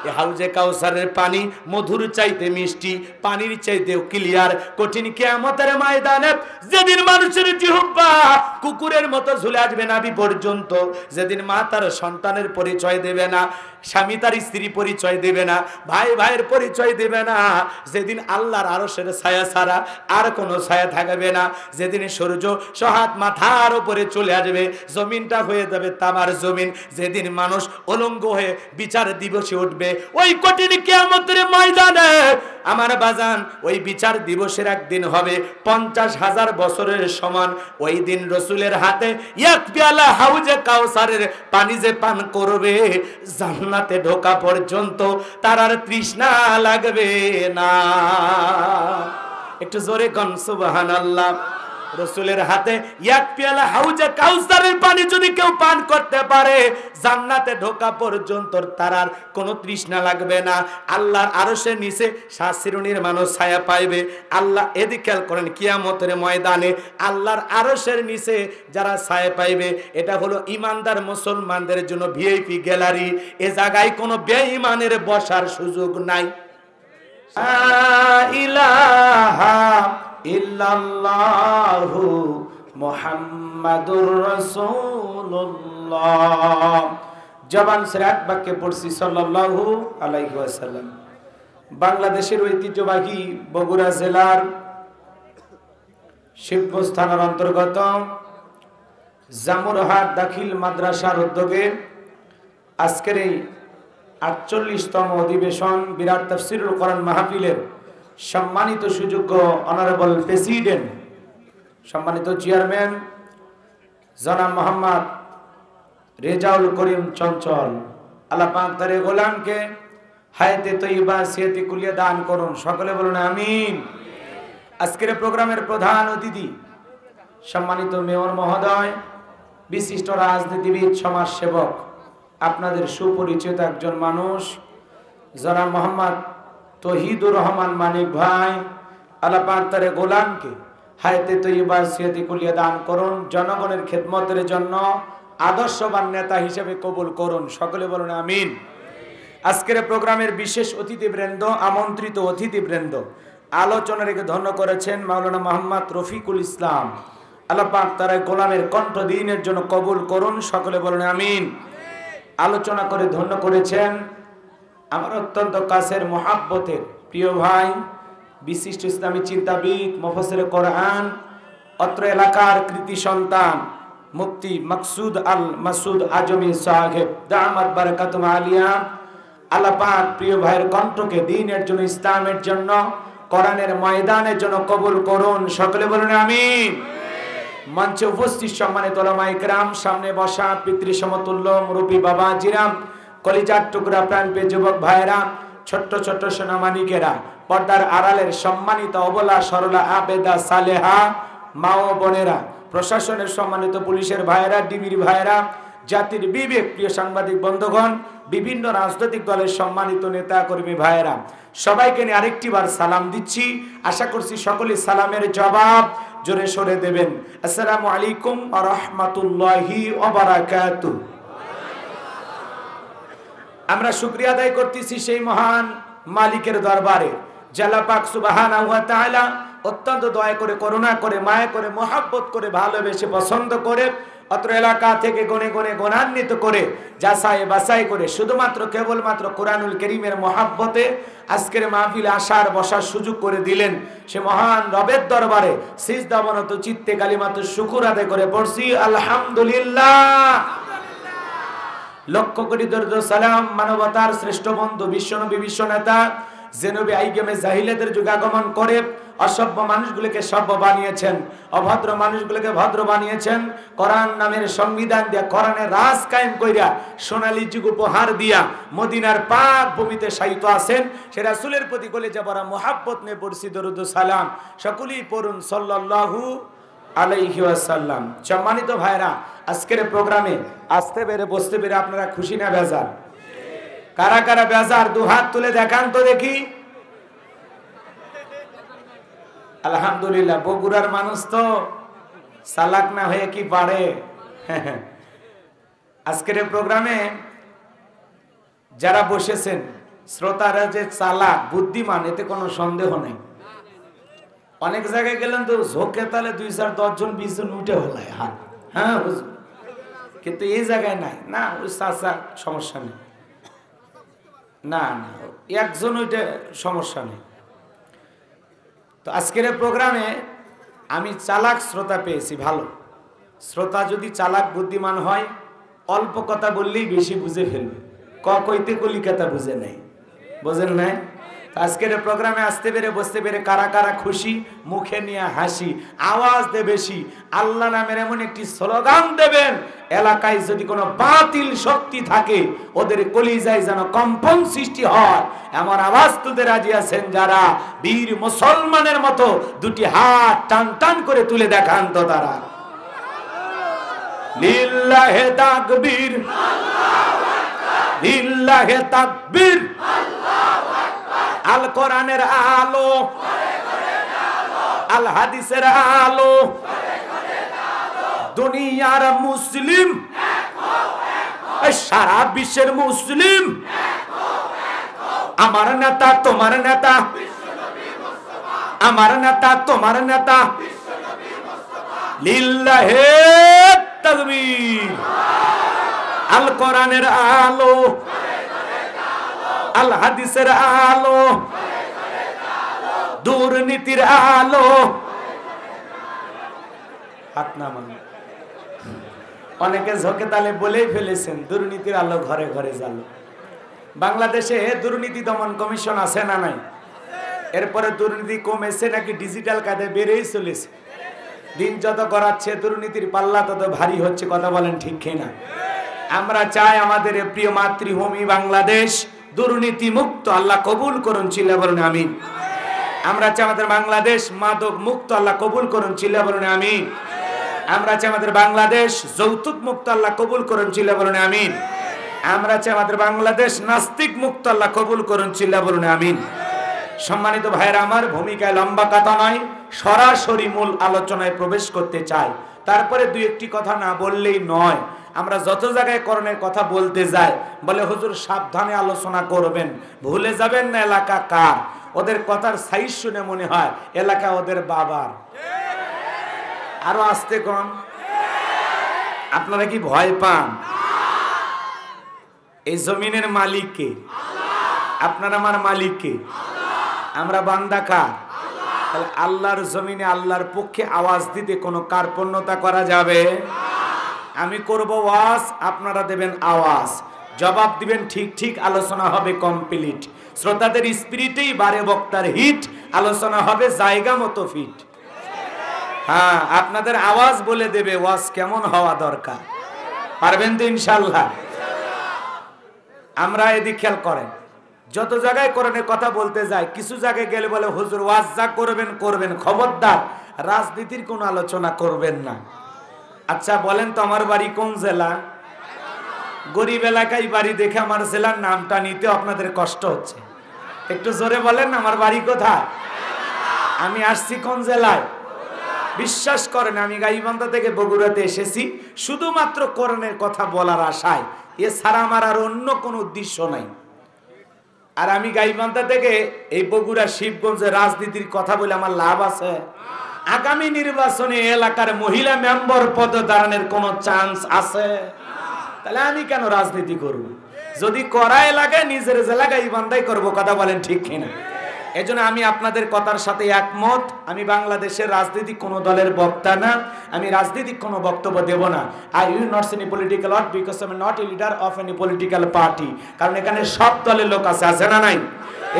এই হাউজে কাউসারের পানি মধুর চাইতে মিষ্টি, পানির চাইতেও ক্লিয়ার। কঠিন কিয়ামতের ময়দানে যেদিন মানুষের জিহ্বা কুকুরের মতো ঝুলে আসবে নাভি পর্যন্ত, যেদিন মা তার সন্তানের পরিচয় দেবে না, স্বামী তার স্ত্রী পরিচয় দেবে না, ভাই ভাইয়ের পরিচয় দেবে না, যেদিন আল্লাহর আরশের ছায়া ছাড়া আর কোনো ছায়া থাকবে না, যেদিন সূর্য সহাত মাথার উপরে চলে আসবে, জমিনটা হয়ে যাবে তামার জমিন, যেদিন মানুষ উলঙ্গ হয়ে বিচার দিবসে উঠবে, ওই কঠিন কিয়ামতের ময়দানে আমার বাজান ওই বিচার দিবসের একদিন হবে 50,000 বছরের সমান। ওই দিন রসুলের হাতে এক পেয়ালা হাউজে কাউসারের পানি যে পান করবে, জান্নাতে ঢোকা পর্যন্ত তার আর তৃষ্ণা লাগবে না। একটু জোরে কোন সুবহানাল্লাহ। রসুলের হাতে এক পেয়ালা হাউজে কাউসারের পানি যদি কেউ পান করতে পারে, জান্নাতে ঢোকা পর্যন্ত তার আর কোনো তৃষ্ণা লাগবে না। আল্লাহর আরশের নিচে 7 শ্রেণীর মানুষ ছায়া পাইবে। আল্লাহ এদিকে খেয়াল করেন, কিয়ামতের ময়দানে আল্লাহর আরশের নিচে যারা ছায়া পাইবে, এটা হলো ইমানদার মুসলমানদের জন্য ভিআইপি গ্যালারি। এ জায়গায় কোনো বেঈমানের বসার সুযোগ নাই। ইলাহা ইল্লাল্লাহু মুহাম্মাদুর রাসূলুল্লাহ। জবান ছেড়ে এক বাক্যে পড়ছি সাল্লাল্লাহু আলাইহি ওয়াসাল্লাম। বাংলাদেশের ঐতিহ্যবাহী বগুড়া জেলার শিবগঞ্জ থানার অন্তর্গত জামুরহাট দাখিল মাদ্রাসার উদ্যোগে আজকের এই 48তম অধিবেশন বিরাট তাফসীরুল কোরআন মাহফিলের সম্মানিত সুযোগ্য অনারেবল প্রেসিডেন্ট, সম্মানিত চেয়ারম্যান জনাব মোহাম্মদ রেজাউল করিম চঞ্চল, আল্লাহ পাক তার গোলামকে হায়াতে তৈয়বা সিয়াতে কুলিয়া দান করুন। সকলে বলুন আমিন। আজকের প্রোগ্রামের প্রধান অতিথি সম্মানিত মেয়র মহোদয়, বিশিষ্ট রাজনীতিবিদ, সমাজসেবক, আপনাদের সুপরিচিত একজন মানুষ জনাব মোহাম্মদ তহিদুর রহমান মানিক ভাই, আল্লাহ পাক তার গোলামকে হায়াতে তৈয়বা সিয়াতে কুলিয়া দান করুন, জনগণের খেদমতের জন্য আদর্শবান নেতা হিসেবে কবুল করুন। সকলে বলুন আমিন। আজকের প্রোগ্রামের বিশেষ অতিথিবৃন্দ, আমন্ত্রিত অতিথিবৃন্দ, আলোচনা রেখে ধন্য করেছেন মাওলানা মোহাম্মদ রফিকুল ইসলাম, আল্লাহ পাক তার গোলামের কণ্ঠ দিনের জন্য কবুল করুন। সকলে বলুন আমিন। আলোচনা করে ধন্য করেছেন আমার অত্যন্ত কাছের মহাব্বতের প্রিয় ভাই, বিশিষ্ট ইসলামী চিন্তাবিদ, মুফাসসিরে কোরআন, অত্র এলাকার কৃতি সন্তান মুফতি মাকসুদ আল মাসুদ আজমি সাহেব দামাত বারাকাতুম আলিয়া। আল্লাহ পাক প্রিয় ভাইয়ের কণ্ঠকে দ্বীনের জন্য, ইসলামের জন্য, কোরআনের ময়দানের জন্য কবুল করুন। সকলে বলুন আমিন। মঞ্চে উপস্থিত সম্মানিত উলামায়ে কেরাম, সামনে বসা পিতৃ সমতুল্য মুরব্বী বাবাজিরা, কলিজার টুকরা প্রাণপ্রিয় যুবক ভাইরা, ছোট্ট ছোট্ট সোনামানিকেরা, পর্দার আড়ালের সম্মানিত অবলা সরলা আবেদা সালেহা মা ও বোনেরা, প্রশাসনের সম্মানিত পুলিশের ভাইরা, ডিবির ভাইরা, জাতির বিবেক প্রিয় সাংবাদিক বন্ধুগণ, বিভিন্ন রাজনৈতিক দলের সম্মানিত নেতা কর্মী ভাইরা, সবাইকে নিয়ে আরেকটি বার সালাম দিচ্ছি। আশা করছি সকলে সালামের জবাব জোরে সরে দেবেন। আসসালামু আলাইকুম ওয়া রাহমাতুল্লাহি ওয়া বারাকাতুহু। আমরা শুকরিয়া আদায় করতেছি সেই মহান মালিকের দরবারে, আল্লাহ পাক সুবহানাহু ওয়া তাআলা অত্যন্ত দয়া করে, করুণা করে, মায়া করে, মহব্বত করে, ভালোবেসে, পছন্দ করে অত্র এলাকা থেকে গনে গনে গণান্বিত করে, যাচাই বাছাই করে, শুধুমাত্র কেবলমাত্র কোরআনুল কারীমের মহব্বতে আজকের মাহফিলে আসার বসার সুযোগ করে দিলেন। সে মহান রবের দরবারে সিজদাবনত চিত্তে কালিমাতুশ শুকর আদায় করে পড়ছি আলহামদুলিল্লাহ। লক্ষ কোটি দরুদ সালাম মানবতার শ্রেষ্ঠ বন্ধু বিশ্বনবী, বিশ্ব নেতা, যে নবী আইগেমে জাহিলিয়াতের যুগে আগমন করে অসভ্য মানুষগুলোকে সভ্য বানিয়েছেন, অভদ্র মানুষগুলোকে ভদ্র বানিয়েছেন, কোরআন নামের সংবিধান দিয়া, কোরআনের রাজ কায়েম কইরা, সোনালী যুগ উপহার দিয়া মদিনার পাক ভূমিতে শায়িত আছেন। সে রাসূলের প্রতি কলিজা ভরা মুহাব্বত নিয়ে পড়ছি দরুদ সালাম। সকলেই পড়ুন সাল্লাল্লাহু আলাইহি ওয়াসাল্লাম। সম্মানিত ভাইরা, আজকের প্রোগ্রামে আসতে পেরে, বসতে পেরে আপনারা খুশি না বেজার? কারা কারা বেজার দু হাত তুলে দেখান তো দেখি। আলহামদুলিল্লাহ, বগুড়ার মানুষ তো চালাক না হয়ে কি পারে। আজকের প্রোগ্রামে যারা বসেছেন শ্রোতারা যে চালাক বুদ্ধিমান এতে কোনো সন্দেহ নেই। অনেক জায়গায় গেলেন তো ঝোঁকে তালে 2-4-10 জন 20 জন উঠে হলায় হাত, হ্যাঁ হুজুর, কিন্তু এই জায়গায় নাই না, ওই চাচা সমস্যা নেই, না না একজন ওইটা সমস্যা নেই। তো আজকের প্রোগ্রামে আমি চালাক শ্রোতা পেয়েছি। ভালো শ্রোতা যদি চালাক বুদ্ধিমান হয় অল্প কথা বললেই বেশি বুঝে ফেলবে, কইতে কলিকাতা বুঝে নেই, বোঝেন নাই? আজকের প্রোগ্রামে আসতে পেরে বসতে পেরে কারা কারা খুশি, মুখে নিয়ে হাসি, আওয়াজ দে বেশি, আল্লাহ নামের এমন একটি স্লোগান দেবেন এলাকায় যদি কোনো বাতিল শক্তি থাকে ওদের কলিজায় যেন কম্পন সৃষ্টি হয়, এমন আওয়াজ তুলতে রাজি আছেন যারা? বীর মুসলমানের মতো দুটি হাত টান টান করে তুলে দেখান তো তারা। লিল্লাহে তাকবীর, লিল্লাহে তাকবীর। আল কোরআনের আলো, আল হাদিসের আলো, দুনিয়ার মুসলিম, সারা বিশ্বের মুসলিম, আমার নেতা তোমার নেতা, আমার নেতা তোমার নেতা, লিল্লাহে তাকবীর। আল কোরআনের আলো, আল হাদিসের আলো, দুর্নীতির আলো। হাত নামান। অনেকে ঝোঁকে তালে বলেই ফেলেছেন দুর্নীতির আলো ঘরে ঘরে জ্বালো। বাংলাদেশে দুর্নীতি দমন কমিশন আছে না নাই? এরপরে দুর্নীতি কমেছে নাকি ডিজিটাল কাজে বেড়েই চলেছে? দিন যত গড়াচ্ছে দুর্নীতির পাল্লা তত ভারী হচ্ছে, কথা বলেন ঠিক কিনা? আমরা চাই আমাদের প্রিয় মাতৃভূমি বাংলাদেশ দুর্নীতি মুক্ত, আল্লাহ কবুল করুন, চিল্লা বলুন আমিন। আমরা চাই আমাদের বাংলাদেশ মাদক মুক্ত, আল্লাহ কবুল করুন, চিল্লা বলুন আমিন। আমরা চাই আমাদের বাংলাদেশ যৌতুক মুক্ত, আল্লাহ কবুল করুন, চিল্লা বলুন আমিন। আমরা চাই আমাদের বাংলাদেশ নাস্তিক মুক্ত, আল্লাহ কবুল করুন, চিল্লা বলুন আমিন। সম্মানিত ভাইরা আমার, ভূমিকায় লম্বা কথা নয়, সরাসরি মূল আলোচনায় প্রবেশ করতে চাই। তারপরে দুই একটি কথা না বললেই নয়। আমরা যত জায়গায় করণের কথা বলতে যাই বলে হুজুর সাবধানে আলোচনা করবেন, ভুলে যাবেন না এলাকা কার। ওদের কথার সাইজ শুনে মনে হয় এলাকা ওদের বাবার। আরো আস্তে কোন, আপনারা কি ভয় পান? এই জমিনের মালিক কে? আপনার আমার মালিক কে? আমরা বান্দা কার? তাহলে আল্লাহর জমিনে আল্লাহর পক্ষে আওয়াজ দিতে কোনো কার্পণ্যতা করা যাবে? আমি করব ওয়াজ, আপনারা দেবেন আওয়াজ, জবাব দিবেন ঠিক ঠিক, আলোচনা হবে কমপ্লিট। শ্রোতাদের স্পিরিটেই বারে বক্তার হিট, আলোচনা হবে জায়গা মতো ফিট। হ্যাঁ, আপনাদের আওয়াজ বলে দেবে ওয়াজ কেমন হওয়া দরকার। পারবেন তো ইনশাআল্লাহ? আমরা এদিক খেয়াল করেন, যত জায়গায় কোরআনের কথা বলতে যায় কিছু জায়গায় গেলে বলে হুজুর ওয়াজ যা করবেন করবেন, খবরদার রাজনীতির কোনো আলোচনা করবেন না। আচ্ছা বলেন তো আমার বাড়ি কোন জেলা? গরিব এলাকায় বাড়ি দেখে আমার জেলার নামটা নিতে আপনাদের কষ্ট হচ্ছে। একটু জোরে বলেন আমার বাড়ি কোথায়? আমি আসছি কোন জেলায়? বিশ্বাস করেন আমি গাইবান্ধা থেকে বগুড়াতে এসেছি শুধুমাত্র কোরআনের কথা বলার আশায়, এছাড়া আমার আর অন্য কোনো উদ্দেশ্য নাই। আর আমি গাইবান্ধা থেকে এই বগুড়া শিবগঞ্জে রাজনীতির কথা বলে আমার লাভ আছে? আগামী নির্বাচনে এলাকার মহিলা মেম্বার পদে দাঁড়ানোর কোনো চান্স আছে? তাহলে আমি কেন রাজনীতি করব? যদি করাই লাগে নিজের জেলা গাইবান্ধাই করব, কথা বলেন ঠিক কিনা? এজন্য আমি আপনাদের কথার সাথে একমত। আমি বাংলাদেশের রাজনীতিক কোনো দলের বক্তা না, আমি রাজনীতিক কোনো বক্তব্য দেব না। I will not any political word because I am not a leader of any political party. কারণ এখানে সব দলের লোক আছে, আছে না নাই?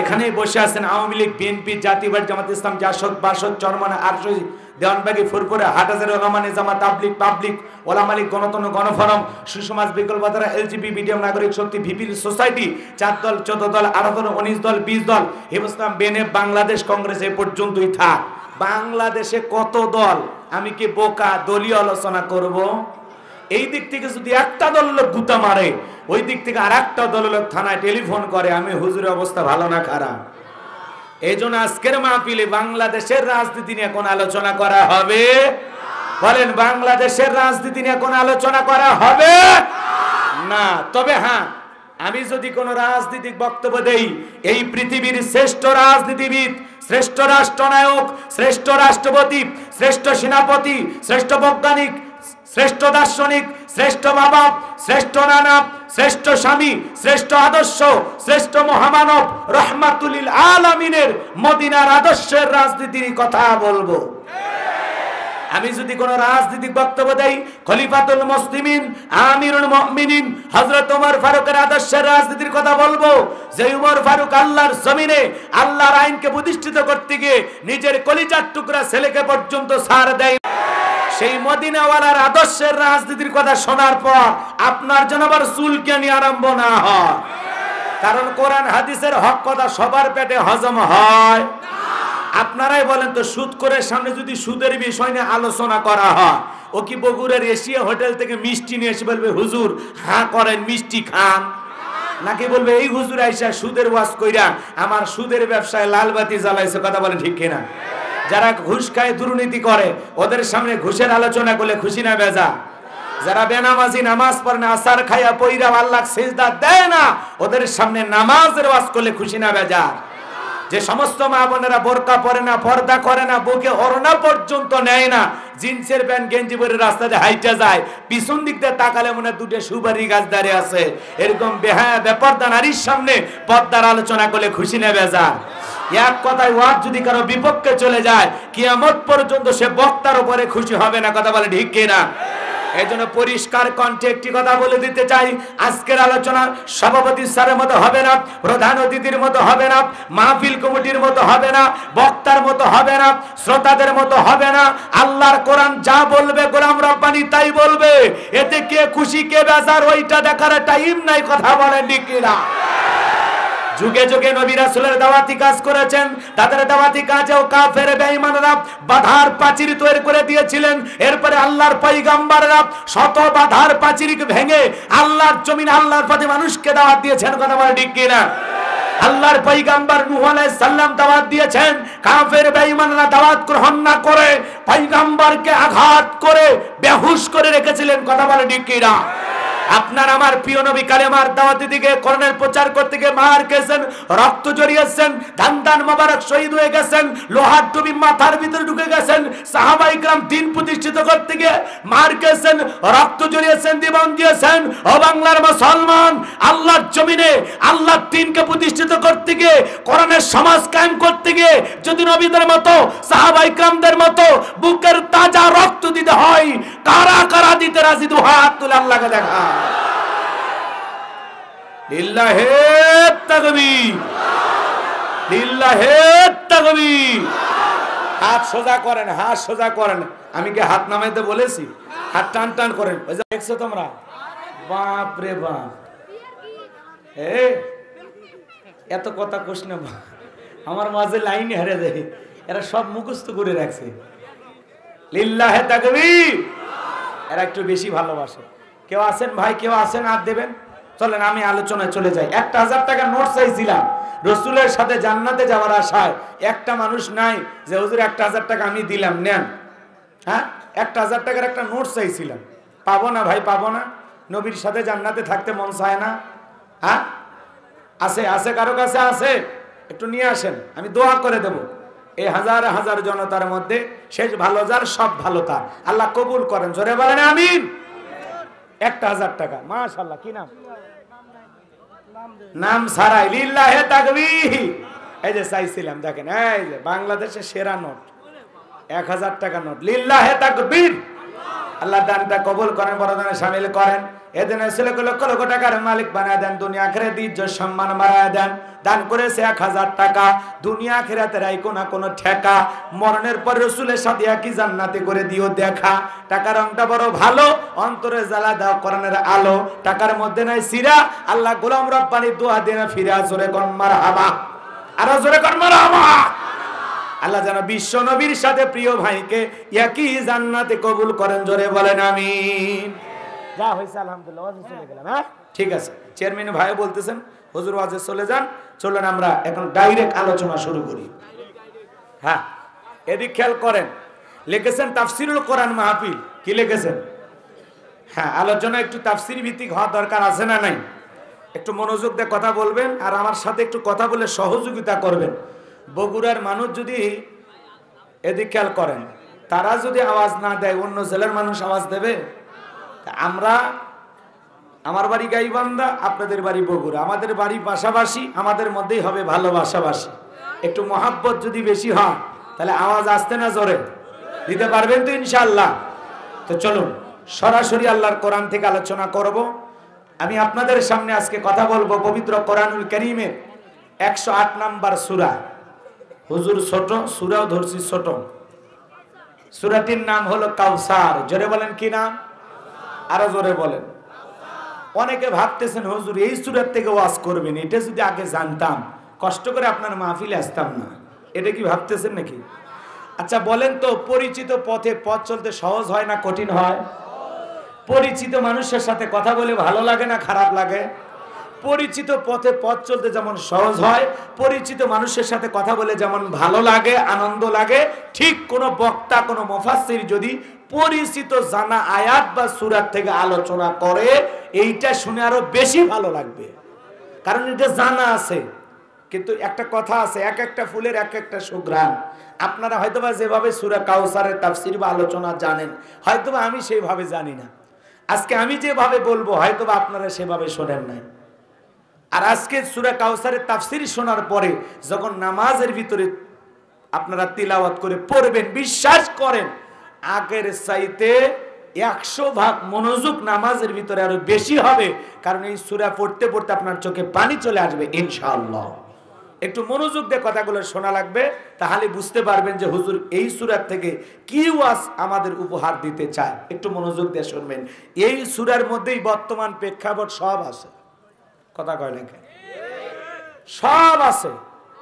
এখানেই বসে আছেন আওয়ামী লীগ, বিএনপি, জাতীয়বাদী জামাত ইসলাম, জাসদ, বাসদ, চরমনা, আরশই, দেওয়ানবাগি, ফুরপুরে, হাটহাজারী, ওলামা নিজামা, তাবলিগ, পাবলিক, ওলামা লীগ, গণতন্ত্র, গণফোরাম, সুসমাজ, বিকল্পধারা, এলজিবি, বিডিএম, নাগরিক শক্তি, ভিপির সোসাইটি, 4 দল, 14 দল, 18 দল, 19 দল, 20 দল, হিন্দুস্তান, বেনেপ, বাংলাদেশ কংগ্রেস, এ পর্যন্তই থাক। বাংলাদেশে কত দল? আমি কি বোকা দলীয় আলোচনা করব? এই দিক থেকে যদি একটা দল লোক গুতা মারে, ওই দিক থেকে আর একটা দল লোক থানায় টেলিফোন করে, আমি হুজুরের অবস্থা ভালো না খারাপ? এই জন্য আজকের মাহফিলে বাংলাদেশের রাজনীতি নিয়ে কোন আলোচনা করা হবে? বলেন বাংলাদেশের রাজনীতি নিয়ে কোন আলোচনা করা হবে না। তবে হ্যাঁ, আমি যদি কোনো রাজনৈতিক বক্তব্য দেই, এই পৃথিবীর শ্রেষ্ঠ রাজনীতিবিদ, শ্রেষ্ঠ রাষ্ট্রনায়ক, শ্রেষ্ঠ রাষ্ট্রপতি, শ্রেষ্ঠ সেনাপতি, শ্রেষ্ঠ বৈজ্ঞানিক, শ্রেষ্ঠ দার্শনিক, শ্রেষ্ঠ বাবা, শ্রেষ্ঠ নানা, শ্রেষ্ঠ স্বামী, শ্রেষ্ঠ আদর্শ, শ্রেষ্ঠ মহামানব রহমাতুল লিল আলামিনের মদিনার আদর্শের রাজনীতির কথা বলবো। আমি যদি কোন রাজনৈতিক বক্তব্য দেই, খলিফাতুল মুসলিমিন, আমিরুল মুমিনিন হযরত ওমর ফারুকের আদর্শের রাজনীতির কথা বলবো। যে ওমর ফারুক আল্লাহর জমিনে আল্লাহর আইনকে প্রতিষ্ঠিত করতে গিয়ে নিজের কলিজার টুকরা ছেলেকে পর্যন্ত ছাড় দেয়। সেই মদিনাওয়ালার আদর্শের রাজনীতির কথা শোনার পর আপনার যেন আবার চুলকানি আরম্ভ না হয়। কারণ কোরআন হাদিসের হক কথা সবার পেটে হজম হয়। আপনারাই বলেন তো, সুদ করে সামনে যদি সুদের বিষয় নিয়ে আলোচনা করা হয়, ও কি বগুড়ার এশিয়া হোটেল থেকে মিষ্টি নিয়ে এসে বলবে হুজুর হ্যাঁ করেন মিষ্টি খান, নাকি বলবে এই হুজুর আইসা সুদের ওয়াজ কইরা আমার সুদের ব্যবসায় লালবাতি জ্বালাইছে? কথা বলেন ঠিক কিনা? যারা ঘুষ খায়, দুর্নীতি করে, ওদের সামনে ঘুষের আলোচনা করলে খুশি না বেজা? যারা বেনামাজি, নামাজ পড়ে না, আসার খাইয়া পইরা আল্লাহ সিজদা দেয় না, ওদের সামনে নামাজের ওয়াজ করলে খুশি না বেজা? যে সমস্ত মা বোনেরা বোরকা পরে না, পর্দা করে না, বুকে ওড়না পর্যন্ত নেয় না, জিন্সের প্যান্ট গেঞ্জি পরে রাস্তাতে হাইটা যায়, পিছন দিক দিয়ে তাকালে মনে দুটো সুপারি গাছ দাঁড়িয়ে আছে, এরকম বেহায়া বেপরদা নারীর সামনে পর্দার আলোচনা করলে খুশি না বেজা? এক কথায় ওয়াজ যদি কারো বিপক্ষে চলে যায়, কিয়ামত পর্যন্ত সে বক্তার উপরে খুশি হবে না। কথা বলে ঠিক কিনা? এই জন্য পরিষ্কার কণ্ঠে একটি কথা বলে দিতে চাই, আজকের আলোচনা সভাপতি স্যারের মতো হবে না, প্রধান অতিথির মতো হবে না, মাহফিল কমিটির মতো হবে না, বক্তার মতো হবে না, শ্রোতাদের মতো হবে না। আল্লাহর কোরআন যা বলবে গোলাম রব্বানি তাই বলবে। এতে কে খুশি কে বেজার ওইটা দেখার টাইম নাই। কথা বলেন ঠিক কিনা? যুগে যুগে নবী রাসূলের দাওয়াতি কাজ করেছেন, তাদের দাওয়াতি কাজেও কাফের বেঈমানরা বাধার প্রাচীর তৈরি করে দিয়েছিলেন। এরপরে আল্লাহর পয়গম্বররা শত বাধার প্রাচীরকে ভেঙে আল্লাহর জমিনে আল্লাহর পথে মানুষকে দাওয়াত দিয়েছেন। কথা বলে ঠিক কিনা? আল্লাহর পয়গম্বর নূহ আলাইহিস সালাম দাওয়াত দিয়েছেন, কাফের বেঈমানরা দাওয়াত গ্রহণ না করে পয়গম্বরকে আঘাত করে বেহুশ করে রেখেছিলেন। কথা বলে ঠিক কিনা? আপনার আমার প্রিয় নবী কালেমার দাওয়াতি দিকে কোরআনের প্রচার করতে গিয়ে মার খেয়েছেন, রক্ত জড়িয়েছেন, ধান ধান মোবারক শহীদ হয়ে গেছেন, লোহার টুপি মাথার ভিতরে ঢুকে গেছেন, সাহাবায়ে কেরাম দিন প্রতিষ্ঠিত করতে গিয়ে মার খেয়েছেন, রক্ত জড়িয়েছেন, জীবন দিয়েছেন। ও বাংলার মুসলমান, আল্লাহর জমিনে আল্লাহর দ্বীনকে প্রতিষ্ঠিত করতে গিয়ে, কোরআনের সমাজ কায়েম করতে গিয়ে যদি নবীদের মতো সাহাবায়ে কেরামদের মতো বুকের তাজা রক্ত দিতে হয়, কারা কারা দিতে রাজি? দু হাত তুলে আল্লাহকে দেখা। লিল্লাহে তাকবীর, লিল্লাহে তাকবীর। হাত সোজা করেন, হাত সোজা করেন। আমি কি হাত নামাইতে বলেছি? হাত টান টান করেন। ওই যে দেখছো তোমরা, বাপ রে বাপ, এত কথা কোশ না, আমার মাঝে লাইন হারে দেয়, এরা সব মুখস্থ করে রাখছে। লিল্লাহে তাকবীর। এরা একটু বেশি ভালোবাসে। কেউ আছেন ভাই, কেউ আছেন হাত দেবেন? চলেন আমি আলোচনায় চলে যাই। 1000 টাকা নোট চাইছিলাম রসুলের সাথে জান্নাতে যাওয়ার আশায়। একটা মানুষ নাই যে হুজুর 1000 টাকা আমি দিলাম, নেন। হ্যাঁ, 1000 টাকার একটা নোট চাইছিলাম, পাবো না ভাই, পাবো না। নবীর সাথে জান্নাতে থাকতে মন চায় না? হ্যাঁ, আছে আছে, কারো কাছে আছে? একটু নিয়ে আসেন, আমি দোয়া করে দেব। এই হাজার হাজার জনতার মধ্যে শেষ ভালো যার, সব ভালো তার। আল্লাহ কবুল করেন, জোরে বলেন আমিন। 1000 টাকা, মাশাআল্লাহ। কি নাম? নাম সারাই। লিল্লাহে তাকবীর। এই যে চাইছিলাম, দেখেন, এই যে বাংলাদেশের সেরা নোট, 1000 টাকা নোট। লিল্লাহে তাকবীর। আল্লাহ দানটা কবুল করেন, বড়দানে শামিল করেন। এদিনে ছেলেকে লক্ষ লক্ষ টাকার মালিক বানায় দেন, দুনিয়া আখিরাতে ইজ্জত সম্মান বাড়ায় দেন। দান করেছে 1000 টাকা, দুনিয়া আখিরাতের আইকো না কোনো ঠেকা। মরণের পর রাসূলের সাথে একই জান্নাতে করে দিও দেখা। টাকার রংটা বড় ভালো, অন্তরে জ্বালা দাও কোরআনের আলো। টাকার মধ্যে নাই সিরা, আল্লাহ গোলাম রব্বানি দোয়া দেন ফিরা। জোরে কোন মারহাবা, আর জোরে কোন মারহাবা। আল্লাহ যেন বিশ্ব নবীর সাথে প্রিয় ভাইকে একই জান্নাতে কবুল করেন, জোরে বলেন আমিন। যা হয়েছে আলহামদুলিল্লাহ, ওয়াজে চলে গেলাম। হ্যাঁ ঠিক আছে, চেয়ারম্যান ভাই বলতেছেন হুজুর ওয়াজে চলে যান। চলেন আমরা এখন ডাইরেক্ট আলোচনা শুরু করি। হ্যাঁ, এদিক খেয়াল করেন, লিখেছেন তাফসিরুল কোরআন মাহফিল। কি লিখেছেন? হ্যাঁ, আলোচনা একটু তাফসির ভিত্তিক হওয়া দরকার আছে না নাই? একটু মনোযোগ দিয়ে কথা বলবেন আর আমার সাথে একটু কথা বলে সহযোগিতা করবেন। বগুড়ার মানুষ যদি এদিক খেয়াল করেন, তারা যদি আওয়াজ না দেয় অন্য জেলার মানুষ আওয়াজ দেবে? আমরা, আমার বাড়ি গাইবান্ধা, আপনাদের বাড়ি বগুড়া, আমাদের বাড়ি পাশাপাশি, আমাদের মধ্যেই হবে ভালোবাসাবাসি। একটু মহাব্বত যদি বেশি হয় তাহলে আওয়াজ আসতে না জোরে দিতে পারবেন তো ইনশাআল্লাহ? তো চলুন সরাসরি আল্লাহর কোরআন থেকে আলোচনা করব। আমি আপনাদের সামনে আজকে কথা বলবো পবিত্র কোরআনুল কারীমের 108 নম্বর সূরা। হুজুর ছোট সূরাও ধরছি ছোট। সূরাটির নাম হলো কাউসার। জোরে বলেন কি নাম? আরো জোরে বলেন। অনেকে ভাবতেছেন হুজুর এই সূরার থেকে ওয়াজ করবেন, এটা যদি আগে জানতাম কষ্ট করে আপনার মাহফিলে আসতাম না, এটা কি ভাবতেছেন নাকি? আচ্ছা বলেন তো, পরিচিত পথে পথ চলতে সহজ হয় না কঠিন হয়? পরিচিত মানুষের সাথে কথা বলে ভালো লাগে না খারাপ লাগে? পরিচিত পথে পথ চলতে যেমন সহজ হয়, পরিচিত মানুষের সাথে কথা বলে যেমন ভালো লাগে আনন্দ লাগে, ঠিক কোন বক্তা কোন মুফাসসির যদি পরিচিত জানা আয়াত বা সূরা থেকে আলোচনা করে, এইটা শুনে আরো বেশি ভালো লাগবে, কারণ এটা জানা আছে। কিন্তু একটা কথা আছে, এক একটা ফুলের এক একটা সুঘ্রাণ। আপনারা হয়তোবা যেভাবে সূরা কাউসারের তাফসীর বা আলোচনা জানেন, হয়তোবা আমি সেইভাবে জানি না। আজকে আমি যেভাবে বলবো হয়তোবা আপনারা সেভাবে শোনেন নাই। আর আজকে সূরা কাউসারের তাফসীর শোনার পরে যখন নামাজের ভিতরে আপনারা তিলাওয়াত করে পড়বেন, বিশ্বাস করেন আগের চাইতে 100 ভাগ মনোযোগ নামাজের ভিতরে আরো বেশি হবে, কারণ এই সূরা পড়তে পড়তে আপনার চোখে পানি চলে আসবে ইনশাআল্লাহ। একটু মনোযোগ দিয়ে কথাগুলো শোনা লাগবে, তাহলে বুঝতে পারবেন যে হুজুর এই সূরা থেকে কি ওয়াজ আমাদের উপহার দিতে চায়। একটু মনোযোগ দিয়ে শুনবেন। এই সূরার মধ্যেই বর্তমান প্রেক্ষাপট সব আছে, কথা কয় না কেন? সব আছে,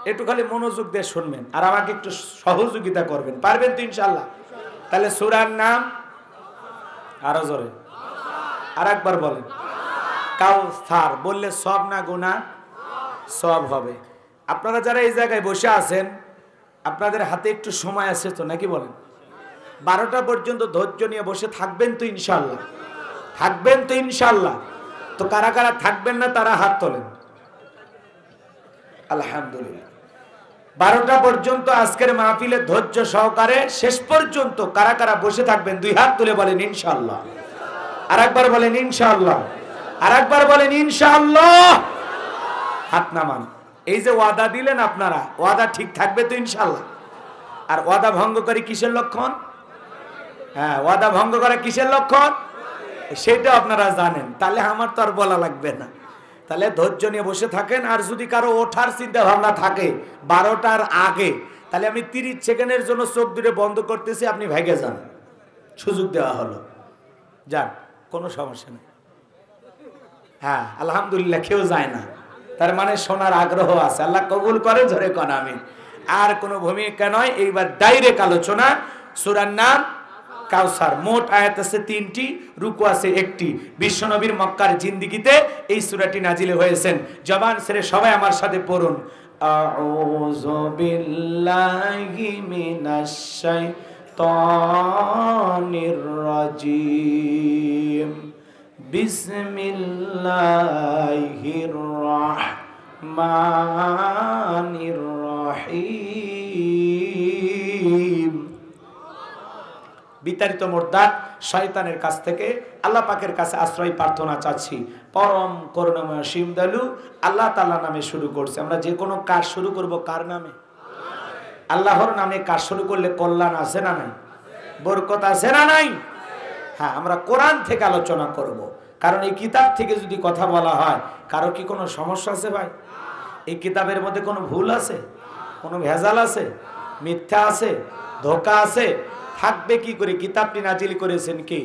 একটু খালি মনোযোগ দিয়ে শুনবেন আর আমাকে একটু সহযোগিতা করবেন। পারবেন তো ইনশাআল্লাহ? তাহলে সূরার নাম আরো জোরে আর একবার বলেন। কাউসার বললে সব না গুনাহ? সব হবে। আপনারা যারা এই জায়গায় বসে আছেন, আপনাদের হাতে একটু সময় আছে তো নাকি বলেন? 12টা পর্যন্ত ধৈর্য নিয়ে বসে থাকবেন তো ইনশাআল্লাহ? থাকবেন তো ইনশাআল্লাহ? তো কারা কারা থাকবেন না তারা হাত তোলেন। আলহামদুলিল্লাহ। 12টা পর্যন্ত আজকের মাহফিলে ধৈর্য সহকারে শেষ পর্যন্ত কারা কারা বসে থাকবেন দুই হাত তুলে বলেন ইনশাআল্লাহ। আর একবার বলেন ইনশাআল্লাহ। আর একবার বলেন ইনশাআল্লাহ। হাত নামান। এই যে ওয়াদা দিলেন আপনারা, ওয়াদা ঠিক থাকবে তো ইনশাআল্লাহ? আর ওয়াদা ভঙ্গ করে কিসের লক্ষণ? হ্যাঁ, ওয়াদা ভঙ্গ করে কিসের লক্ষণ সেটা আপনারা জানেন, তাহলে আমার তো আর বলা লাগবে না। তাহলে ধৈর্য নিয়ে বসে থাকেন। আর যদি কারো ওঠার চিন্তা ভাবনা থাকে 12টার আগে, তাহলে আমি 30 সেকেন্ডের জন্য চোখ দুটো বন্ধ করতেছি, আপনি ভেগে যান, সুযোগ দেওয়া হলো, যান, কোনো সমস্যা নেই। হ্যাঁ আলহামদুলিল্লাহ, কেউ যায় না, তার মানে শোনার আগ্রহ আছে। আল্লাহ কবুল করে, ধরে কোন আমি। আর কোনো ভূমিকা নয়, এইবার ডাইরেক্ট আলোচনা। সূরার নাম কাউসার। মোট আয়াত আছে 3টি, রুকু আছে 1টি। বিশ্বনবীর মক্কার জিন্দেগিতে এই সূরাটি নাজিল হয়েছেন। জবান ছেড়ে সবাই আমার সাথে পড়ুন। আউযু বিল্লাহি মিনাশ শাইতানির রাজিম। বিসমিল্লাহির রাহমানির রহিম। বিতাড়িত মোরদাদ শয়তানের কাছ থেকে আল্লাহ পাকের কাছে আশ্রয় প্রার্থনা চাচ্ছি। পরম করুণাময় অসীম দয়ালু আল্লাহ তাআলা নামে শুরু করছি। আমরা যে কোনো কাজ শুরু করব কার নামে? আল্লাহর নামে কাজ শুরু করলে কল্যাণ আছে না নাই? বরকত আছে না নাই? হ্যাঁ, আমরা কোরআন থেকে আলোচনা করব, কারণ এই কিতাব থেকে যদি কথা বলা হয়, কারো কি কোনো সমস্যা আছে ভাই? এই কিতাবের মধ্যে কোনো ভুল আছে? কোনো ভেজাল আছে? মিথ্যা আছে? ধোঁকা আছে? থাকবে কি করে? কিতাবটি নাজিল করেছেন কে?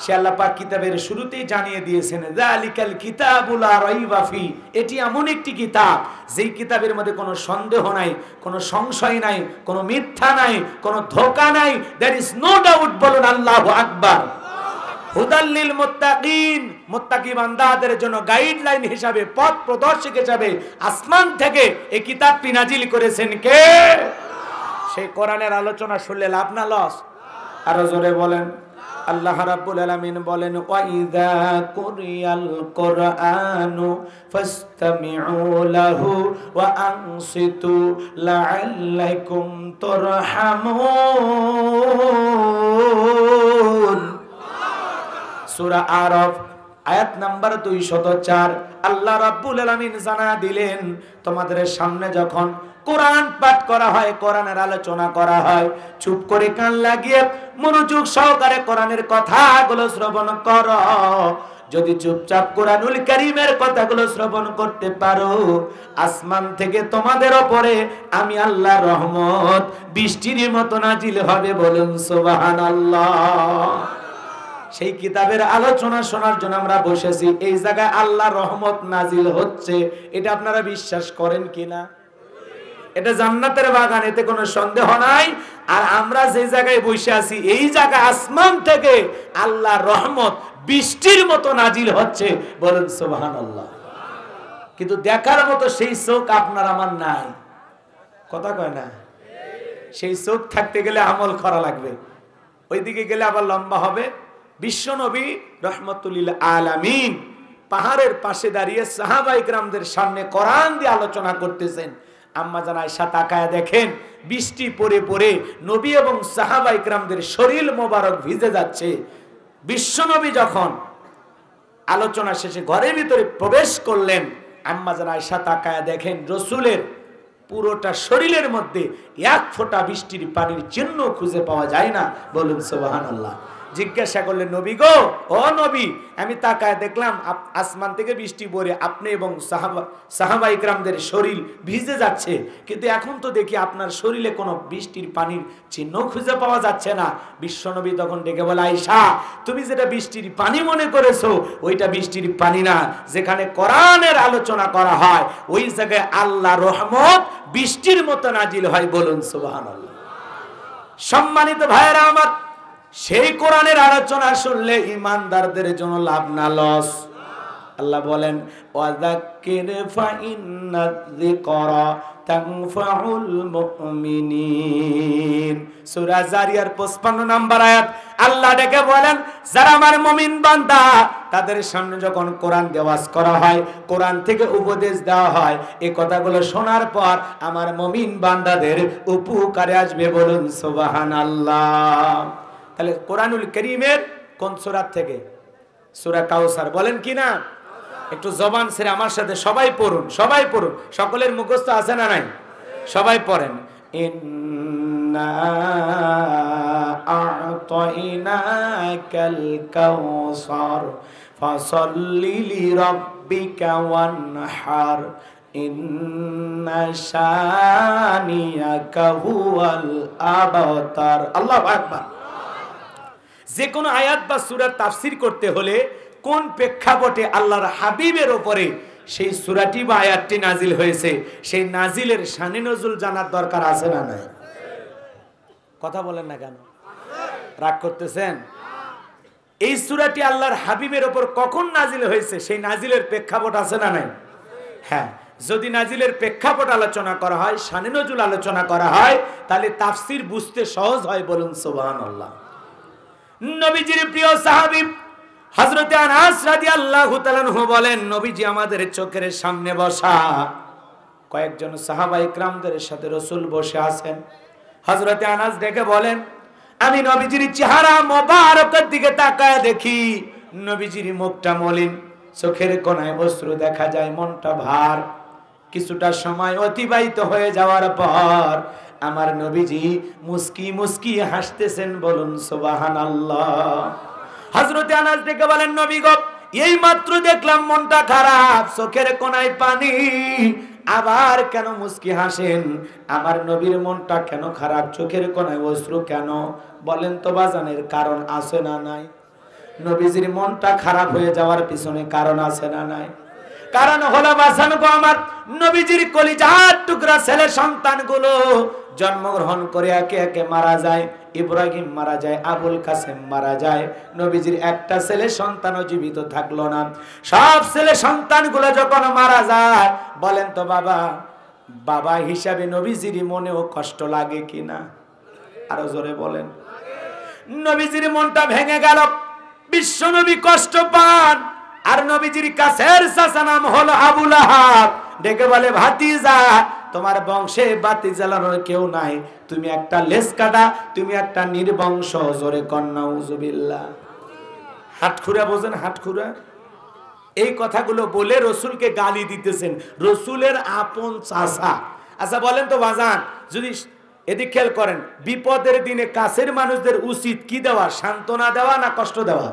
সে আল্লাহ পাক কিতাবের শুরুতেই জানিয়ে দিয়েছেন, যালিকাল কিতাবুল লা রাইবা ফি। এটি এমন একটি কিতাব যেই কিতাবের মধ্যে কোনো সন্দেহ নাই, কোনো সংশয় নাই, কোনো মিথ্যা নাই, কোনো ধোঁকা নাই। There is no doubt. বলুন আল্লাহু আকবার। হুদাল লিল মুত্তাকিন। মুত্তাকি বান্দাদের জন্য গাইডলাইন হিসাবে, পথ প্রদর্শক হিসাবে আসমান থেকে এই কিতাবটি নাজিল করেছেন কে? সেই কোরআনের আলোচনা শুনলে লাভ না লস? আরো জোরে বলেন। আল্লাহ রাব্বুল আলামিন বলেন ওয়াইযা কুরিয়াল কুরআনু ফাসতামিউ লাহু ওয়া আনসিতু লাআল্লাকুম তুরহামুন। সূরা আরাফ আয়াত নাম্বার 204। আল্লাহ রাব্বুল আলামিন জানা দিলেন তোমাদের সামনে যখন কোরআন পাঠ করা হয়, কোরআনের আলোচনা করা হয়, চুপ করে কান লাগিয়ে মনোযোগ সহকারে কোরআনের কথাগুলো শ্রবণ করো। যদি চুপচাপ কোরআনুল কারীমের কথাগুলো শ্রবণ করতে পারো, আসমান থেকে তোমাদের উপরে আমি আল্লাহর রহমত বৃষ্টির মতো নাজিল হবে। বলুন সুবহানাল্লাহ। সেই কিতাবের আলোচনা শোনার জন্য আমরা বসেছি। এই জায়গায় আল্লাহর রহমত নাজিল হচ্ছে, এটা আপনারা বিশ্বাস করেন কিনা? এটা জান্নাতের বাগান, এতে কোনো সন্দেহ নাই। আর আমরা যে জায়গায় বসে আছি, এই জায়গা আসমান থেকে আল্লাহর রহমত বৃষ্টির মতো নাজিল হচ্ছে। বলুন সুবহানাল্লাহ। কিন্তু দেখার মতো সেই চোখ আপনার আমার নাই, কথা কয় না? সেই চোখ থাকতে গেলে আমল করা লাগবে, ওইদিকে গেলে আবার লম্বা হবে। বিশ্বনবী রহমতুল্লিল আলামিন পাহাড়ের পাশে দাঁড়িয়ে সাহাবায়ে কেরামদের সামনে কোরআন দিয়ে আলোচনা করতেছেন। আম্মা জান আয়েশা তাকায় দেখেন বৃষ্টি পড়ে পড়ে নবী এবং সাহাবায়ে কেরামদের শরীর মোবারক ভিজে যাচ্ছে। বিশ্বনবী যখন আলোচনা শেষে ঘরের ভিতরে প্রবেশ করলেন, আম্মা জান আয়েশা তাকায় দেখেন রাসূলের পুরোটা শরীরের মধ্যে এক ফোঁটা বৃষ্টির পানির চিহ্ন খুঁজে পাওয়া যায় না। বলুন সুবহানাল্লাহ। জিজ্ঞাসা করলেন নবী গো, ও নবী, আমি তাকায় দেখলাম আসমান থেকে বৃষ্টি পড়ে আপনি এবং সাহাবায়ে কেরামদের শরীর ভিজে যাচ্ছে, কিন্তু এখন তো দেখি আপনার শরীরে কোনো বৃষ্টির পানির চিহ্ন খুঁজে পাওয়া যাচ্ছে না। বিশ্বনবী তখন ডেকে বলে, আয়েশা, তুমি যেটা বৃষ্টির পানি মনে করেছো ওইটা বৃষ্টির পানি না। যেখানে কোরআনের আলোচনা করা হয় ওই জায়গায় আল্লাহর রহমত বৃষ্টির মতো নাজিল হয়। বলুন সুবহানাল্লাহ। সম্মানিত ভাইয়েরা আমার, সেই কোরআনের আলোচনা শুনলে ইমানদারদের জন্য লাভ না লস? আল্লাহ বলেন ওয়াযাক্কির ফাইন্নায যিকরা তানফাউল মুমিনিন। সূরা জারিয়ার 55 নম্বর আয়াত। আল্লাহ ডেকে বলেন যারা আমার মুমিন বান্দা তাদের সামনে যখন কোরআন দেওয়াজ করা হয়, কোরআন থেকে উপদেশ দেওয়া হয়, এই কথাগুলো শোনার পর আমার মুমিন বান্দাদের উপকারে আসবে। বলুন সুবহানাল্লাহ। তাহলে কোরআনুল কারীমের কোন সূরা থেকে? সূরা কাউসার। বলেন কি না? একটু জবান ছেড়ে আমার সাথে সবাই পড়ুন, সবাই পড়ুন। সকলের মুখস্থ আছে না নাই? সবাই পড়েন। ইন্না আ'তাইনাকাল কাউসার ফাসাল্লি লিরাব্বিকা ওয়ানহার ইন্না শানিয়াকা হুয়াল আবতার। আল্লাহু আকবার। যে কোনো আয়াত বা সূরার তাফসীর করতে হলে কোন প্রেক্ষাপটে আল্লাহর হাবিবের উপরে সেই সূরাটি বা আয়াতটি নাজিল হয়েছে, সেই নাজিলের শানে নজুল জানার দরকার আছে না নাই? কথা বলেন না কেন? রাগ করতেছেন? এই সূরাটি আল্লাহর হাবিবের উপর কখন নাজিল হয়েছে সেই নাজিলের প্রেক্ষাপট আছে না নাই? হ্যাঁ, যদি নাজিলের প্রেক্ষাপট আলোচনা করা হয়, শানে নজুল আলোচনা করা হয়, তাহলে তাফসীর বুঝতে সহজ হয়। বলুন সুবহানাল্লাহ। নবীজির প্রিয় সাহাবী হযরত আনাস রাদিয়াল্লাহু তাআলা আনহু বলেন, নবীজি আমাদের চোখের সামনে বসা, কয়েকজন সাহাবায়ে কেরামদের সাথে রাসূল বসে আছেন। হযরত আনাস ডেকে বলেন, আমি নবীজির চেহারা মোবারকের দিকে তাকায় দেখি নবীজির মুখটা মলিন, চোখের কোণায় অশ্রু দেখা যায়, মনটা ভার। কিছুটা সময় অতিবাহিত হয়ে যাওয়ার পর আমার নবীজি মুস্কি মুস্কি হাসতেছেন। বলুন সুবহানাল্লাহ। হযরত আনাস ডেকে বলেন, নবী গো, এই মাত্র দেখলাম মনটা খারাপ, চোখের কোণায় পানি, আবার কেন মুস্কি হাসেন? আমার নবীর মনটা কেন খারাপ, চোখের কোণায় অশ্রু কেন? বলেন তো বাজানের কারণ আছে না নাই? নবীজির মনটা খারাপ হয়ে যাওয়ার পিছনে কারণ আছে না নাই? কারণ হলো বাজান গো আমার, নবীজির কলিজার টুকরা ছেলে সন্তানগুলো জন্মগ্রহণ করে একে একে মারা যায়। ইব্রাহিম মারা যায়, আবুল কাসেম মারা যায়, নবীজির একটা ছেলে সন্তানও জীবিত থাকলো না। সব ছেলে সন্তানগুলো যখন মারা যায়, বলেন তো বাবা, বাবা হিসাবে নবীজির মনেও কষ্ট লাগে কিনা? আরো জোরে বলেন। নবীজির মনটা ভেঙে গেল, বিশ্ব নবী কষ্ট পান। আর নবীজির কাছের চাচা নাম হলো আবু লাহাব, ডেকে বলে ভাতিজা তোমার বংশে বাতি জ্বালানোর কেউ নাই, তুমি একটা লেজ কাটা, তুমি একটা নির্বংশ। জোরে কন্যা উজুবিল্লাহ। হাটখুরা বোঝেন? হাটখুরা এই কথাগুলো বলে রসুলকে গালি দিতেছেন, রসুলের আপন চাচা। আচ্ছা বলেন তো বাজান, যদি এদিক খেয়াল করেন, বিপদের দিনে কাছের মানুষদের উচিত কি দেওয়া? সান্ত্বনা দেওয়া না কষ্ট দেওয়া?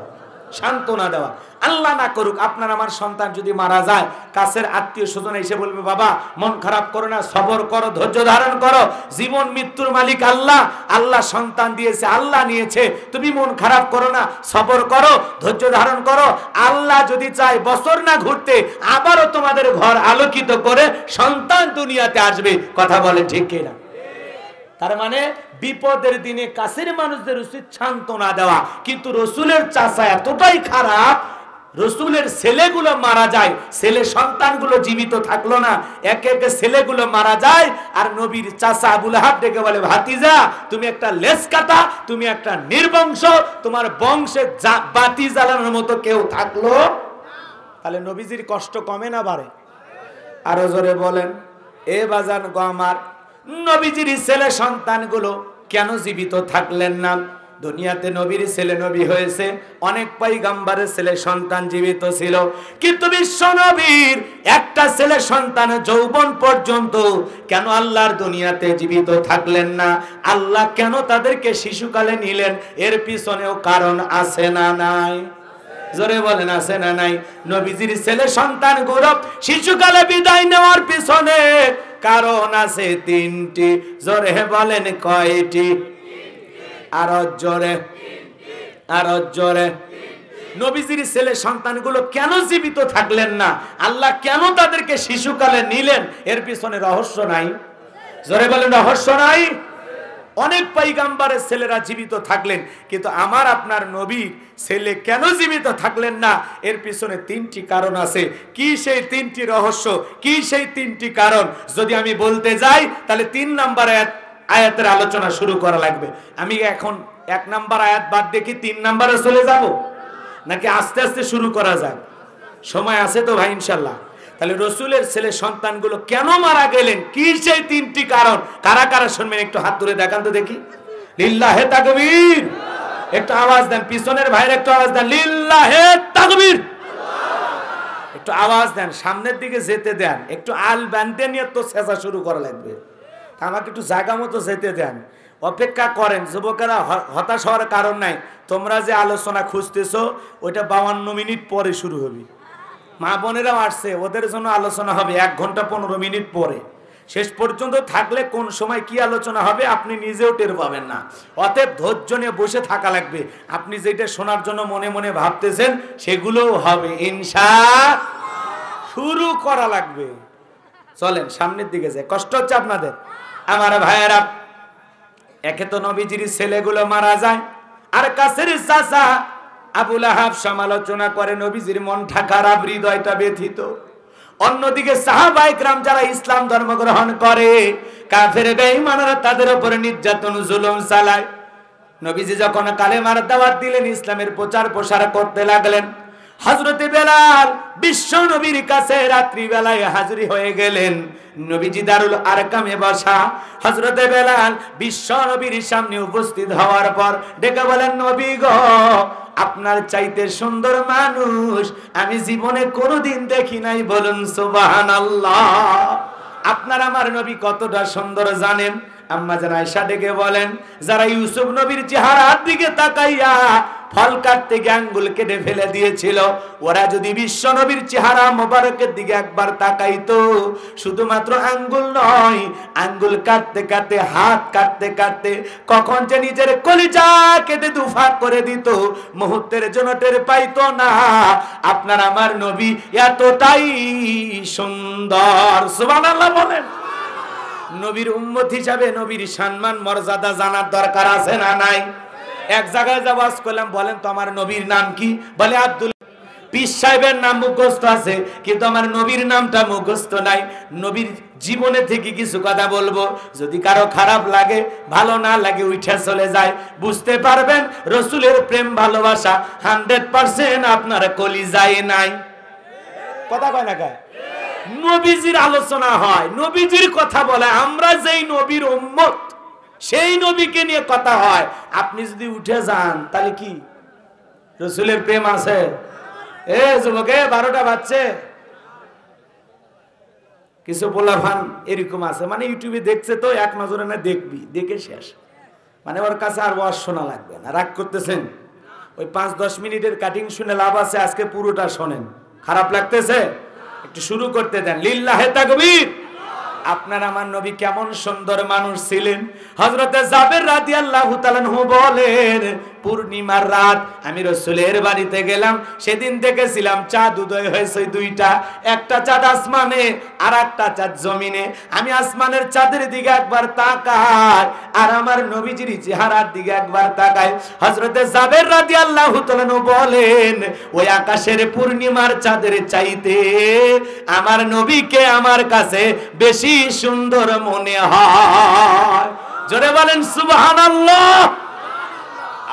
সান্ত্বনা দেওয়া। আল্লাহ না করুক আপনার আমার সন্তান যদি মারা যায়, কাছের আত্মীয় স্বজন এসে বলবে বাবা মন খারাপ করো না, সবর করো, ধৈর্য ধারণ করো, জীবন মৃত্যুর মালিক আল্লাহ, আল্লাহ সন্তান দিয়েছে, আল্লাহ নিয়েছে, তুমি মন খারাপ করো না, সবর করো, ধৈর্য ধারণ করো। আল্লাহ যদি চায় বছর না ঘুরতে আবারও তোমাদের ঘর আলোকিত করে সন্তান দুনিয়াতে আসবে। কথা বলে ঠিক কিনা? তার মানে বিপদের দিনে কাছের মানুষদের উচিত সান্ত্বনা দেওয়া। কিন্তু রসুলের চাচা এতটাই খারাপ, রসুলের ছেলেগুলো মারা যায়, ছেলে সন্তানগুলো জীবিত থাকলো না, একে একে ছেলেগুলো মারা যায়। আর নবীর চাচা আবু লাহাব ডেকে বলে ভাতিজা তুমি একটা লেজ কাটা, তুমি একটা নির্বংশ, তোমার বংশে বাতি জ্বালানোর মতো কেউ থাকলো। তাহলে নবীজির কষ্ট কমে না বাড়ে? আরো জোরে বলেন। এ বাজান গো আমার, নবীজির ছেলে সন্তানগুলো কেন জীবিত থাকলেন না? দুনিয়াতে নবীর ছেলে নবী হয়েছে, অনেক পয়গম্বরের ছেলে সন্তান জীবিত ছিল, কিন্তু বিশ্ব নবীর একটা ছেলে সন্তান যৌবন পর্যন্ত কেন আল্লাহর দুনিয়াতে জীবিত থাকলেন না? আল্লাহ কেন তাদেরকে শিশুকালে নিলেন? এর পিছনেও কারণ আছে না নাই? জোরে বলেন আছে না নাই? নবীজির ছেলে সন্তান গৌরব শিশুকালে বিদায় নেওয়ার পিছনে কারণ আছে তিনটি। জোরে বলেন কয়টি? আরো জোরে, আরো জোরে। নবীজির ছেলে সন্তানগুলো কেন জীবিত থাকলেন না? আল্লাহ কেন তাদেরকে শিশুকালে নিলেন? এর পিছনে রহস্য নাই? জোরে বলেন রহস্য নাই? অনেক পয়গম্বরের ছেলেরা জীবিত থাকলেন, কিন্তু আমার আপনার নবীর ছেলে কেন জীবিত থাকলেন না? এর পিছনে তিনটি কারণ আছে। কি সেই তিনটি রহস্য? কি সেই তিনটি কারণ? যদি আমি বলতে যাই তাহলে 3 নাম্বার আয়াতের আলোচনা শুরু করা লাগবে। আমি এখন 1 নাম্বার আয়াত বাদ দেখি 3 নাম্বারে চলে যাব, নাকি আস্তে আস্তে শুরু করা যাক? সময় আছে তো ভাই ইনশাল্লাহ? তাহলে রসুলের ছেলে সন্তানগুলো কেন মারা গেলেন? কি সেই তিনটি কারণ? কারা কারা শুনবেন একটু হাত তুলে দেখান তো দেখি। লিল্লাহে তাকবীর। একটু আওয়াজ দেন, পিছনের ভাইরা একটু আওয়াজ দেন, লিল্লাহে তাকবীর। একটু আওয়াজ দেন, সামনের দিকে যেতে দেন, একটু আল বানতে নিয়ে তো চেঁচা শুরু করা লাগবে। আমাকে একটু জায়গা মতো যেতে দেন, অপেক্ষা করেন। যুবকেরা হতাশ হওয়ার কারণ নাই, তোমরা যে আলোচনা খুঁজতেছো ওইটা 52 মিনিট পরে শুরু হবে। মা বোনেরাও আসছে, ওদের জন্য আলোচনা হবে 1 ঘন্টা 15 মিনিট পরে। শেষ পর্যন্ত থাকলে কোন সময় কি আলোচনা হবে আপনি নিজেও টের পাবেন না। অতএব ধৈর্য নিয়ে বসে থাকা লাগবে। আপনি যেটা শোনার জন্য মনে মনে ভাবতেছেন সেগুলোও হবে ইনশাআল্লাহ। শুরু করা লাগবে। চলেন সামনের দিকে যাই। কষ্ট হচ্ছে আপনাদের? আমার ভাইয়েরা, একে তো নবীজির ছেলেগুলো মারা যায়, আর কাছের চাচা আবু লাহাব সমালোচনা করে, নবীজির মনটা খারাপ, হৃদয়টা ব্যথিত। অন্যদিকে সাহাবায়ে কেরাম যারা ইসলাম ধর্ম গ্রহণ করে, কাফের বেঈমানরা তাদের উপরে নির্যাতন জুলুম চালায়। নবীজি যখন কালেমার দাওয়াত দিলেন, ইসলামের প্রচার প্রসার করতে লাগলেন, হযরতে বেলাল বিশ্ব নবীর কাছে রাত্রি বেলায় হাজির হয়ে গেলেন। নবীজি দারুল আরকামে বসা। হযরতে বেলাল বিশ্ব নবীর সামনে উপস্থিত হওয়ার পর ডেকে বলেন, নবী গো, আপনার চাইতে সুন্দর মানুষ আমি জীবনে কোনোদিন দেখি নাই, বলুন সুবহানাল্লাহ। আপনার আমার নবী কতটা সুন্দর জানেন? আম্মা জান আয়েশা ডেকে বলেন, যারা ইউসুফ নবীর চেহারার দিকে তাকাইয়া ফল কাটতে গিয়ে আঙ্গুল কেটে ফেলে দিয়েছিল, ওরা যদি বিশ্ব নবীর চেহারা মোবারকের দিকে একবার তাকাইতো, শুধুমাত্র আঙ্গুল নয়, আঙ্গুল কাটতে কাটতে, হাত কাটতে কাটতে কখন যে নিজের কলিজা কেটে দুফাক করে দিত, মুহূর্তের জন্য টের পাইতো না। আপনার আমার নবী এতটাই সুন্দর। সুবহানাল্লাহ বলেন। নবীর উম্মত হিসাবে নবীর সম্মান মর্যাদা জানার দরকার আছে না নাই? এক জায়গায় যা ওয়াজ করলাম, বলেন তো আমার নবীর নাম কি? বলে আব্দুল। পীর সাহেবের নাম মুখস্থ আছে, কিন্তু আমার নবীর নামটা মুখস্থ নাই। নবীর জীবনে থেকে কিছু কথা বলবো, যদি কারো খারাপ লাগে, ভালো না লাগে, উঠে চলে যায়। বুঝতে পারবেন রসুলের প্রেম ভালোবাসা 100% আপনার কলিজায় নাই। কথা কয় না কয়? নবীজির আলোচনা হয়, নবীজির কথা বলে, আমরা যেই নবীর উম্মত সেই নবীকে নিয়ে কথা হয়। আপনি যদি উঠে যান তাহলে কি রসুলের প্রেম আছে? এ যুবকে 12টা বাজছে, কিছু পোলাপান এরকম আছে, মানে ইউটিউবে দেখছে তো এক নজরে না দেখবি, দেখে শেষ, মানে ওর কাছে আর ওয়াজ শোনা লাগবে না। রাগ করতেছেন? ওই 5-10 মিনিটের কাটিং শুনে লাভ আছে, আজকে পুরোটা শোনেন। খারাপ লাগতেছে? একটু শুরু করতে দেন। লিল্লাহে তাকবীর। আপনার আমার নবী কেমন সুন্দর মানুষ ছিলেন। হযরতে জাবের রাদিয়াল্লাহু তাআলা আনহু বলেন, পূর্ণিমার রাত আমি রাসূলের বাড়িতে গেলাম, সেদিন দেখেছিলাম চাঁদ উদয় হয়েছে দুইটা, একটা চাঁদ আসমানে আর একটা চাঁদ জমিনে। আমি আসমানের চাঁদের দিকে একবার তাকাই আর আমার নবীজির চেহারার দিকে একবার তাকাই। হযরতে জাবের রাদিয়াল্লাহু তাআলা আনহু বলেন, ওই আকাশের পূর্ণিমার চাঁদের চাইতে আমার নবীকে আমার কাছে বেশি সুন্দর মনে হয়। জোরে বলেন সুবহানাল্লাহ।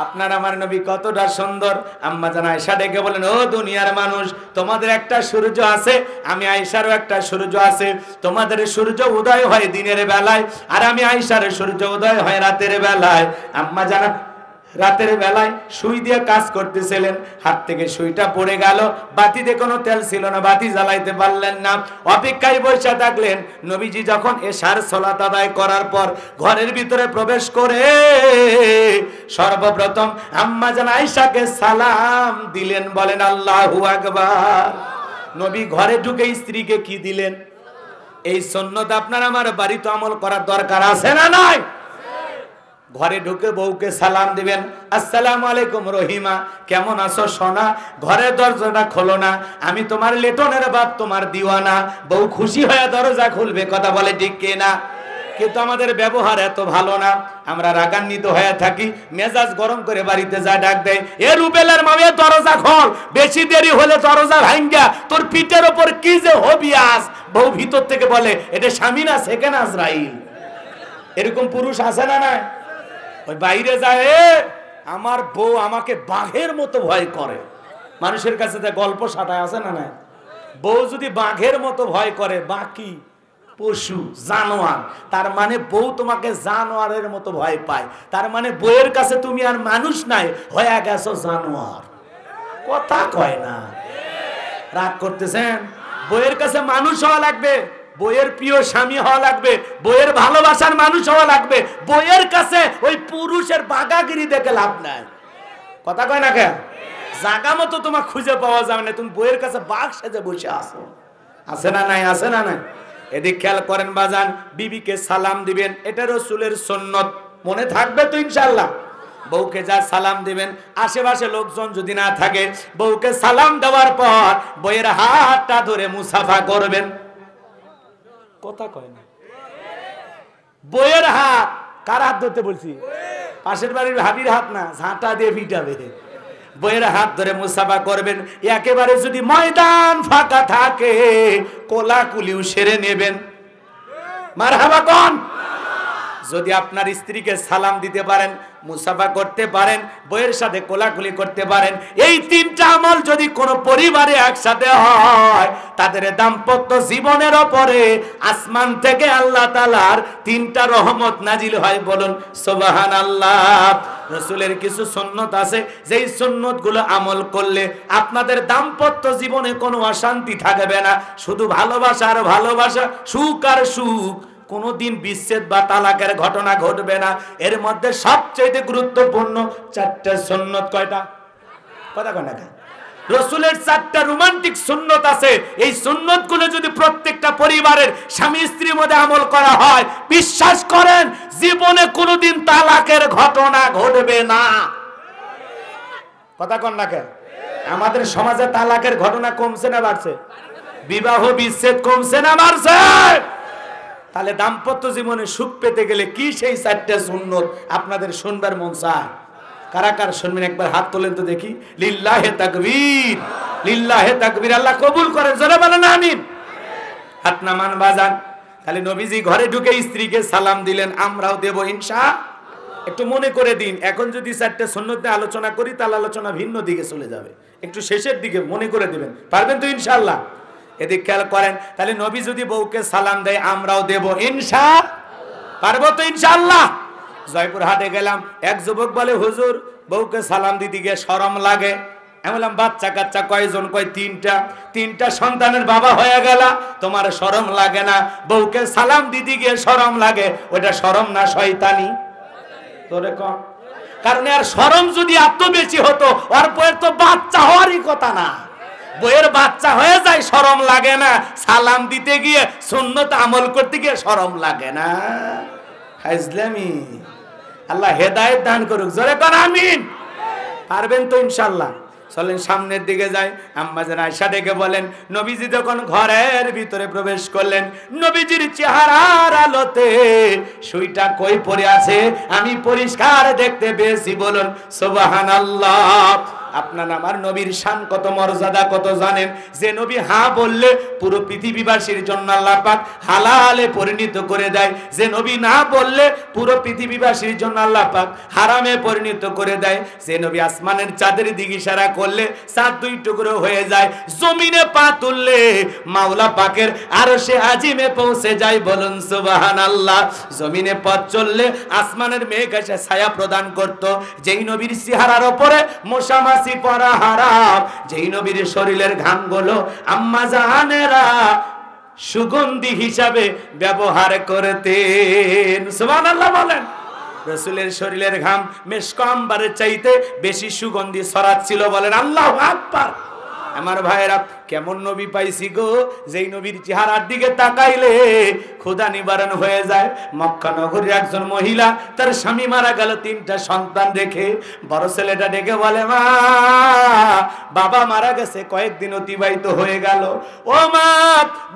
আপনার আমার নবী কতটা সুন্দর। আম্মা জান আয়েশা ডেকে বলেন, ও দুনিয়ার মানুষ, তোমাদের একটা সূর্য আছে, আমি আয়েশারও একটা সূর্য আছে। তোমাদের সূর্য উদয় হয় দিনের বেলায়, আর আমি আয়েশার সূর্য উদয় হয় রাতের বেলায়। আম্মা জান রাতের বেলায় সুই দিয়ে কাজ করতেছিলেন, হাত থেকে সুইটা পড়ে গেল, বাতিতে কোনো তেল ছিল না, বাতি জ্বালাইতে পারলেন না, অপেক্ষায় বসে থাকলেন। নবীজি যখন এশার সালাত আদায় করার পর ঘরের ভিতরে প্রবেশ করে সর্বপ্রথম আম্মা জান আয়েশাকে সালাম দিলেন। বলেন আল্লাহু আকবার। নবী ঘরে ঢুকে স্ত্রীকে কি দিলেন? এই সুন্নাত আপনার আমার বাড়িতে আমল করার দরকার আছে না নাই? ঘরে ঢুকে বউকে সালাম দিবেন, আসসালামু আলাইকুম রহিমা, কেমন আছো সোনা? ঘরের দরজাটা খোলো না, আমি তোমার লেটনের বাপ, তোমার দিওয়ানা। বউ খুশি হয়ে দরজা খুলবে, কথা বলে ঠিক কিনা? কিন্তু আমাদের ব্যবহার এত ভালো না, আমরা রাগান্বিত হয়ে থাকি, মেজাজ গরম করে বাড়িতে যা ডাক দেয়, এ রুবেলের মামে দরজা খোল, বেশি দেরি হলে দরজা ভাঙ্গা তোর পিঠের ওপর কি যে হবি আজ। বউ ভিতর থেকে বলে, এটা স্বামী না সেকেন্ড আজরাইল। এরকম পুরুষ আছে না? না, ওই বাইরে যায়, আমার বউ আমাকে বাঘের মতো ভয় করে। মানুষের কাছে গল্প সাটায় আছে না? না, বউ যদি বাঘের মতো ভয় করে, বাকি পশু জানোয়ার, তার মানে বউ তোমাকে জানোয়ারের মতো ভয় পায়, তার মানে বউয়ের কাছে তুমি আর মানুষ নাই, হয়ে গেছো জানোয়ার। কথা কয় না? রাগ করতেছেন? বউয়ের কাছে মানুষ হওয়া লাগবে, বইয়ের প্রিয় স্বামী হওয়া লাগবে, বইয়ের ভালোবাসার মানুষ হওয়া লাগবে। বইয়ের কাছে ওই পুরুষের বাগাগিরি দেখে লাভ নাই। কথা কয় না কেন? জাগা মতো তোমার খুঁজে পাওয়া যাবে না, তুমি বইয়ের কাছে বাঘ সেজে বসে আসো। আছে না নাই? আছে না নাই? এদিক খেয়াল করেন বাজান, বিবিকে সালাম দিবেন, এটা রাসূলের সুন্নাত, মনে থাকবে তো ইনশাআল্লাহ। বউকে যা সালাম দিবেন, আশেপাশে লোকজন যদি না থাকে, বউকে সালাম দেওয়ার পর বইয়ের হাতটা ধরে মুসাফা করবেন। কথা কয় না? বইয়ের হাত, কার হাত ধরতে বলছি? পাশের বাড়ির ভাবির হাত না, ঝাঁটা দিয়ে পিটাবে। বইয়ের হাত ধরে মুসাফা করবেন। একেবারে যদি ময়দান ফাঁকা থাকে, কোলাকুলিও সেরে নেবেন। মারহাবা কোন? যদি আপনার স্ত্রীকে সালাম দিতে পারেন, মুসাফা করতে পারেন, বইয়ের সাথে কোলাকুলি করতে পারেন, এই তিনটা আমল যদি কোনো পরিবারে একসাথে হয়, তাদের দাম্পত্য জীবনের উপরে আসমান থেকে আল্লাহ তাআলার 3টা রহমত নাজিল হয়। বলুন সুবহানাল্লাহ। রাসূলের কিছু সুন্নাত আছে, যেই সুন্নাতগুলো আমল করলে আপনাদের দাম্পত্য জীবনে কোনো অশান্তি থাকবে না, শুধু ভালোবাসা আর ভালোবাসা, সুখ আর সুখ, কোনদিন বিচ্ছেদ বা তালাকের ঘটনা ঘটবে না। এর মধ্যে সবচেয়ে গুরুত্বপূর্ণ 4টা সুন্নাত। কয়টা? কথা কয় না? রাসূলের 4টা রোমান্টিক সুন্নাত আছে। এই সুন্নাতগুলো যদি প্রত্যেকটা পরিবারের স্বামী স্ত্রীর মধ্যে আমল করা হয়, বিশ্বাস করেন জীবনে কোনোদিন তালাকের ঘটনা ঘটবে না। কথা কন না কেন? আমাদের সমাজে তালাকের ঘটনা কমছে না বাড়ছে? বিবাহ বিচ্ছেদ কমছে না বাড়ছে? তাহলে দাম্পত্য জীবনে সুখ পেতে গেলে কি সেই 4টা সুন্নাত আপনাদের শুনবার মন চায়? কারা কারা শুনবেন একবার হাত তোলেন তো দেখি। লিল্লাহে তাকবীর, লিল্লাহে তাকবীর। আল্লাহ কবুল করেন, জোরে বলেন আমিন। হাত নামান বাজান। তাহলে নবীজি ঘরে ঢুকে স্ত্রীকে সালাম দিলেন, আমরাও দেব ইনশাআল্লাহ। একটু মনে করে দিন, এখন যদি 4টে সুন্নতে আলোচনা করি তাহলে আলোচনা ভিন্ন দিকে চলে যাবে, একটু শেষের দিকে মনে করে দিবেন, পারবেন তো ইনশাআল্লাহ? এদিক খেয়াল করেন। তাহলে নবী যদি বউকে সালাম দেয় আমরাও দেব ইনশাআল্লাহ, পারবো তো ইনশাআল্লাহ? জয়পুরহাটে গেলাম, এক যুবক বলে হুজুর বউকে সালাম দিতে গিয়ে শরম লাগে। আমি বললাম বাচ্চা কাচ্চা কয়জন? কয় তিনটা সন্তানের বাবা হয়ে গেল, তোমার শরম লাগে না? বউকে সালাম দিতে গিয়ে শরম লাগে, ওটা শরম না শয়তানি? তোরে কম। কারণ আর শরম যদি এত বেশি হতো, ওর বউয়ের তো বাচ্চা হওয়ারই কথা না। বউয়ের বাচ্চা হয়ে যায় শরম লাগে না, সালাম দিতে গিয়ে সুন্নত আমল করতে গিয়ে শরম লাগে না। হাজলামি। আল্লাহ হেদায়েত দান করুক, জোরে কোন আমিন। পারবেন তো ইনশাআল্লাহ? চলেন সামনের দিকে যাই। আম্মা জান আয়েশা ডেকে বলেন, নবীজি যখন ঘরের ভিতরে প্রবেশ করলেন, নবীজির চেহারার আলোতে সুইটা কই পড়ে আছে আমি পরিষ্কার দেখতে পেয়েছি। বলুন সুবহানাল্লাহ। আপনার আমার নবীর শান কত, মর্যাদা কত জানেন? যে নবী হ্যাঁ বললে পুরো পৃথিবীবাসীর জন্য আল্লাহ পাক হালালে পরিণত করে দেয়, যে নবী না বললে পুরো পৃথিবীবাসীর জন্য আল্লাহ পাক হারামে পরিণত করে দেয়, যে নবী আসমানের চাঁদের দিকে ইশারা করলে চাঁদ 2 টুকরো হয়ে যায়, জমিনে পা তুললে মাওলা পাকের আরশে আজিমে পৌঁছে যায়। বলুন সুবহানাল্লাহ। জমিনে পথ চললে আসমানের মেঘ এসে ছায়া প্রদান করত, যেই নবীর চেহারার উপরে মশা পরা হারাম, যেই নবীর শরীরের ঘামগুলো আম্মা জানেরা সুগন্ধি হিসাবে ব্যবহার করতেন। সুবহানাল্লাহ বলেন। রাসূলের শরীরের ঘাম মিশক আম্বারের চাইতে বেশি সুগন্ধি ছড়াচ্ছিল। বলেন আল্লাহু আকবার। আমার ভাইয়েরা, কেমন নবী পাইছি গো, যেই নবীর চেহারার দিকে তাকাইলে ক্ষুধা নিবারণ হয়ে যায়। মক্কা নগরীর একজন মহিলা, তার স্বামী মারা গেল, 3টা সন্তান রেখে বড় ছেলেটা ডেকে বলে, মা বাবা মারা গেছে, কয়েকদিন অতিবাহিত হয়ে গেল, ও মা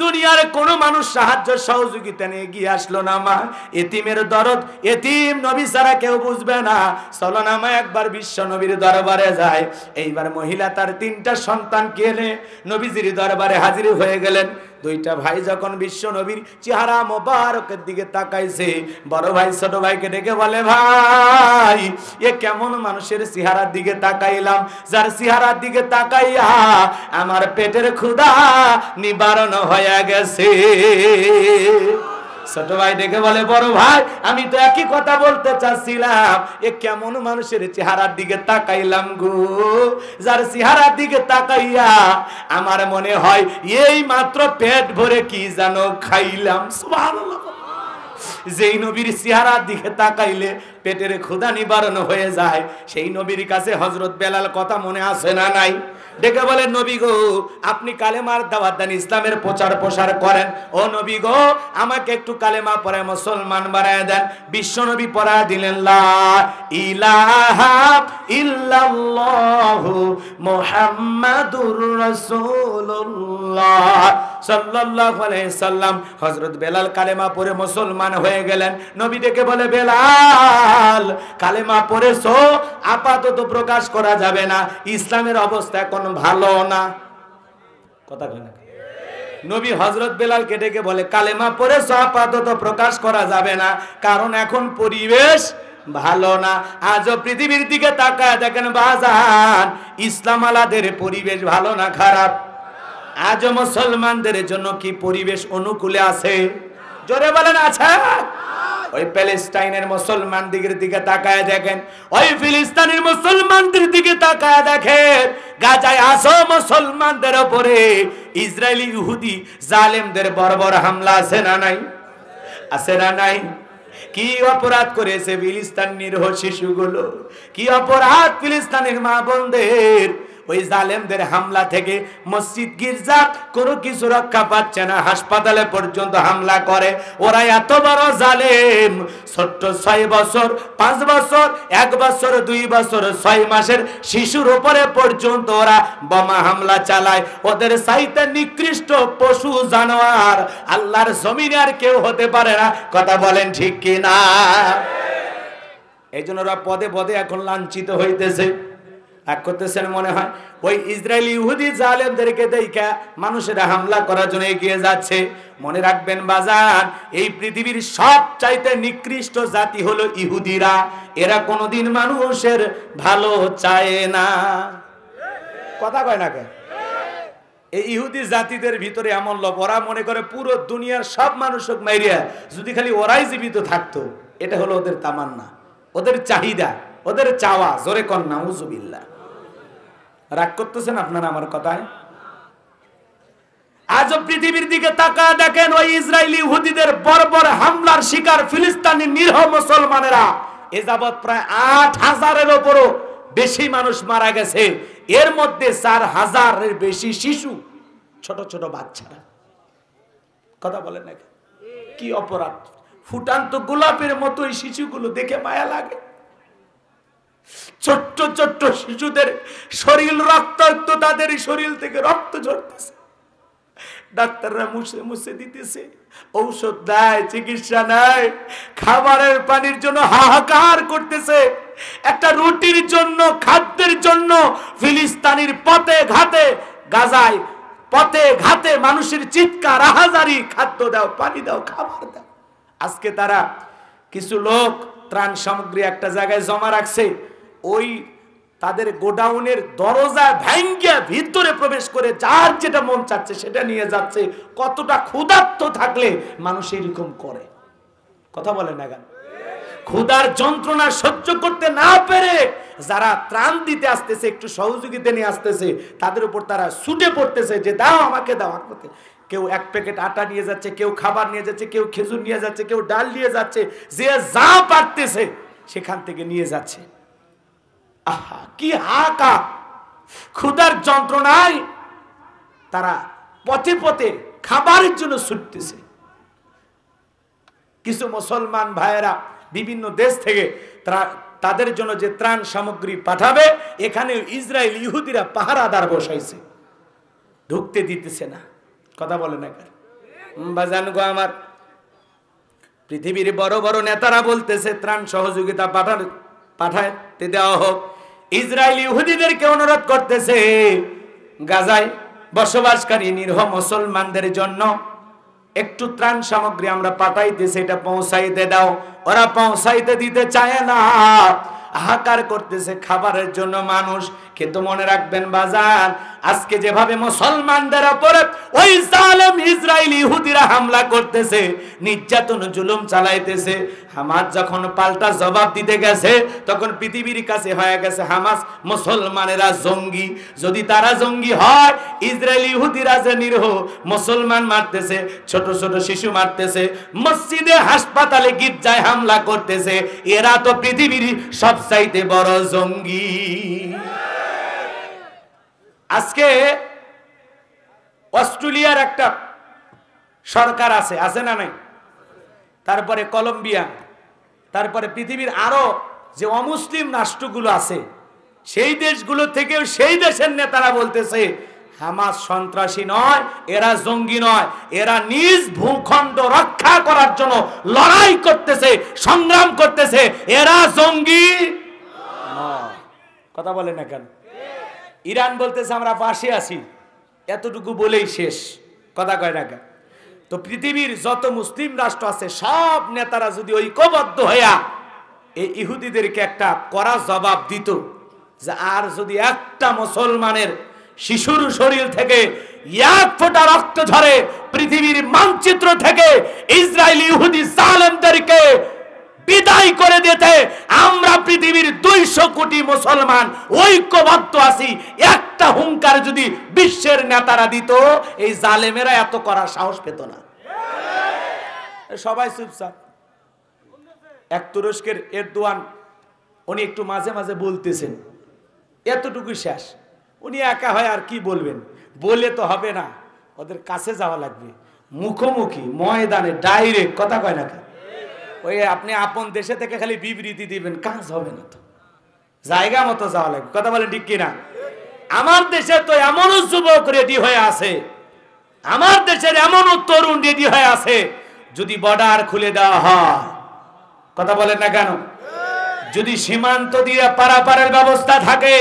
দুনিয়ার কোনো মানুষ সাহায্য সহযোগিতা নিয়ে এগিয়ে আসলো না মা, এতিমের দরদ এতিম নবী ছাড়া কেউ বুঝবে না, চলো না মা একবার বিশ্ব নবীর দরবারে যায়। এইবার মহিলা তার 3টা সন্তান কেনে নবীজির দরবারে হাজির হয়ে গেলেন। 2টা ভাই যখন বিশ্ব নবীর চেহারা মোবারকের দিকে তাকাইছে, বড় ভাই ছোট ভাইকে ডেকে বলে, ভাই এ কেমন মানুষের চেহারার দিকে তাকাইলাম, যার চেহারার দিকে তাকাইয়া আমার পেটের ক্ষুধা নিবারণ হয়ে গেছে। ছোট ভাই ডেকে বলে, বড় ভাই আমি তো একই কথা বলতে চাচ্ছিলাম, এ কেমন মানুষের চেহারার দিকে তাকাইলাম গো, যার চেহারার দিকে তাকাইয়া আমার মনে হয় এই মাত্র পেট ভরে কি যেন খাইলাম। সুবহানাল্লাহ। যেই নবীর চেহারার দিকে তাকাইলে পেটের ক্ষুধা নিবারণ হয়ে যায়, সেই নবীর কাছে হযরত বেলাল কথা মনে আছে না নাই? ডেকে বলে, নবী গো আপনি কালেমার দাওয়াত দেন, ইসলামের প্রচার প্রসার করেন, ও নবী গো আমাকে একটু কালেমা পড়ে মুসলমান বানায় দেন। বিশ্ব নবী পড়া দিলেন, লা ইলাহা ইল্লাল্লাহু মুহাম্মাদুর রাসূলুল্লাহ সাল্লাল্লাহু আলাইহি সাল্লাম। হযরত বেলাল কালেমা পড়ে মুসলমান হয়ে গেলেন। নবী ডেকে বলে, বেলাল কালেমা পড়েছো, আপাতত প্রকাশ করা যাবে না, ইসলামের অবস্থা এখন ভালো না। কথা কয় না? নবী হযরত বেলালকে ডেকে বলে, কালেমা পড়েছো, আপাতত প্রকাশ করা যাবে না, কারণ এখন পরিবেশ ভালো না। আজও পৃথিবীর দিকে তাকায় দেখেন বাজান, ইসলাম আলাদের পরিবেশ ভালো না খারাপ? আজও মুসলমানদের জন্য কি পরিবেশ অনুকূলে আছে? জোরে বলেন আছে? ওই প্যালেস্টাইনের মুসলমানদের দিকে তাকায় দেখেন, ওই ফিলিস্তিনের মুসলমানদের দিকে তাকায় দেখেন, গাজায় আসো মুসলমানদের উপরে ইসরায়েলি ইহুদি জালেমদের বর্বর হামলা আছে না নাই? আছে না নাই? কি অপরাধ করেছে ফিলিস্তিন নিরীহ শিশুগুলো, কি অপরাধ ফিলিস্তিনের মা বোনদের, ওই জালেমদের হামলা থেকে মসজিদ গির্জা কোনো কিছু রক্ষা পাচ্ছে না, হাসপাতালে পর্যন্ত হামলা করে। ওরা এত বড় জালেম, ছোট্ট 6 বছর 5 বছর 1 বছর 2 বছর 6 মাসের শিশুর উপরে পর্যন্ত ওরা বোমা হামলা চালায়। ওদের চাইতে নিকৃষ্ট পশু জানোয়ার আল্লাহর জমিনে আর কেউ হতে পারে না। কথা বলেন ঠিক কি না? এই জন্য ওরা পদে পদে এখন লাঞ্ছিত হইতেছে, রাগ করতেছেন মনে হয়। ওই ইসরায়েলি ইহুদি জালেমদেরকে দেখা মানুষেরা হামলা করার জন্য এগিয়ে যাচ্ছে। মনে রাখবেন বাজান, এই পৃথিবীর সবচাইতে নিকৃষ্ট জাতি হলো ইহুদিরা। এরা কোনোদিন মানুষের ভালো চায় না। কথা কয় না কেন? এই ইহুদি জাতিদের ভিতরে এমন লোক, ওরা মনে করে পুরো দুনিয়ার সব মানুষকে মাইরিয়া যদি খালি ওরাই জীবিত থাকতো। এটা হলো ওদের তামান্না, ওদের চাহিদা, ওদের চাওয়া। জোরে কন নাউজুবিল্লাহ। রাগ করতেছেন আপনারা আমার কথায়? আজও পৃথিবীর দিকে তাকা দেখেন, ওই ইসরায়েলি ইহুদিদের বর্বর হামলার শিকার ফিলিস্তিনি নিরীহ মুসলমানেরা। এ যাবৎ প্রায় ৮,০০০-এর উপরও বেশি মানুষ মারা গেছে। এর মধ্যে ৪,০০০-এর বেশি শিশু, ছোট ছোট বাচ্চারা। কথা বলেন না? কি অপরাধ! ফুটান্ত গোলাপের মতো এই শিশুগুলো দেখে মায়া লাগে। ছোট্ট ছোট্ট শিশুদের শরীর রক্তাক্ত, তাদের শরীর থেকে রক্ত ঝরতেছে। ডাক্তাররা মুছে মুছে দিতেছে, ঔষধ দেয়, চিকিৎসা নেয়, খাবারের পানির জন্য হাহাকার করতেছে। একটা রুটির জন্য, খাদ্যের জন্য ফিলিস্তিনের পথে ঘাটে, গাজায় পথে ঘাটে মানুষের চিৎকার, আহাজারি, খাদ্য দাও, পানি দাও, খাবার দাও। আজকে তারা কিছু লোক ত্রাণ সামগ্রী একটা জায়গায় জমা রাখছে। ওই তাদের গোডাউনের দরজা ভাঙ্গিয়া ভিতরে প্রবেশ করে যার যেটা মন চাচ্ছে সেটা নিয়ে যাচ্ছে। কতটা ক্ষুধার্ত থাকলে মানুষ এরকম করে? কথা বলে না কেন? ক্ষুধার যন্ত্রণা সহ্য করতে না পেরে যারা ত্রাণ দিতে আসতেছে, একটু সহযোগিতা নিয়ে আসতেছে, তাদের উপর তারা ছুটে পড়তেছে যে দাও, আমাকে দাও, আমাকে। কেউ 1 প্যাকেট আটা নিয়ে যাচ্ছে, কেউ খাবার নিয়ে যাচ্ছে, কেউ খেজুর নিয়ে যাচ্ছে, কেউ ডাল নিয়ে যাচ্ছে, যে যা পারতেছে সেখান থেকে নিয়ে যাচ্ছে। আহা, কি হাকা! ক্ষুধার যন্ত্রণায় তারা পথে পথে খাবারের জন্য ছুটতেছে। কিছু মুসলমান ভাইয়েরা বিভিন্ন দেশ থেকে তাদের জন্য যে ত্রাণ সামগ্রী পাঠাবে, এখানে ইসরায়েল ইহুদিরা পাহারাদার বসাইছে, ঢুকতে দিতেছে না। কথা বলে না কেন? বাজান গো আমার, পৃথিবীর বড় বড় নেতারা বলতেছে ত্রাণ সহযোগিতা পাঠাতে দেওয়া হোক। ইসরায়েল ইহুদিদেরকে অনুরোধ করতেছে গাজায় বসবাসকারী নিরীহ মুসলমানদের জন্য একটু ত্রাণ সামগ্রী আমরা পাঠাইতেছি, এটা পৌঁছাইতে দাও। ওরা পৌঁছাইতে দিতে চায় না, হাহাকার করতেছে খাবারের জন্য মানুষ। কিন্তু মনে রাখবেন বাজান, আজকে যেভাবে মুসলমানদের উপরে ওই জালেম ইসরায়েলি ইহুদিরা হামলা করতেছে, নির্যাতন জুলুম চালাইতেছে, হামাস যখন পাল্টা জবাব দিতে গেছে, তখন পৃথিবীর কাছে হয়ে গেছে হামাস মুসলমানেরা জঙ্গি। যদি তারা জঙ্গি হয়, ইসরায়েলি ইহুদিরা যে নিরীহ মুসলমান মারতেছে, ছোট ছোট শিশু মারতেছে, মসজিদে হাসপাতালে গির্জায় হামলা করতেছে, এরা তো পৃথিবীর সবচাইতে বড় জঙ্গি। আজকে অস্ট্রেলিয়ার একটা সরকার আছে, আছে না নাই? তারপরে কলম্বিয়া, তারপরে পৃথিবীর আরো যে অমুসলিম রাষ্ট্রগুলো আছে, সেই দেশগুলো থেকেও সেই দেশের নেতারা বলতেছে হামাস সন্ত্রাসী নয়, এরা জঙ্গি নয়, এরা নিজ ভূখণ্ড রক্ষা করার জন্য লড়াই করতেছে, সংগ্রাম করতেছে, এরা জঙ্গি নয়। কথা বলে না কেন? ইরান বলতেছে আমরা পাশে আছি, এতটুকু বলেই শেষ। কথা কয় না কেন? তো পৃথিবীর যত মুসলিম রাষ্ট্র আছে, সব নেতারা যদি ঐক্যবদ্ধ হইয়া এই ইহুদিদেরকে একটা কড়া জবাব দিত যে আর যদি একটা মুসলমানের শিশুর শরীর থেকে 1 ফোঁটা রক্ত ঝরে, পৃথিবীর মানচিত্র থেকে ইসরায়েলি ইহুদি জালেমদেরকে বিদায় করে দিতে আমরা পৃথিবীর 200 কোটি মুসলমান ঐক্যবদ্ধ আছি। একটা হুঙ্কার যদি বিশ্বের নেতারা দিত, এই জালেমেরা এত করার সাহস পেত না। সবাই চুপচাপ। এক তুরস্কের এরদোয়ান, উনি একটু মাঝে মাঝে বলতেছেন, এতটুকু শেষ। উনি একা হয় আর কি বলবেন? বলে তো হবে না, ওদের কাছে যাওয়া লাগবে, মুখোমুখি ময়দানে ডাইরেক্ট। কথা কয় না? ওই আপনি আপন দেশে থেকে খালি বিবৃতি দিবেন, কাজ হবে না, তো জায়গা মতো যাওয়া লাগবে। কথা বলেন ঠিক কিনা? আমার দেশে তো এমনও যুবক রেডি হয়ে আছে, আমার দেশের এমনও তরুণ রেডি হয়ে আছে, যদি বর্ডার খুলে দেওয়া হয়, কথা বলেন না কেন, যদি সীমান্ত দিয়ে পারাপারের ব্যবস্থা থাকে,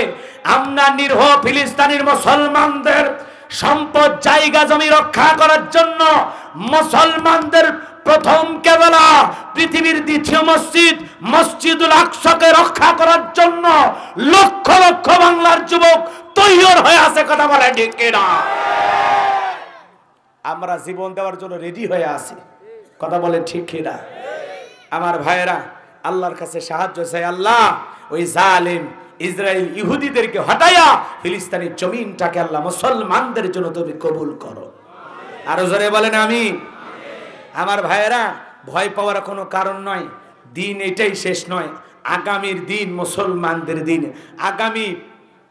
আমরা নিরীহ ফিলিস্তিনের মুসলমানদের সম্পদ জায়গা জমি রক্ষা করার জন্য, মুসলমানদের প্রথম কেবলা পৃথিবীর দ্বিতীয় মসজিদ মসজিদুল আকসাকে রক্ষা করার জন্য লক্ষ লক্ষ বাংলার যুবক তৈরি হয়ে আছে। কথা বলে ঠিক কিনা? আমরা জীবন দেওয়ার জন্য রেডি হয়ে আছি। কথা বলেন ঠিক কিনা? আমার ভাইয়েরা, আল্লাহর কাছে সাহায্য চাই। আল্লাহ ওই জালেম ইসরায়েল ইহুদিদেরকে হটাইয়া ফিলিস্তিনের জমিনটাকে আল্লাহ মুসলমানদের জন্য তুমি কবুল করো। আরো জোরে বলেন আমিন। আমার ভাইয়েরা, ভয় পাওয়ার কোনো কারণ নয়। দিন এটাই শেষ নয়, আগামীর দিন মুসলমানদের দিন। আগামী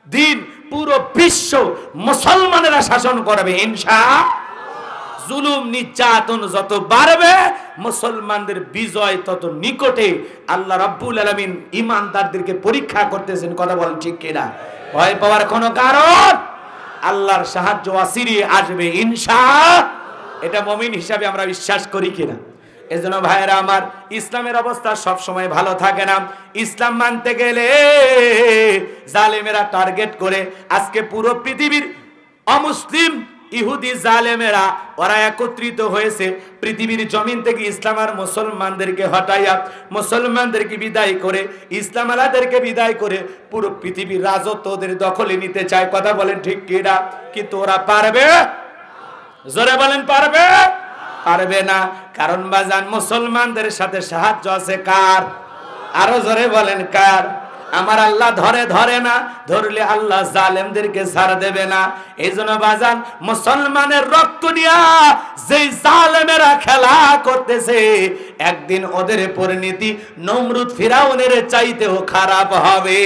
দিন পুরো বিশ্ব মুসলমানেরা শাসন করবে ইনশাআল্লাহ। জুলুম নির্যাতন যত বাড়বে, মুসলমানদের বিজয় তত নিকটে। আল্লাহ রাব্বুল আলামিন ঈমানদারদেরকে পরীক্ষা করতেছেন। কথা বলেন ঠিক কিনা? ভয় পাওয়ার কোনো কারণ, আল্লাহর সাহায্য অচিরে আসবে ইনশাআল্লাহ। এটা মুমিন হিসাবে আমরা বিশ্বাস করি কিনা? এজন্য ভাইয়েরা আমার, ইসলামের অবস্থা সব সময় ভালো থাকে না। ইসলাম মানতে গেলে জালেমেরা টার্গেট করে আজকে পুরো পৃথিবীর অমুসলিম ইহুদি জালেমেরা ওরা একত্রিত হয়েছে পৃথিবীর জমিন থেকে ইসলাম আর মুসলমানদেরকে হটাইয়া, মুসলমানদেরকে বিদায় করে, ইসলাম আলাদেরকে বিদায় করে পুরো পৃথিবীর রাজত্ব ওদের দখলে নিতে চায়। কথা বলেন ঠিক কিনা? কিন্তু ওরা পারবে? জোরে বলেন পারবে? পারবে না। কারণ বাজান, মুসলমানদের সাথে সাহায্য আছে কার? আরো জোরে বলেন কার? আমার আল্লাহ ধরে না, ধরলে আল্লাহ জালেমদেরকে ছাড় দেবে না। এই জন্য বাজান, মুসলমানের রক্ত নিয়া যেই জালেমেরা খেলা করতেছে, একদিন ওদের পরিণতি নমরুদ ফিরাউনের চাইতেও খারাপ হবে।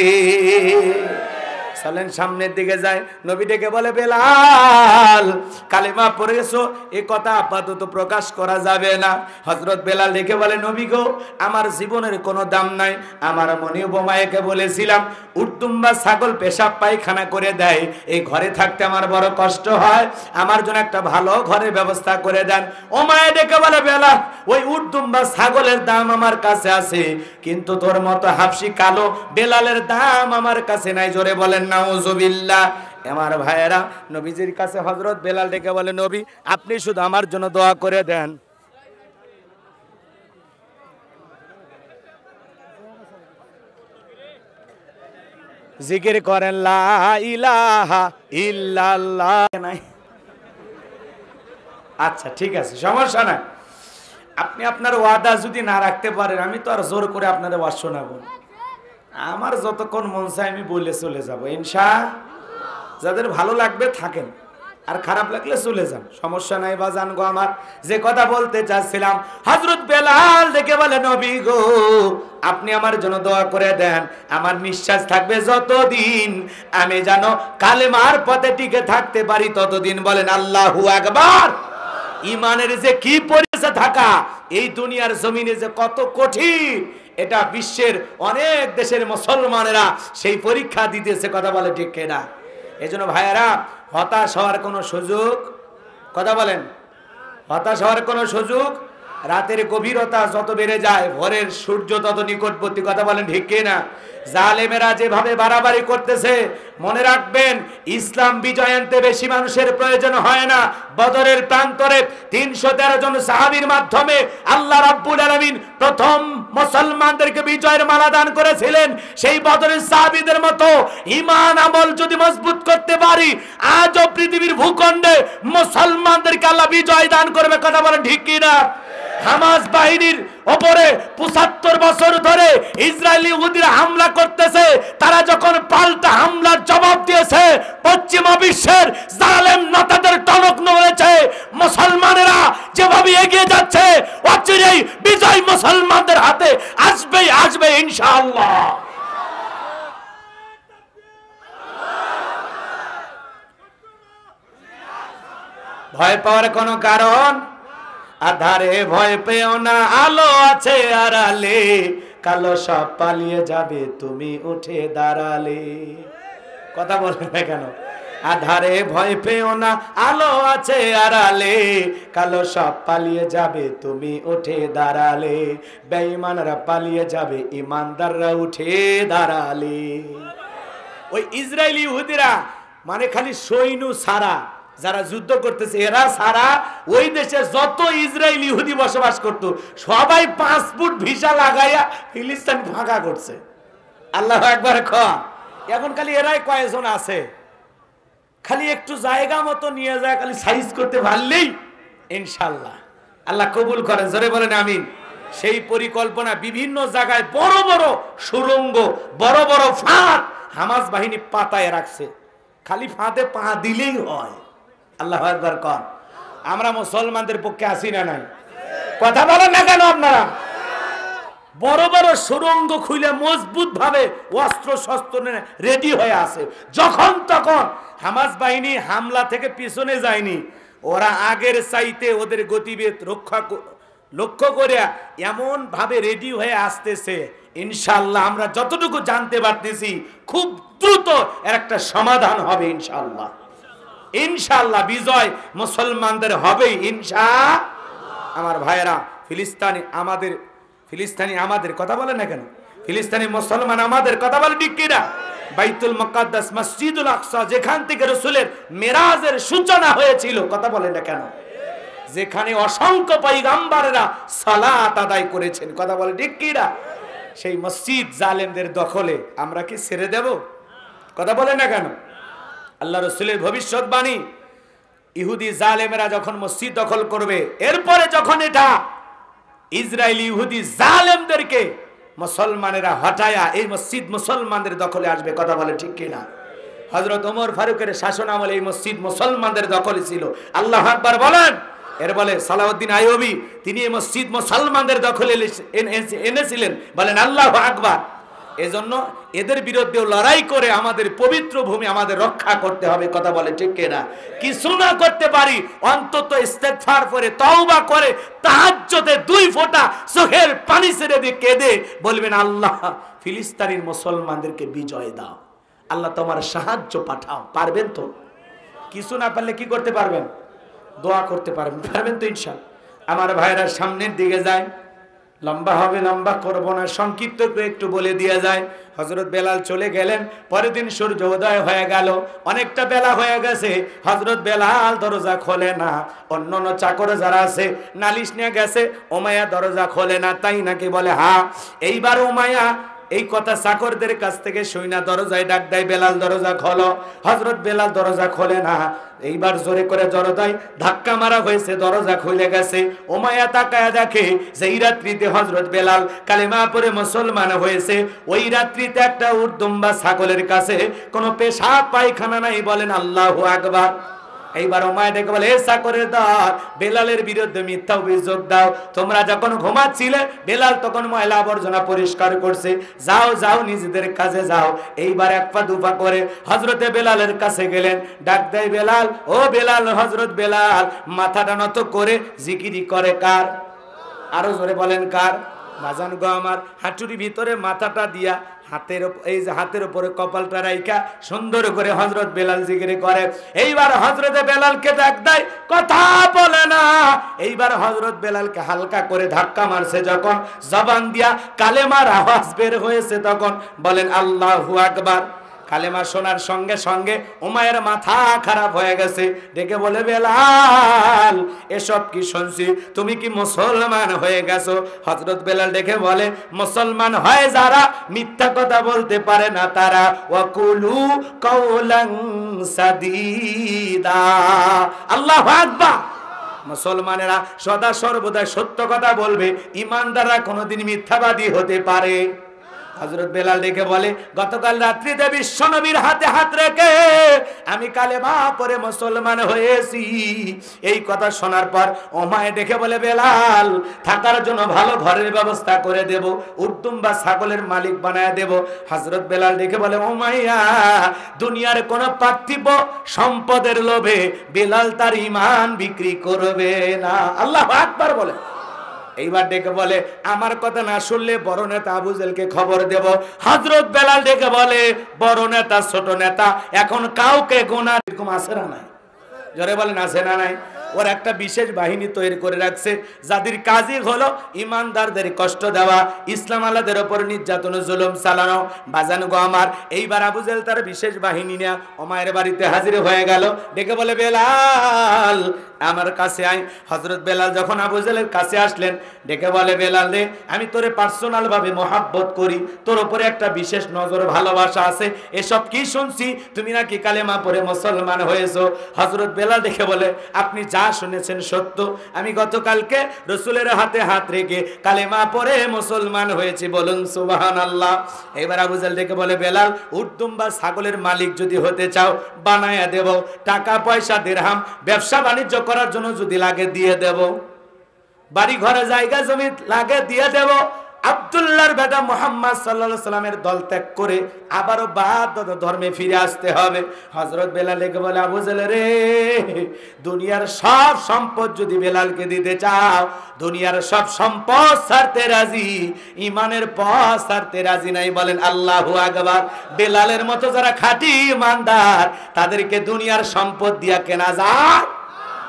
চলেন সামনের দিকে যায়। নবী ডেকে বলে, বেলাল কালেমা পড়েছো, এ কথা আপাতত প্রকাশ করা যাবে না। হযরত বেলাল ডেকে বলে, নবী গো, আমার জীবনের কোনো দাম নাই। আমার মনে বোমায়েকে বলেছিলাম উর্দুম্বা ছাগল পেশাব পায়খানা করে দেয়, এই ঘরে থাকতে আমার বড় কষ্ট হয়, আমার জন্য একটা ভালো ঘরের ব্যবস্থা করে দেন। ও মায়ে ডেকে বলে, বেলাল ওই উর্দুম্বা ছাগলের দাম আমার কাছে আছে, কিন্তু তোর মতো হাফসি কালো বেলালের দাম আমার কাছে নাই। জোরে বলেন নাউজুবিল্লাহ। আমার ভাইয়েরা, নবীজির কাছে হযরত বেলাল ডেকে বলে, নবী আপনি শুধু আমার জন্য দোয়া করে দেন। জিকির করেন লা ইলাহা ইল্লাল্লাহ। আচ্ছা ঠিক আছে, সমস্যা নাই। আপনি আপনার ওয়াদা যদি না রাখতে পারেন, আমি তো আর জোর করে আপনাদের ওয়াজ শোনাবো। আমার যতক্ষণ মন চায় আমি বলে চলে যাব ইনশাআল্লাহ। যাদের ভালো লাগবে থাকেন, আর খারাপ লাগলে চলে যান, সমস্যা নাই। বাজান গো আমার, যে কথা বলতে চাচ্ছিলাম, হযরত বেলাল ডেকে বলে, নবী গো আপনি আমার জন্য দোয়া করে দেন। আমার নিঃশ্বাস থাকবে যতদিন, আমি যেন কালেমার পথে টিকে থাকতে পারি ততদিন। বলেন আল্লাহু আকবার। ইমানের যে কি পরিচয় থাকা এই দুনিয়ার জমিনে যে কত কঠিন, এটা বিশ্বের অনেক দেশের মুসলমানেরা সেই পরীক্ষা দিতেছে। কথা বলে ঠিক কিনা? এজন্য ভাইয়েরা, হতাশ হওয়ার কোনো সুযোগ, কথা বলেন, হতাশ হওয়ার কোনো সুযোগ। রাতের গভীরতা যত বেড়ে যায়, ভোরের সূর্য তত নিকটবর্তী। কথা বলেন ঠিক কিনা? জালেমেরা যেভাবে বাড়াবাড়ি করতেছে, মনে রাখবেন ইসলাম বিজয় আনতে বেশি মানুষের প্রয়োজন হয় না। বদরের প্রান্তরে 313 জন সাহাবীর মাধ্যমে আল্লাহ রাব্বুল আলামিন প্রথম মুসলমানদেরকে বিজয়ের মালা দান করেছিলেন। সেই বদরের সাহাবীদের মতো ঈমান আমল যদি মজবুত করতে পারি, আজও পৃথিবীর ভূখণ্ডে মুসলমানদেরকে আল্লাহ বিজয় দান করবে। কথা বলেন ঠিক কিনা? হামাস বাহিনীর উপরে 75 বছর ধরে ইসরায়েলি ইহুদিরা হামলা করতেছে, তারা যখন পাল্টা হামলার জবাব দিয়েছে, পশ্চিমা বিশ্বের জালেম নেতাদের টনক নড়েছে। মুসলমানেরা যেভাবে এগিয়ে যাচ্ছে, অচিরেই বিজয় মুসলমানদের হাতে আসবেই আসবে ইনশাআল্লাহ। ভয় পাওয়ার কোনো কারণ, আধারে ভয় পেও না, আলো আছে আড়ালে, কালো সব পালিয়ে যাবে তুমি উঠে দাঁড়ালে। কথা বলবে না কেন? আধারে ভয় পেও না, আলো আছে আড়ালে, কালো সব পালিয়ে যাবে তুমি উঠে দাঁড়ালে, বেঈমানরা পালিয়ে যাবে ইমানদাররা উঠে দাঁড়ালে। ওই ইসরায়েলি ইহুদিরা মানে খালি সৈন্য সারা যারা যুদ্ধ করতেছে এরা সারা ওই দেশে যত ইসরায়েলি ইহুদি বসবাস করত সবাই 5 ফুট ভিসা লাগাইয়া ফিলিস্তিন ভাগা করছে। আল্লাহু আকবার ক। এখন খালি এরাই কয়েকজন আছে, খালি একটু জায়গা মতো নিয়ে যায়, খালি সাইজ করতে পারলেই ইনশাআল্লাহ আল্লাহ কবুল করেন, জোরে বলেন আমিন। সেই পরিকল্পনা বিভিন্ন জায়গায় বড় বড় সুড়ঙ্গ, বড় বড় ফাঁদ হামাস বাহিনী পাতায় রাখছে, খালি ফাঁদে পা দিলেই হয়। আল্লাহু আকবার কর। আমরা মুসলমানদের পক্ষে আসি না নাই? কথা বলেন না কেন আপনারা? বড় বড় সুড়ঙ্গ খুলে মজবুত ভাবে অস্ত্র শস্ত্র রেডি হয়ে আছে, যখন তখন হামাস বাহিনী হামলা থেকে পিছনে যায়নি, ওরা আগের চাইতে ওদের গতিবেগ লক্ষ্য করে এমন ভাবে রেডি হয়ে আসতেছে, ইনশাআল্লাহ আমরা যতটুকু জানতে পারতেছি খুব দ্রুত এর একটা সমাধান হবে ইনশাআল্লাহ। ইনশাআল্লাহ বিজয় মুসলমানদের হবেই ইনশাআল্লাহ। আমার ভাইয়েরা, ফিলিস্তিনি আমাদের কথা বলে না কেন? ফিলিস্তিনি মুসলমান আমাদের কথা বলে ঠিক কিনা? বাইতুল মুকাদ্দাস মসজিদুল আকসা যেখান থেকে রাসূলের মেরাজের সূচনা হয়েছিল, কথা বলে না কেন? যেখানে অসংখ্য পয়গম্বরেরা সালাত আদায় করেছেন, কথা বলে ঠিক কিনা? সেই মসজিদ জালেমদের দখলে আমরা কি ছেড়ে দেব? কথা বলে না কেন? আল্লাহ রাসূলের ভবিষ্যৎবাণী, ইহুদি জালেমেরা যখন মসজিদ দখল করবে, এরপরে যখন এটা ইসরায়েলি ইহুদি জালেমদেরকে মুসলমানেরা হটায়া এই মসজিদ মুসলমানদের দখলে আসবে, কথা বলে ঠিক কিনা? হযরত ওমর ফারুকের শাসন আমলে এই মসজিদ মুসলমানদের দখলে ছিল। আল্লাহু আকবার বলেন। এর বলে সালাউদ্দিন আইয়ুবী, তিনি এই মসজিদ মুসলমানদের দখলে এনেছিলেন, বলেন আল্লাহু আকবার। এজন্য এদের বিরুদ্ধে লড়াই করে আমাদের পবিত্র ভূমি আমাদের রক্ষা করতে হবে, কথা বলে ঠিক কিনা? কিছু না করতে পারি অন্তত ইস্তেগফার করে তওবা করে তাহাজ্জুদে 2 ফোঁটা চোখের পানি ছেড়ে দিয়ে কেঁদে বলবেন, আল্লাহ ফিলিস্তিনের মুসলমানদেরকে বিজয় দাও, আল্লাহ তোমার সাহায্য পাঠাও। পারবেন তো? কিছু না পারলে কি করতে পারবেন? দোয়া করতে পারবেন, পারবেন তো ইনশাআল্লাহ। আমার ভাইরা সামনের দিকে যায়, লম্বা হবে, লম্বা করব না, সংক্ষিপ্ত একটু বলে দিয়ে যায়। হযরত বেলাল চলে গেলেন, পরের দিন সূর্য উদয় হয়ে গেল, অনেকটা বেলা হয়ে গেছে। হযরত বেলাল দরজা খোলে না, অন্যান্য চাকর যারা আছে নালিশ নিয়ে গেছে, উমাইয়া দরজা খোলে না, তাই নাকি? বলে হ্যাঁ। এইবার উমাইয়া এই কথা চাকরদের কাছ থেকে শুইনা দরজায় ডাক দেয়, বেলাল দরজা খোলো। হযরত বেলাল দরজা খোলে না, এইবার জোরে করে দরজায় ধাক্কা মারা হয়েছে, দরজা খুলে গেছে। উমাইয়া তাকায়া দেখে যে এই রাত্রিতে হযরত বেলাল কালেমা পড়ে মুসলমান হয়েছে। ওই রাত্রিতে একটা উট দুম্বা ছাগলের কাছে কোনো পেশাব পায়খানা নাই, বলেন আল্লাহু আকবার। এইবার উমাইয়া ডেকে বলে, হে চাকরের দল, বেলালের বিরুদ্ধে মিথ্যা অভিযোগ দাও, তোমরা যখন ঘুমাচ্ছিলে বেলাল তখন ময়লা আবর্জনা পরিষ্কার করছে, যাও যাও নিজেদের কাজে যাও। এইবার এক পা দুপা করে হযরতে বেলালের কাছে গেলেন, ডাক দেয় বেলাল, ও বেলাল। হযরত বেলাল মাথাটা নত করে জিকিরি করে কার? আরো জোরে বলেন কার? বাজান গো আমার, হাঁটুর ভিতরে মাথাটা দিয়া হাতের উপরে কপালটা রাইখা সুন্দর করে হযরত বেলাল জিকির করে। এইবার হযরতে বেলালকে ডাক দেয়, কথা বলে না। এইবার হযরত বেলালকে হালকা করে ধাক্কা মারছে, যখন জবান দিয়া কালেমার আওয়াজ বের হয়েছে তখন বলেন আল্লাহু আকবার। কালেমা শোনার সঙ্গে সঙ্গে উমাইয়ের মাথা খারাপ হয়ে গেছে, ডেকে বলে, বেলাল এসব কি শুনছি, তুমি কি মুসলমান হয়ে গেছো? হযরত বেলাল ডেকে বলে, মুসলমান হয় যারা মিথ্যা কথা বলতে পারে না তারা, ওয়াকুলু কাওলান সাদীদা। আল্লাহু আকবার। মুসলমানেরা সদা সর্বদা সত্য কথা বলবে, ঈমানদাররা কোনোদিন মিথ্যাবাদী হতে পারে। হযরত বেলাল ডেকে বলে, গতকাল রাত্রিতে বিশ্বনবীর হাতে হাত রেখে আমি কালেমা পড়ে মুসলমান হয়েছি। এই কথা শোনার পর উমাইয়া ডেকে বলে, বেলাল থাকার জন্য ভালো ঘরের ব্যবস্থা করে দেব, উর্দুম বা ছাগলের মালিক বানায় দেব। হযরত বেলাল ডেকে বলে, উমাইয়া দুনিয়ার কোন পার্থিব সম্পদের লোভে বেলাল তার ঈমান বিক্রি করবে না। আল্লাহু আকবার বলে। এইবার ডেকে বলে আমার কথা না শুনলে বড় নেতা আবু জেহেলকে খবর দেব। হযরত বেলাল ডেকে বলে বড় নেতা ছোট নেতা এখন কাউকে গোনা এরকম আছে না নাই? জোরে বলেন আছে না নাই? ওর একটা বিশেষ বাহিনী তৈরি করে রাখছে যাদের কাজই হলো ইমানদারদের কষ্ট দেওয়া, ইসলাম আলাদের উপর নির্যাতন জুলুম চালানো। বাজান গো আমার, এইবার আবু জেহেল তার বিশেষ বাহিনী নিয়ে ওমায়ের বাড়িতে হাজির হয়ে গেল। ডেকে বলে বেলাল আমার কাছে আয়। হযরত বেলাল যখন আবু জেহেলের কাছে আসলেন, ডেকে বলে বেলাল রে, আমি তোরে পার্সোনাল ভাবে মহাব্বত করি, তোর উপরে একটা বিশেষ নজর ভালোবাসা আছে। এসব কি শুনছি তুমি নাকি কালেমা পড়ে মুসলমান হয়েছো? হযরত বেলাল দেখে বলে আপনি যা শুনেছেন সত্য, আমি গতকালকে রাসূলের হাতে হাত রেখে কালেমা পড়ে মুসলমান হয়েছি, বলুন সুবহানাল্লাহ। এবার আবু জেহেল ডেকে বলে বেলাল উটদুম বা ছাগলের মালিক যদি হতে চাও বানায়া দেব, টাকা পয়সা দিরহাম ব্যবসা বাণিজ্য করার জন্য যদি লাগে দিয়ে দেব, বাড়ি ঘরে জায়গা জমি লাগে দিয়ে দেব। আব্দুল্লাহর বেটা মুহাম্মদ সাল্লাল্লাহু আলাইহি সাল্লামের দল ত্যাগ করে আবারও বাদত ধর্মে ফিরে আসতে হবে। হযরত বেলালকে বলে আবু জেহেল রে, দুনিয়ার সব সম্পদ যদি বেলালকে দিতে চাও, দুনিয়ার সব সম্পদ ছাড়তে রাজি, ইমানের পথ ছাড়তে রাজি নাই। বলেন আল্লাহু আকবার। বেলালের মতো যারা খাঁটি ইমানদার তাদেরকে দুনিয়ার সম্পদ দিয়া কেনা যায়?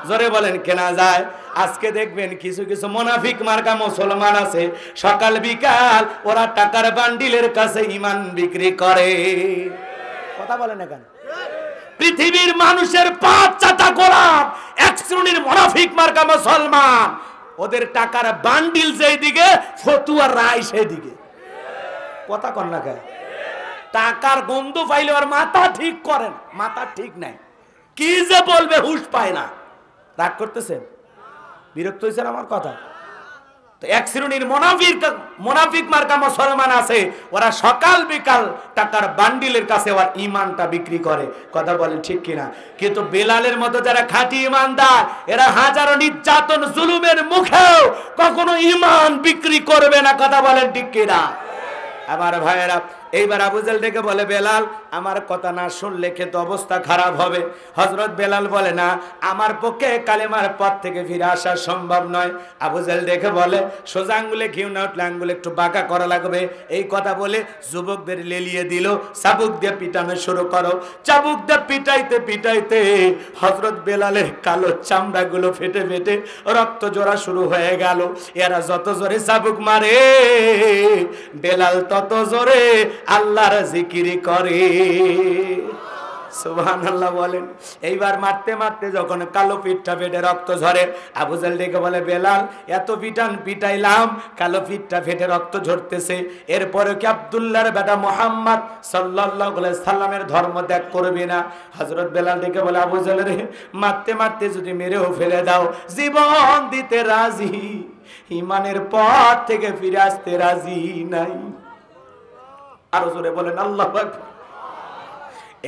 জোরে বলেন কেনা যায়? আজকে দেখবেন কিছু কিছু মুনাফিক মার্কা মুসলমান আছে, সকাল বিকাল ওরা টাকার বান্ডিলের কাছে ঈমান বিক্রি করে। কথা বলেন না কেন? পৃথিবীর মানুষের পাঁচ চাটা গোলাম এক শ্রেণীর মুনাফিক মার্কা মুসলমান, ওদের টাকার বান্ডিল যেই দিকে ফতুয়া রায় সেই দিকে। কথা কন না কেন? টাকার গন্ধ পাইলে ওর মাথা ঠিক করেন, মাথা ঠিক নাই, কি যে বলবে হুঁশ পায় না। রাগ করতেছেন? বিরক্ত হয়েছেন আমার কথা? তো এক শ্রেণীর মুনাফিক মার্কা মুসলমান আছে, ওরা সকাল বিকাল টাকার বান্ডিলের কাছে ওর ইমানটা বিক্রি করে। কথা বলেন ঠিক কিনা? কিন্তু বেলালের মতো যারা খাঁটি ইমানদার, এরা হাজারো নির্যাতন জুলুমের মুখেও কখনো ইমান বিক্রি করবে না। কথা বলেন ঠিক কিনা? আমার ভাইয়েরা, এইবার আবু জেহেল ডেকে বলে বেলাল আমার কথা না শুনলে কিন্তু অবস্থা খারাপ হবে। হযরত বেলাল বলে না, আমার পক্ষে কালেমার পথ থেকে ফিরে আসা সম্ভব নয়। আবু জেহেল ডেকে বলে সোজা আঙ্গুলে ঘিউ না উঠলে আঙ্গুলে একটু বাঁকা করা লাগবে। এই কথা বলে যুবকদের লেলিয়ে দিল, চাবুক দিয়ে পিটানো শুরু করো। চাবুক দিয়ে পিটাইতে পিটাইতে হযরত বেলালের কালো চামড়াগুলো ফেটে ফেটে রক্ত জোড়া শুরু হয়ে গেল। এরা যত জোরে চাবুক মারে বেলাল তত জোরে আল্লাহর জিকির করে। সুবহানাল্লাহ বলেন। এইবার মারতে মারতে যখন কালো পিঠটা ফেটে রক্ত ঝরে, আবু জেহেল ডেকে বলে বেলাল এত পিটান পিটাইলাম, কালো পিঠটা ফেটে রক্ত ঝরতেছে, এরপরে কি আব্দুল্লাহর বেটা মুহাম্মদ সাল্লাল্লাহু আলাইহি সাল্লামের ধর্ম ত্যাগ করবি না? হযরত বেলাল ডেকে বলে আবু জেহেল রে, মারতে মারতে যদি মেরেও ফেলে দাও জীবন দিতে রাজি, ইমানের পথ থেকে ফিরে আসতে রাজি নাই। আরো জোরে বলেন আল্লাহু আকবার।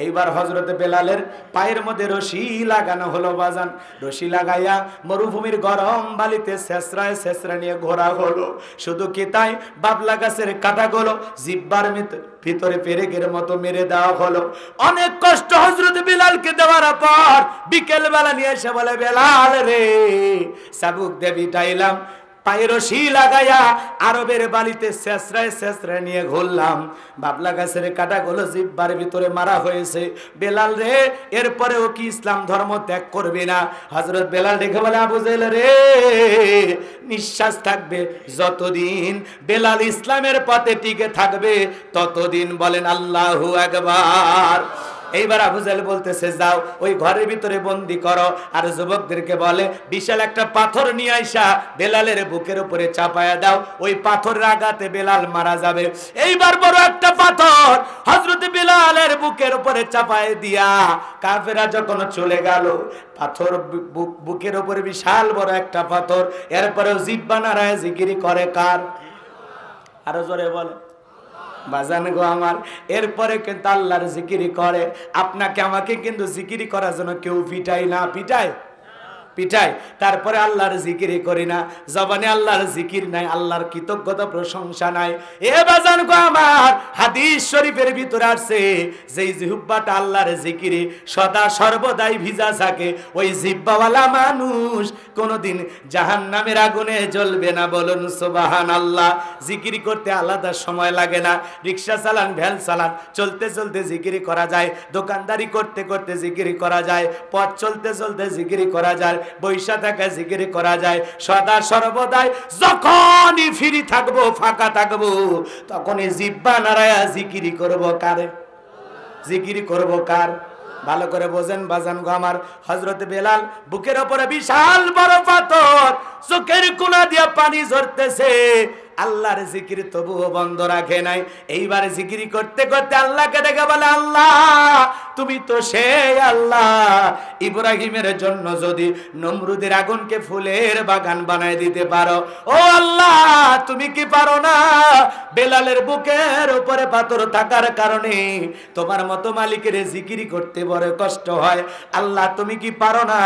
এইবার হযরত বেলালের পায়ের মধ্যে রশি লাগানো হলো বাজান। রশি লাগাইয়া মরুভূমির গরম বালিতে ছেঁচড়ায় ছেঁচড়া নিয়ে ঘোরা হলো। শুধু কি তাই, বাবলা গাছের কাঁটাগুলো জিহ্বার ভিতরে পেরেকের মতো মেরে দেওয়া হলো। অনেক কষ্ট হযরত বেলালকে দেওয়ার পর বিকেল বেলা নিয়ে এসে বলে বেলাল রে, চাবুক দিয়ে পিটাইলাম, পায়ে রশি লাগাইয়া আরবের বালিতে ছেঁচড়ায় ছেঁচড়ায় নিয়ে ঘুরলাম, বাবলা গাছের কাঁটাগুলো জিহ্বার ভিতরে মারা হয়েছে। বেলাল রে, এরপরেও কি ইসলাম ধর্ম ত্যাগ করবে না? হযরত বেলাল দেখে বলে আবু জেহেল রে, নিঃশ্বাস থাকবে যতদিন বেলাল ইসলামের পথে টিকে থাকবে ততদিন বলেন আল্লাহু আকবার। এইবার আবু জেহেল বলতেছে যাও ওই ঘরের ভিতরে বন্দি করো, আর যুবকদেরকে বলে বিশাল একটা পাথর নিয়ে আইসা বেলালের বুকের উপরে চাপায়া দাও, ওই পাথরের আঘাতে বেলাল মারা যাবে। এইবার বড় একটা পাথর হযরত বেলালের বুকের উপরে চাপায় দিয়া কাফেররা যখন চলে গেল, পাথর বুকের উপরে বিশাল বড় একটা পাথর, এরপরেও জিহ্বা নাড়ায় জিকির করে কার? আরো জোরে বলে বাজান গো আমার। এরপরে কিন্তু আল্লাহর জিকির করে। আপনাকে আমাকে কিন্তু জিকির করার জন্য কেউ পিটাই না, পিটায়? পিঠায়, তারপরে আল্লাহর জিকির করি না, জবানে আল্লাহর জিকির নাই, আল্লাহর কৃতজ্ঞতা প্রশংসা নাই। এ বাজান গো আমার, হাদিস শরীফের ভিতরে আছে যেই জিহ্বাটা আল্লাহর জিকিরে সদা সর্বদাই ভিজা থাকে, ওই জিহ্বাওয়ালা মানুষ কোনোদিন জাহান্নামের আগুনে জ্বলবে না। বলুন সুবহানাল্লাহ। জিকির করতে আলাদা সময় লাগে না, রিকশা চালান, ভ্যান চালান, চলতে চলতে জিকির করা যায়, দোকানদারি করতে করতে জিকির করা যায়, পথ চলতে চলতে জিকির করা যায়, বৈশা থাকা জিকির করা যায়। সদা সর্বদাই যখনই ফ্রি থাকবো, ফাঁকা থাকবো, তখনই জিহ্বা নাড়ায়া জিকির করব কার? জিকির করব কার? ভালো করে বোঝেন বাজান গো আমার। হযরত বেলাল বুকের উপরে বিশাল বড় পাথর, চোখের কোনা দিয়ে পানি ঝরতেছে, আল্লাহর জিকির তবুও বন্ধ রাখে নাই। এইবার জিকির করতে করতে আল্লাহকে ডেকে বলে, আল্লাহ তুমি তো সেই আল্লাহ, ইব্রাহিমের জন্য যদি নমরুদের আগুনকে ফুলের বাগান বানায় দিতে পারো, ও আল্লাহ তুমি কি পারো না? বেলালের বুকের উপরে পাথর থাকার কারণে তোমার মতো মালিকের জিকির করতে বড় কষ্ট হয়, আল্লাহ তুমি কি পারো না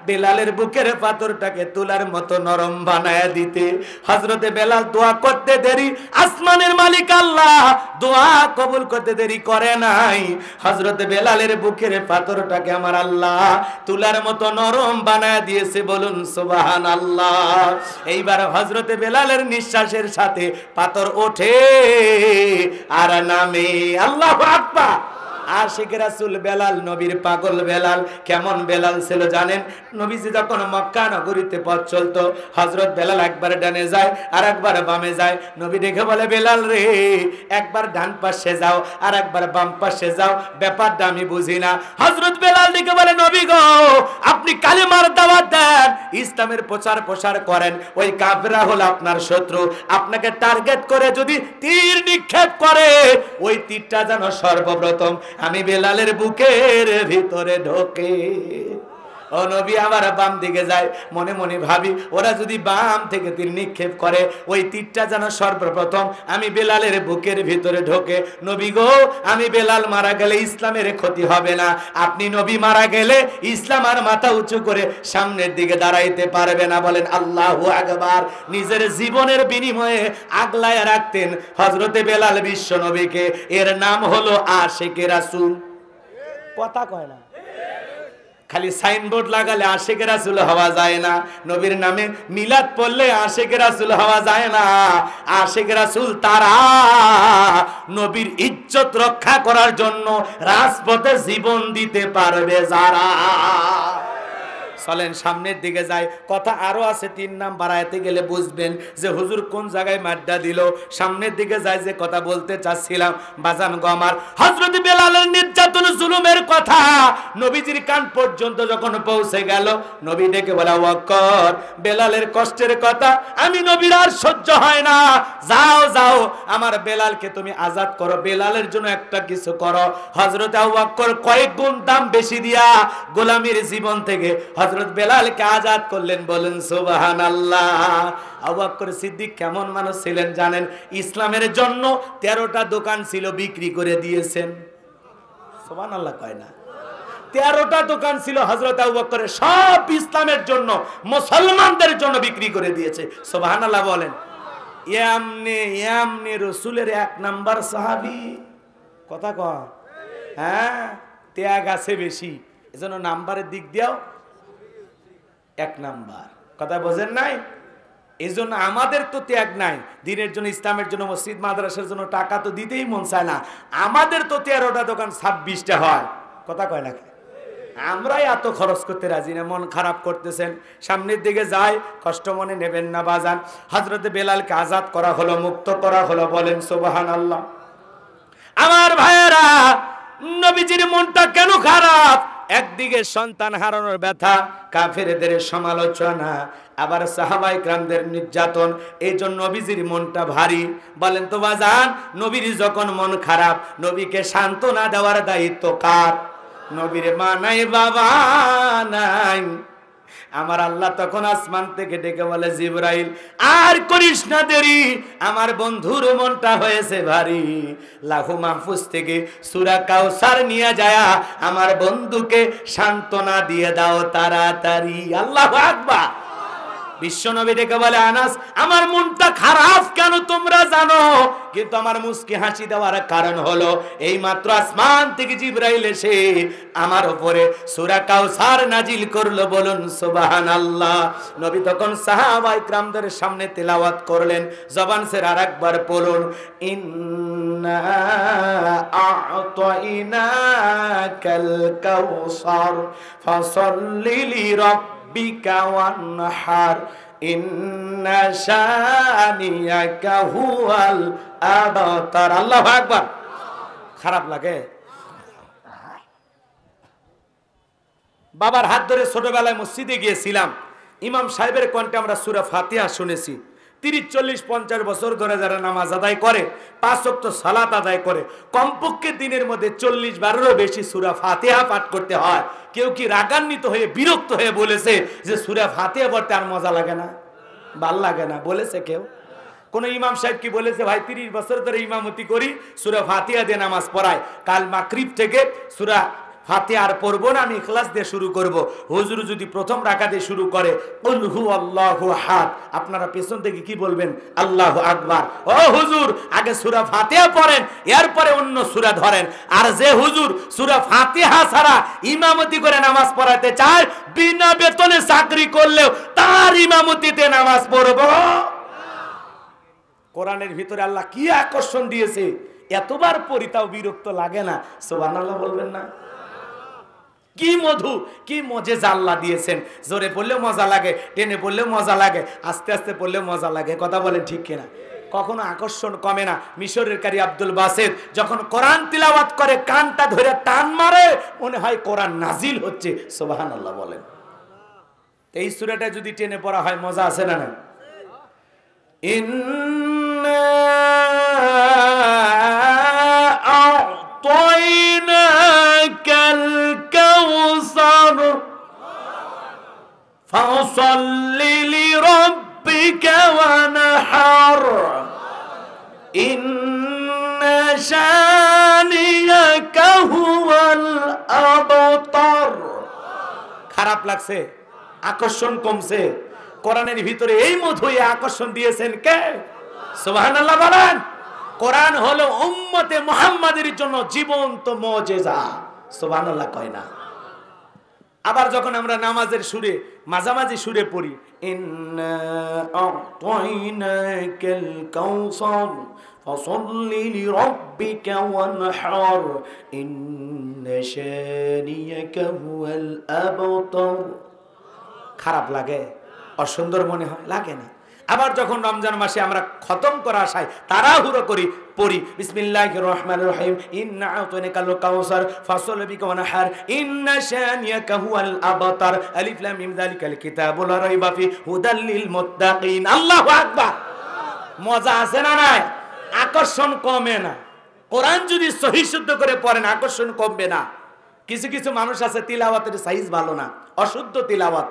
বেলালের বুকের পাথরটাকে তুলার মতো নরম বানায় দিতে? হযরতে বেলাল দোয়া করতে দেরি, আসমানের মালিক আল্লাহ দোয়া কবুল করতে দেরি করে নাই। হযরত বেলালের বুকের পাথরটাকে আমার আল্লাহ তুলার মতো নরম বানায় দিয়েছে। বলুন সুবহানাল্লাহ। এইবার হযরত বেলালের নিঃশ্বাসের সাথে পাথর ওঠে আর নামে। আল্লাহু আকবার। আশিক রাসূল বেলাল, নবীর পাগল বেলাল। কেমন বেলাল ছিল জানেন? নবীজি যখন মক্কা নগরীতে পথ চলতো, হযরত বেলাল একবার ডানে যায় আর একবার বামে যায়। নবী দেখে বলে, বেলাল রে একবার ডান পাশে যাও আর একবার বাম পাশে যাও, ব্যাপারটা আমি বুঝি না। হযরত বেলাল দেখে বলে, নবী গো আপনি কালেমার দাওয়াত দেন, ইসলামের প্রচার প্রসার করেন, ওই কাফেররা হলো আপনার শত্রু, আপনাকে টার্গেট করে যদি তীর নিক্ষেপ করে, ওই তীরটা যেন সর্বপ্রথম আমি বেলালের বুকের ভিতরে ঢোকে। ও নবী আমার বাম দিকে যায়, মনে মনে ভাবি ওরা যদি বাম থেকে তীর নিক্ষেপ করে, ওই তীরটা যেন সর্বপ্রথম আমি বেলালের বুকের ভিতরে ঢোকে। নবী গো আমি বেলাল মারা গেলে ইসলামের ক্ষতি হবে না, আপনি নবী মারা গেলে ইসলাম আর মাথা উঁচু করে সামনের দিকে দাঁড়াইতে পারবে না। বলেন আল্লাহু আকবার। নিজের জীবনের বিনিময়ে আগলায় রাখতেন হযরতে বেলাল বিশ্ব নবীকে। এর নাম হলো আশিক রাসূল। কথা কয় না, খালি সাইনবোর্ড লাগালে আশিক রাসূল হওয়া যায় না, নবীর নামে মিলাদ পড়লে আশিক রাসূল হওয়া যায় না। আশিক রাসূল তারা নবীর ইজ্জত রক্ষা করার জন্য রাজপথে জীবন দিতে পারবে যারা। চলেন সামনের দিকে যাই, কথা আরো আছে, 3 নাম বাড়াইতে গেলে বুঝবেন যে হুজুর কোন জায়গায় মাড্ডা দিল। সামনের দিকে যাই, যে কথা বলতে চাচ্ছিলাম বাজান গো আমার, হযরত বেলালের নির্যাতন জুলুমের কথা নবীজির কান পর্যন্ত যখন পৌঁছে গেল, নবী ডেকে বলা, ওয়াক্কর বেলালের কষ্টের কথা আমি নবীর আর সহ্য হয় না, যাও যাও আমার বেলালকে তুমি আজাদ করো, বেলালের জন্য একটা কিছু করো। হযরত আবু বকর কয়েক গুণ দাম বেশি দিয়া গোলামীর জীবন থেকে হযরত বেলালকে আজাদ করলেন। বলেন সুবহানাল্লাহ। আবু বকর সিদ্দিক কেমন মানুষ ছিলেন জানেন? ইসলামের জন্য 13টা দোকান ছিল, বিক্রি করে দিয়েছেন। সুবহানাল্লাহ কয় না? 13টা দোকান ছিল হযরত আবু বকরের, সব ইসলামের জন্য, মুসলমানদের জন্য বিক্রি করে দিয়েছে। সুবহানাল্লাহ বলেন। এমনি রাসূলের 1 নাম্বার সাহাবী। কথা কয় হ্যাঁ, ত্যাগ আছে বেশি, এজন্য নাম্বারের দিক দিয়েও 1 নাম্বার। কথা বোঝেন নাই? এই জন্য আমাদের তো ত্যাগ নাই, দিনের জন্য, ইসলামের জন্য, মসজিদ মাদ্রাসার জন্য টাকা তো দিতেই মন চায় না। আমাদের তো 13টা দোকান 26টা হয়। কথা কয় না? আমরাই এত খরচ করতে রাজি না। মন খারাপ করতেছেন, সামনের দিকে যাই, কষ্ট মনে নেবেন না বাজান। হযরত বেলালকে আজাদ করা হলো, মুক্ত করা হলো। বলেন সুবহানাল্লাহ। আমার ভাইয়েরা, নবীজির মনটা কেন খারাপ? একদিকে সন্তান হারানোর ব্যথা, কাফেরদের সমালোচনা, আবার সাহাবায়ে কেরামদের নির্যাতন, এই জন্য নবীজির মনটা ভারী। বলেন তো বাজান, নবীর যখন মন খারাপ, নবীকে সান্ত্বনা দেওয়ার দায়িত্ব কার? নবীর মা নাই, বাবা নাই, আমার আল্লাহ তখন আসমান থেকে ডেকে বলে, জিবরাইল আর করিস না দেরি, আমার বন্ধুর মনটা হয়েছে ভারী, লাহু মাহফুজ থেকে সূরা কাউসার নিয়ে যায় আমার বন্ধুকে সান্ত্বনা দিয়ে দাও তাড়াতাড়ি। আল্লাহু আকবার। বিশ্বনবী ডেকে বলে, আনাস আমার মনটা খারাপ কেন তোমরা জানো, কিন্তু আমার মুস্কি হাসি দেওয়ার কারণ হলো এই মাত্র আসমান থেকে জিবরাইল এসে আমার উপরে সূরা কাউসার নাজিল করলো। বলুন সুবহানাল্লাহ। নবী তখন সাহাবায়ে কিরামদের সামনে তেলাওয়াত করলেন। জবান ছেড়ে আরেকবার পড়ুন, ইন্না আ'তাইনাকাল কাউসার ফাসাল্লি লিরাব্বিকা ওয়ানহার ইন্না শানিয়াকা হুয়াল আবতার। আল্লাহু আকবার। খারাপ লাগে? বাবার হাত ধরে ছোটবেলায় মসজিদে গিয়েছিলাম, ইমাম সাহেবের কণ্ঠে আমরা সূরা ফাতিহা শুনেছি। 30, 40, 50 বছর ধরে যারা নামাজ আদায় করে, 5 ওয়াক্ত সালাত আদায় করে, কমপক্ষে দিনের মধ্যে 40 বারেরও বেশি সূরা ফাতিহা পাঠ করতে হয়। কেউ কি রাগান্বিত হয়ে বিরক্ত হয়ে বলেছে যে সূরা ফাতিহা পড়তে আর মজা লাগে না, ভাল লাগে না বলেছে কেউ? কোন ইমাম সাহেব কি বলেছে, ভাই 30 বছর ধরে ইমামতি করি, সূরা ফাতিহা দিয়ে নামাজ পড়ায়, কাল মাগরিব থেকে সূরা ফাতিহা আর পড়বো না, আমি ইখলাস দিয়ে শুরু করব। হুজুর যদি প্রথম রাকাত দিয়ে শুরু করে কুল হুয়াল্লাহু আহাদ, আপনারা পেছন থেকে কি বলবেন? আল্লাহু আকবার। ও হুজুর আগে সূরা ফাতিহা পড়েন, এরপরে অন্য সূরা ধরেন। আর যে হুজুর সূরা ফাতিহা ছাড়া ইমামতি করে নামাজ পড়াতে চায়, বিনা বেতনে চাকরি করলেও তার ইমামতিতে নামাজ পড়বো। কোরআনের ভিতরে আল্লাহ কি আকর্ষণ দিয়েছে, এতবার পড়ি তাও বিরক্ত লাগে না। সুবহানাল্লাহ বলবেন না? কি মধু, কি মজেজা আল্লাহ দিয়েছেন। জোরে পড়লেও মজা লাগে, টেনে পড়লেও মজা লাগে, আস্তে আস্তে পড়লেও মজা লাগে। কথা বলেন ঠিক কিনা? কখনো আকর্ষণ কমে না। মিশরের কারি আব্দুল বাসেত যখন কোরআন তিলাওয়াত করে কানটা ধরে টান মারে, মনে হয় কোরআন নাজিল হচ্ছে। সুবহানাল্লাহ বলেন। এই সূরাটা যদি টেনে পড়া হয় মজা আছে না? না। ইন্না আ'তাইনাকাল কাউসার ফাসাল্লি লিরাব্বিকা ওয়ানহার ইন্না শানিয়াকা হুয়াল আবতার। খারাপ লাগছে? আকর্ষণ কমছে? কোরআনের ভিতরে এই মধু আকর্ষণ দিয়েছেন কে? সুবহানাল্লাহ বলেন। কোরআন হলো উম্মতে মুহাম্মাদের জন্য জীবন্ত মুজিজা। সুবহানাল্লাহ কয় না? আবার যখন আমরা নামাজের সুরে মাঝামাঝি সুরে পড়ি, ইন্না আ'তাইনাকাল কাউসার ফাসাল্লি লিরাব্বিকা ওয়ানহার ইন্না শানিয়াকা হুয়াল আবতার। খারাপ লাগে? অসুন্দর মনে হয়? লাগে না। আবার যখন রমজান মাসে আমরা খতম করা আশায় তাড়াহুড়ো করি পড়ি, বিসমিল্লাহির রহমানির রহিম, ইন্না আ'তাইনাকাল কাউসার ফাসাল্লি লিরাব্বিকা ওয়ানহার ইন্না শানিয়াকা হুয়াল আবতার আলিফ লাম মিম যালিকাল কিতাবু লা রাইবা ফি হুদাল লিল মুত্তাকিন। আল্লাহু আকবার। মজা আছে না নাই? আকর্ষণ কমে না। কোরআন যদি সহি শুদ্ধ করে পড়েন আকর্ষণ কমবে না। কিছু কিছু মানুষ আছে তিলাওয়াতের সাইজ ভালো না, অশুদ্ধ তিলাওয়াত।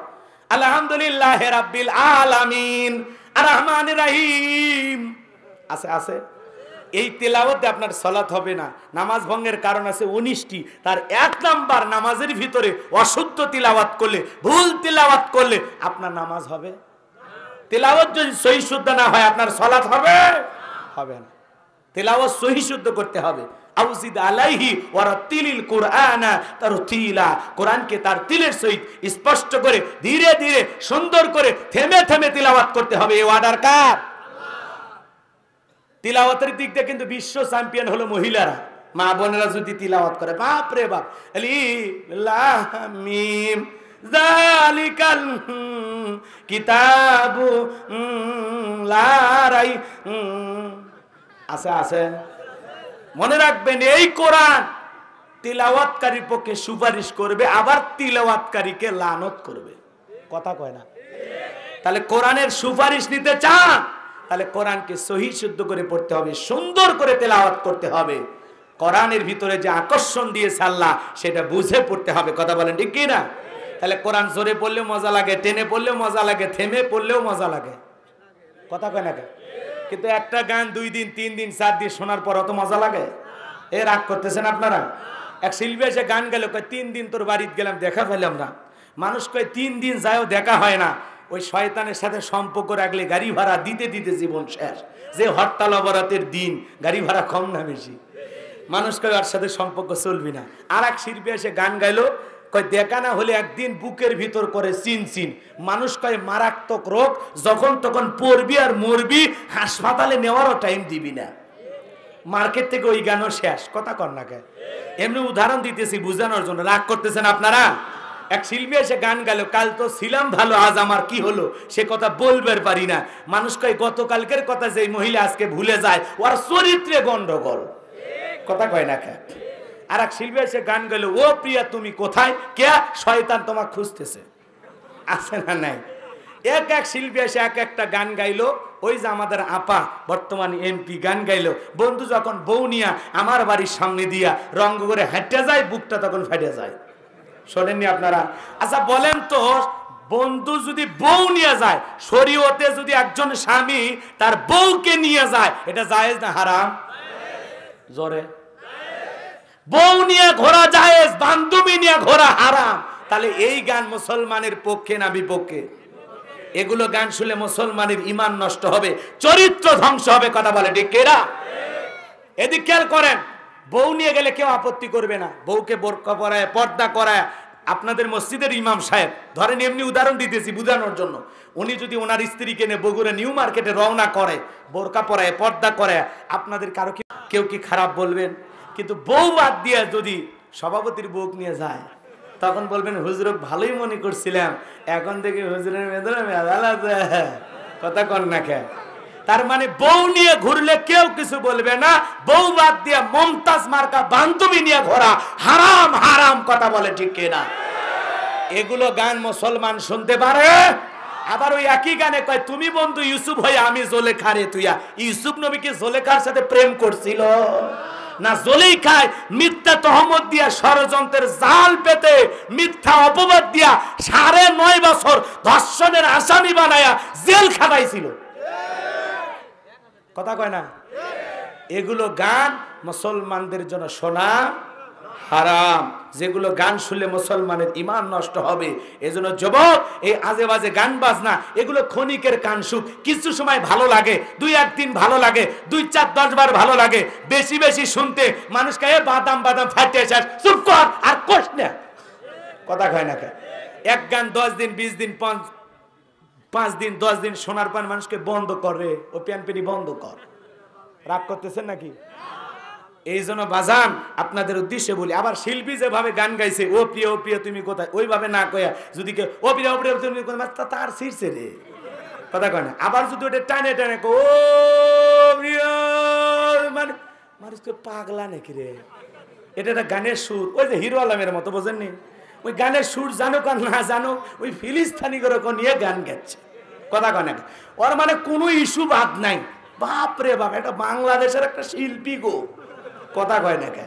আলহামদুলিল্লাহ রাব্বিল আলামিন আর রহমানির রহিম আছে আছে। এই তেলাওয়াতে আপনার সালাত হবে না। নামাজ ভঙ্গের কারণ আছে 19টি। তার 1 নাম্বার, নামাজের ভিতরে অশুদ্ধ তিলাওয়াত করলে, ভুল তিলাওয়াত করলে আপনার নামাজ হবে? তিলাওয়াত যদি সহি শুদ্ধ না হয় আপনার সালাত হবে? হবে না। তিলাওয়াত সহি শুদ্ধ করতে হবে। আউজিদ আলাইহি ওয়ারাতিলিল কুরআনা তারতিলা। কোরআনকে তার তিলের সহিত স্পষ্ট করে ধীরে ধীরে সুন্দর করে থেমে থেমে তিলাওয়াত করতে হবে। এই অর্ডার কার? তিলাওয়াতের দিক দিয়ে কিন্তু বিশ্ব চ্যাম্পিয়ন হলো মহিলারা। মা বোনেরা যদি তিলাওয়াত করে, বাপ রে বাপ, আলিফ লাম মিম যালিকাল কিতাবু লা রাই আছে আছে। মনে রাখবেন এই কোরআন তিলাওয়াতকারীর পক্ষে সুপারিশ করবে, আবার তিলাওয়াতকারীকে লানত করবে। কথা কয় না? তাহলে কোরআনের সুপারিশ নিতে চান, তাহলে কোরআনকে সহি শুদ্ধ করে পড়তে হবে, সুন্দর করে তেলাওয়াত করতে হবে। কোরআনের ভিতরে যে আকর্ষণ দিয়েছে আল্লাহ সেটা বুঝে পড়তে হবে। কথা বলেন ঠিক কি না? তাহলে কোরআন জোরে পড়লেও মজা লাগে, টেনে পড়লেও মজা লাগে, থেমে পড়লেও মজা লাগে, কথা কয় না কেন? কিন্তু একটা গান 2 দিন 3 দিন 4 দিন শোনার পর অত মজা লাগে? এ রাগ করতেছেন আপনারা? এক শিল্পী এসে গান গেল, কয় 3 দিন তোর বাড়িতে গেলাম দেখা পেলাম না। মানুষ কয় 3 দিন যায়ও দেখা হয় না। ওই শয়তানের সাথে সম্পর্ক রাখলে গাড়ি ভাড়া দিতে দিতে জীবন শেষ। যে হরতাল অবরাতের দিন গাড়ি ভাড়া কম না বেশি, মানুষ কয় ওর সাথে সম্পর্ক চলবি না। আর এক শিল্পী এসে গান গাইলো, কয় দেখা না হলে একদিন বুকের ভিতর করে চিন চিন। মানুষ কয় মারাত্মক রোগ, যখন তখন পড়বি আর মরবি, হাসপাতালে নেওয়ারও টাইম দিবি না। মার্কেট থেকে ওই গানও শেষ, কথা কর না কে? এমনি উদাহরণ দিতেছি বুঝানোর জন্য, রাগ করতেছেন আপনারা? এক শিল্পী এসে গান গেল, কাল তো ছিলাম ভালো আজ আমার কি হলো, সে কথা বলবার পারি না। মানুষ কয় গতকালকের কথা যে মহিলা আজকে ভুলে যায়, ওর চরিত্রে গন্ডগোল, কথা কয় না কে? আর এক শিল্পী এসে গান গেল, ও প্রিয়া তুমি কোথায়, কে শয়তান তোমাকে খুঁজতেছে, আছে না নাই? এক এক শিল্পী এসে এক একটা গান গাইলো। ওই যে আমাদের আপা বর্তমান এমপি গান গাইলো, বন্ধু যখন বউ নিয়া আমার বাড়ির সামনে দিয়া রঙ্গ করে হেঁটে যায়, বুকটা তখন ফেটে যায়। শোনেননি আপনারা? আচ্ছা বলেন তো, বন্ধু যদি বউ নিয়ে যায়, শরীয়তে যদি একজন স্বামী তার বউকে নিয়ে যায়, এটা জায়েজ না হারাম? জোরে বউ নিয়ে ঘোরা জায়েজ, বান্ধবী নিয়ে ঘোরা হারাম। তাহলে এই গান মুসলমানের পক্ষে না বিপক্ষে? এগুলো গান শুনলে মুসলমানের ঈমান নষ্ট হবে, চরিত্র ধ্বংস হবে, কথা বলে ঠিক কিনা? এদিক খেয়াল করেন, বউ নিয়ে গেলে কেউ আপত্তি করবে না, বউকে বোরকা পরায় পর্দা করায়। আপনাদের মসজিদের ইমাম সাহেব, ধরেন এমনি উদাহরণ দিতেছি বুঝানোর জন্য, উনি যদি ওনার স্ত্রীকে নিয়ে বগুড়া নিউ মার্কেটে রওনা করে, বোরকা পরায় পর্দা করে, আপনাদের কারো কি কেউ কি খারাপ বলবেন? কিন্তু বউ বাদ দিয়ে যদি সভাপতির বউ নিয়ে যায়, তখন বলবেন হুজুর ভালোই মনে করছিলাম, এখন থেকে হুজুরের ভেতরে মেজাল আছে, কথা কন না কে? তার মানে বউ নিয়ে ঘুরলে কেউ কিছু বলবে না, বউ বাদ দিয়ে মমতাজ মার্কা বান্ধবী নিয়ে ঘোরা হারাম, হারাম, কথা বলে ঠিক কিনা? এগুলো গান মুসলমান শুনতে পারে? আবার ওই একই গানে কয়, তুমি বন্ধু ইউসুফ হয়ে আমি জোলেখা রে তুইয়া। ইউসুফ নবী কি জোলেখার সাথে প্রেম করছিল না? জোলেখায় মিথ্যা তহমত দিয়া, ষড়যন্ত্রের জাল পেতে মিথ্যা অপবাদ দিয়া 9.5 বছর ধর্ষণের আসামি বানায়া জেল খাটাইছিল, কথা কয় না? এগুলো গান মুসলমানদের জন্য শোনা হারাম, যেগুলো গান শুনলে মুসলমানের ঈমান নষ্ট হবে। এজন্য যুবক, এই আজে বাজে গান বাজনা এগুলো ক্ষণিকের কান সুখ, কিছু সময় ভালো লাগে, 2-1 দিন ভালো লাগে, 2-4-10 বার ভালো লাগে, বেশি বেশি শুনতে মানুষকে বাদাম বাদাম ফাটে শেষ, চুপ কর আর কোশ না, কথা কয় না? এক গান 10 দিন 20 দিন 5 দিন 10 দিন শোনার পর মানুষকে বন্ধ করে, ও প্যানপেনি বন্ধ কর। রাগ করতেছেন নাকি? এই জন্য বাজান আপনাদের উদ্দেশ্যে বলি, আবার শিল্পী যেভাবে গান গাইছে, ও প্রিয় ও প্রিয় তুমি কোথায়, ওইভাবে না কয়া যদি কেউ ও প্রিয় ও প্রিয় তুমি কোথায়, তার শীর্ষে রে, কথা কয় না? আবার যদি ওটা টানে টানে ও প্রিয়, মানে মানুষকে পাগলা নাকি রে? এটা একটা গানের সুর, ওই যে হিরো আলমের মতো, বোঝেননি? ওই গানের সুর জানো আর না জানো, ওই ফিলিস্তানি করে নিয়ে গান গাচ্ছে, কথা কয় না? ওর মানে কোনো ইস্যু বাদ নাই। বাপ রে বাপ, এটা বাংলাদেশের একটা শিল্পী গো, কথা কয় না কে?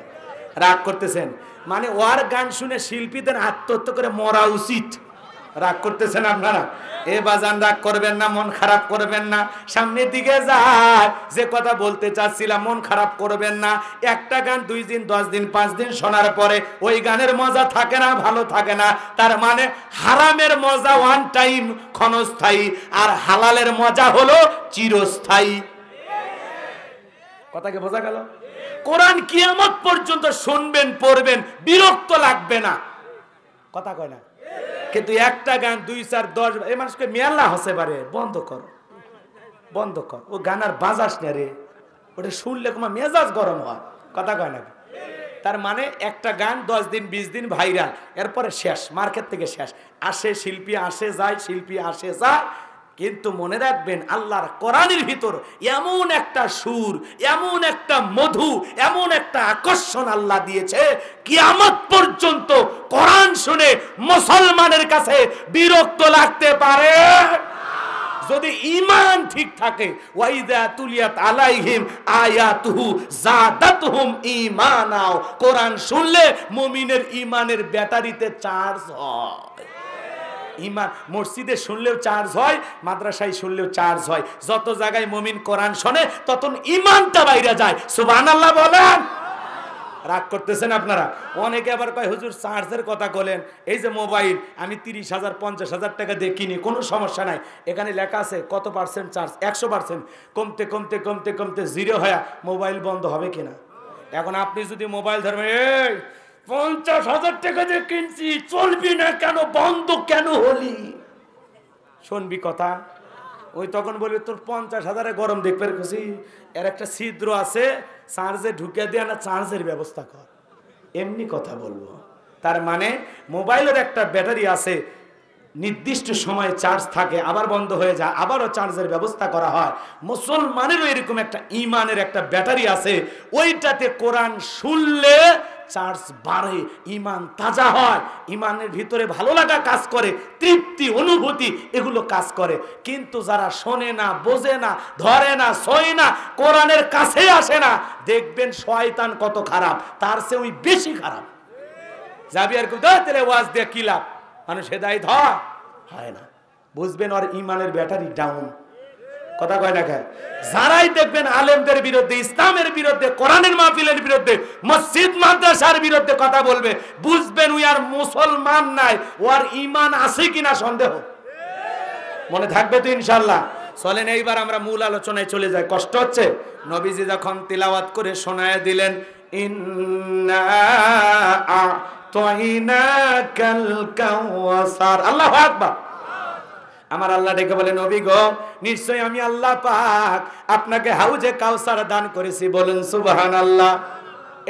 রাগ করতেছেন? মানে ওর গান শুনে শিল্পীদের আত্মহত্যা করে মরা উচিত। রাগ করতেছেন আপনারা? এ বাজান রাগ করবেন না, মন খারাপ করবেন না, সামনের দিকে যায়। যে কথা বলতে চাচ্ছিলাম, মন খারাপ করবেন না। একটা গান 2 দিন 10 দিন 5 দিন শোনার পরে ওই গানের মজা থাকে না, ভালো থাকে না। তার মানে হারামের মজা ওয়ান টাইম ক্ষণস্থায়ী, আর হালালের মজা হলো চিরস্থায়ী। কথাকে বোঝা গেল? কোরআন কিয়ামত পর্যন্ত শুনবেন, পড়বেন, বিরক্ত লাগবে না, কথা কয় না? কিন্তু একটা গান 2-4-10 এই মানুষকে মেলা হসে পারে, বন্ধ কর, বন্ধ কর। ও গান আর বাজাস না রে, ওটা শুনলে তোমার মেজাজ গরম হয়, কথা কয় না? তার মানে একটা গান 10 দিন 20 দিন ভাইরাল, এরপরে শেষ, মার্কেট থেকে শেষ। আসে শিল্পী, আসে যায়, শিল্পী আসে যায়। কিন্তু মনে রাখবেন, আল্লাহর কোরআনের ভিতর এমন একটা সুর, এমন একটা মধু, এমন একটা আকর্ষণ আল্লাহ দিয়েছে, কিয়ামত পর্যন্ত কোরআন শুনে মুসলমানের কাছে বিরক্ত লাগতে পারে যদি ঈমান ঠিক থাকে। ওয়াইদা তুলিয়াত আলাইহিম আয়াতুহু যাদাতুহুম ঈমানা, কোরআন শুনলে মুমিনের ঈমানের ব্যাটারিতে চার্জ হয়। ইমান মসজিদে শুনলেও চার্জ হয়, মাদ্রাসায় শুনলেও চার্জ হয়। যত জায়গায় মুমিন কোরআন শোনে তত ইমানটা বাইরে যায়। সুবহানাল্লাহ বলেন। রাগ করতেছেন আপনারা? অনেকে আবার কয় হুজুর চার্জের কথা বলেন, এই যে মোবাইল আমি 30,000 50,000 টাকা দিয়ে কিনি, কোনো সমস্যা নাই। এখানে লেখা আছে কত পার্সেন্ট চার্জ, 100%। কমতে কমতে কমতে কমতে জিরো হয়ে মোবাইল বন্ধ হবে কিনা? এখন আপনি যদি মোবাইল ধরবেন, এই 50,000 টাকা দিয়ে কিনছি, চলবি না কেন, বন্ধ কেন হলি, শুনবি কথা? ওই তখন বলবে তোর 50,000 গরম দেখবে খুশি, এর একটা ছিদ্র আছে, চার্জে ঢুকে দেয়া না, চার্জের ব্যবস্থা কর, এমনি কথা বলবো। তার মানে মোবাইলের একটা ব্যাটারি আছে, নির্দিষ্ট সময় চার্জ থাকে, আবার বন্ধ হয়ে যায়, আবারও চার্জের ব্যবস্থা করা হয়। মুসলমানেরও এরকম একটা ইমানের একটা ব্যাটারি আছে, ওইটাতে কোরআন শুনলে চার্জ বাড়ে, ইমান তাজা হয়, ইমানের ভিতরে ভালো লাগা কাজ করে, তৃপ্তি অনুভূতি এগুলো কাজ করে। কিন্তু যারা শোনে না, বোঝে না, ধরে না, সয় না, কোরআনের কাছে আসে না, দেখবেন শয়তান কত খারাপ, তার চেয়ে ওই বেশি খারাপ। যাবি আর তেলে ওয়াজ দিয়ে কি লাভ, মানুষ হেদায়েত হয় না। বুঝবেন ওর ইমানের ব্যাটারি ডাউন। কথা কয় না খায়? যারাই দেখবেন আলেমদের বিরুদ্ধে, ইসলামের বিরুদ্ধে, কোরআনের মাহফিলের বিরুদ্ধে, মসজিদ মাদ্রাসার বিরুদ্ধে কথা বলবে, বুঝবেন ওই আর মুসলমান নাই, ওর ইমান আছে কিনা সন্দেহ। মনে থাকবে তো ইনশাআল্লাহ। চলেন এইবার আমরা মূল আলোচনায় চলে যাই। কষ্ট হচ্ছে? নবীজি যখন তিলাওয়াত করে শোনায় দিলেন, ইন্না আ'তাইনাকাল কাউসার, আল্লাহু আকবার। আমার আল্লাহ ডেকে বলে, নবী গো, নিশ্চয় আমি আল্লাহ পাক আপনাকে হাউজে কাউসার দান করেছি, বলুন সুবহানাল্লাহ।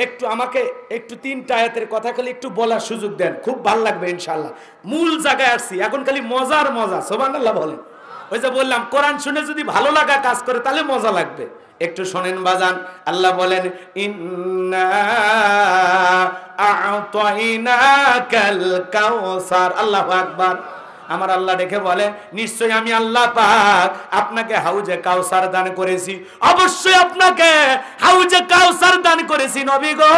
একটু আমাকে একটু 3টা আয়াতের কথা খালি একটু বলার সুযোগ দেন, খুব ভালো লাগবে ইনশাআল্লাহ। মূল জায়গায় আসছি, এখন খালি মজার মজা। সুবহানাল্লাহ বলেন। ওই যে বললাম, কোরআন শুনে যদি ভালো লাগা কাজ করে তাহলে মজা লাগবে। একটু শোনেন বাজান। আল্লাহ বলেন, ইন্না আ'তাইনাকাল কাউসার, আল্লাহু আকবার। আমার আল্লাহ ডেকে বলে, নিশ্চয় আমি আল্লাহ পাক আপনাকে হাউজে কাউসার দান করেছি। অবশ্যই আপনাকে হাউজে কাউসার দান করেছি নবী গো।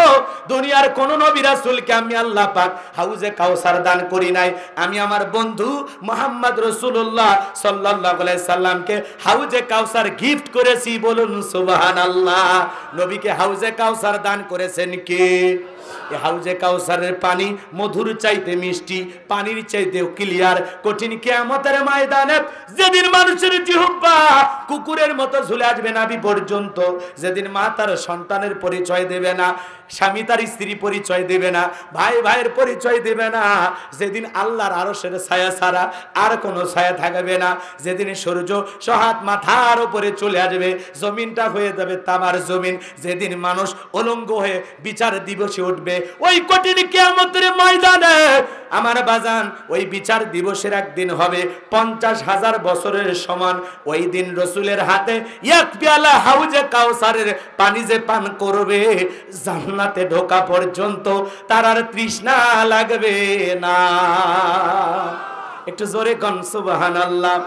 দুনিয়ার কোন নবী রাসূলকে আমি আল্লাহ পাক হাউজে কাউসার দান করি নাই। আমি আমার বন্ধু মুহাম্মদ রাসূলুল্লাহ সাল্লাল্লাহু আলাইহি সাল্লামকে হাউজে কাউসার গিফট করেছি, বলুন সুবহানাল্লাহ। নবীকে হাউজে কাউসার দান করেছেন কে? এই হাউজে কাউসারের পানি মধুর চাইতে মিষ্টি, পানির চাইতেও ক্লিয়ার। কঠিন কিয়ামতের ময়দানে যেদিন মানুষের জিহ্বা কুকুরের মতো ঝুলে আসবে নাভি পর্যন্ত, যেদিন মা তার সন্তানের পরিচয় দেবে না, স্বামী তার স্ত্রী পরিচয় দেবে না, ভাই ভাইয়ের পরিচয় দেবে না, যেদিন আল্লাহর আরশের ছায়া ছাড়া আর কোনো ছায়া থাকবে না, যেদিন সূর্য সহাত মাথার উপরে চলে আসবে, জমিনটা হয়ে যাবে তামার জমিন, যেদিন মানুষ উলঙ্গ হয়ে বিচার দিবসে উঠবে, ওই কঠিন কিয়ামতের ময়দানে আমার বাজান, ওই বিচার দিবসের একদিন হবে 50,000 বছরের সমান। ওই দিন রসুলের হাতে এক পেয়ালা হাউজে কাউসারের পানি যে পান করবে, জান্নাতে ঢোকা পর্যন্ত তার আর তৃষ্ণা লাগবে না। একটু জোরে কোন সুবহানাল্লাহ।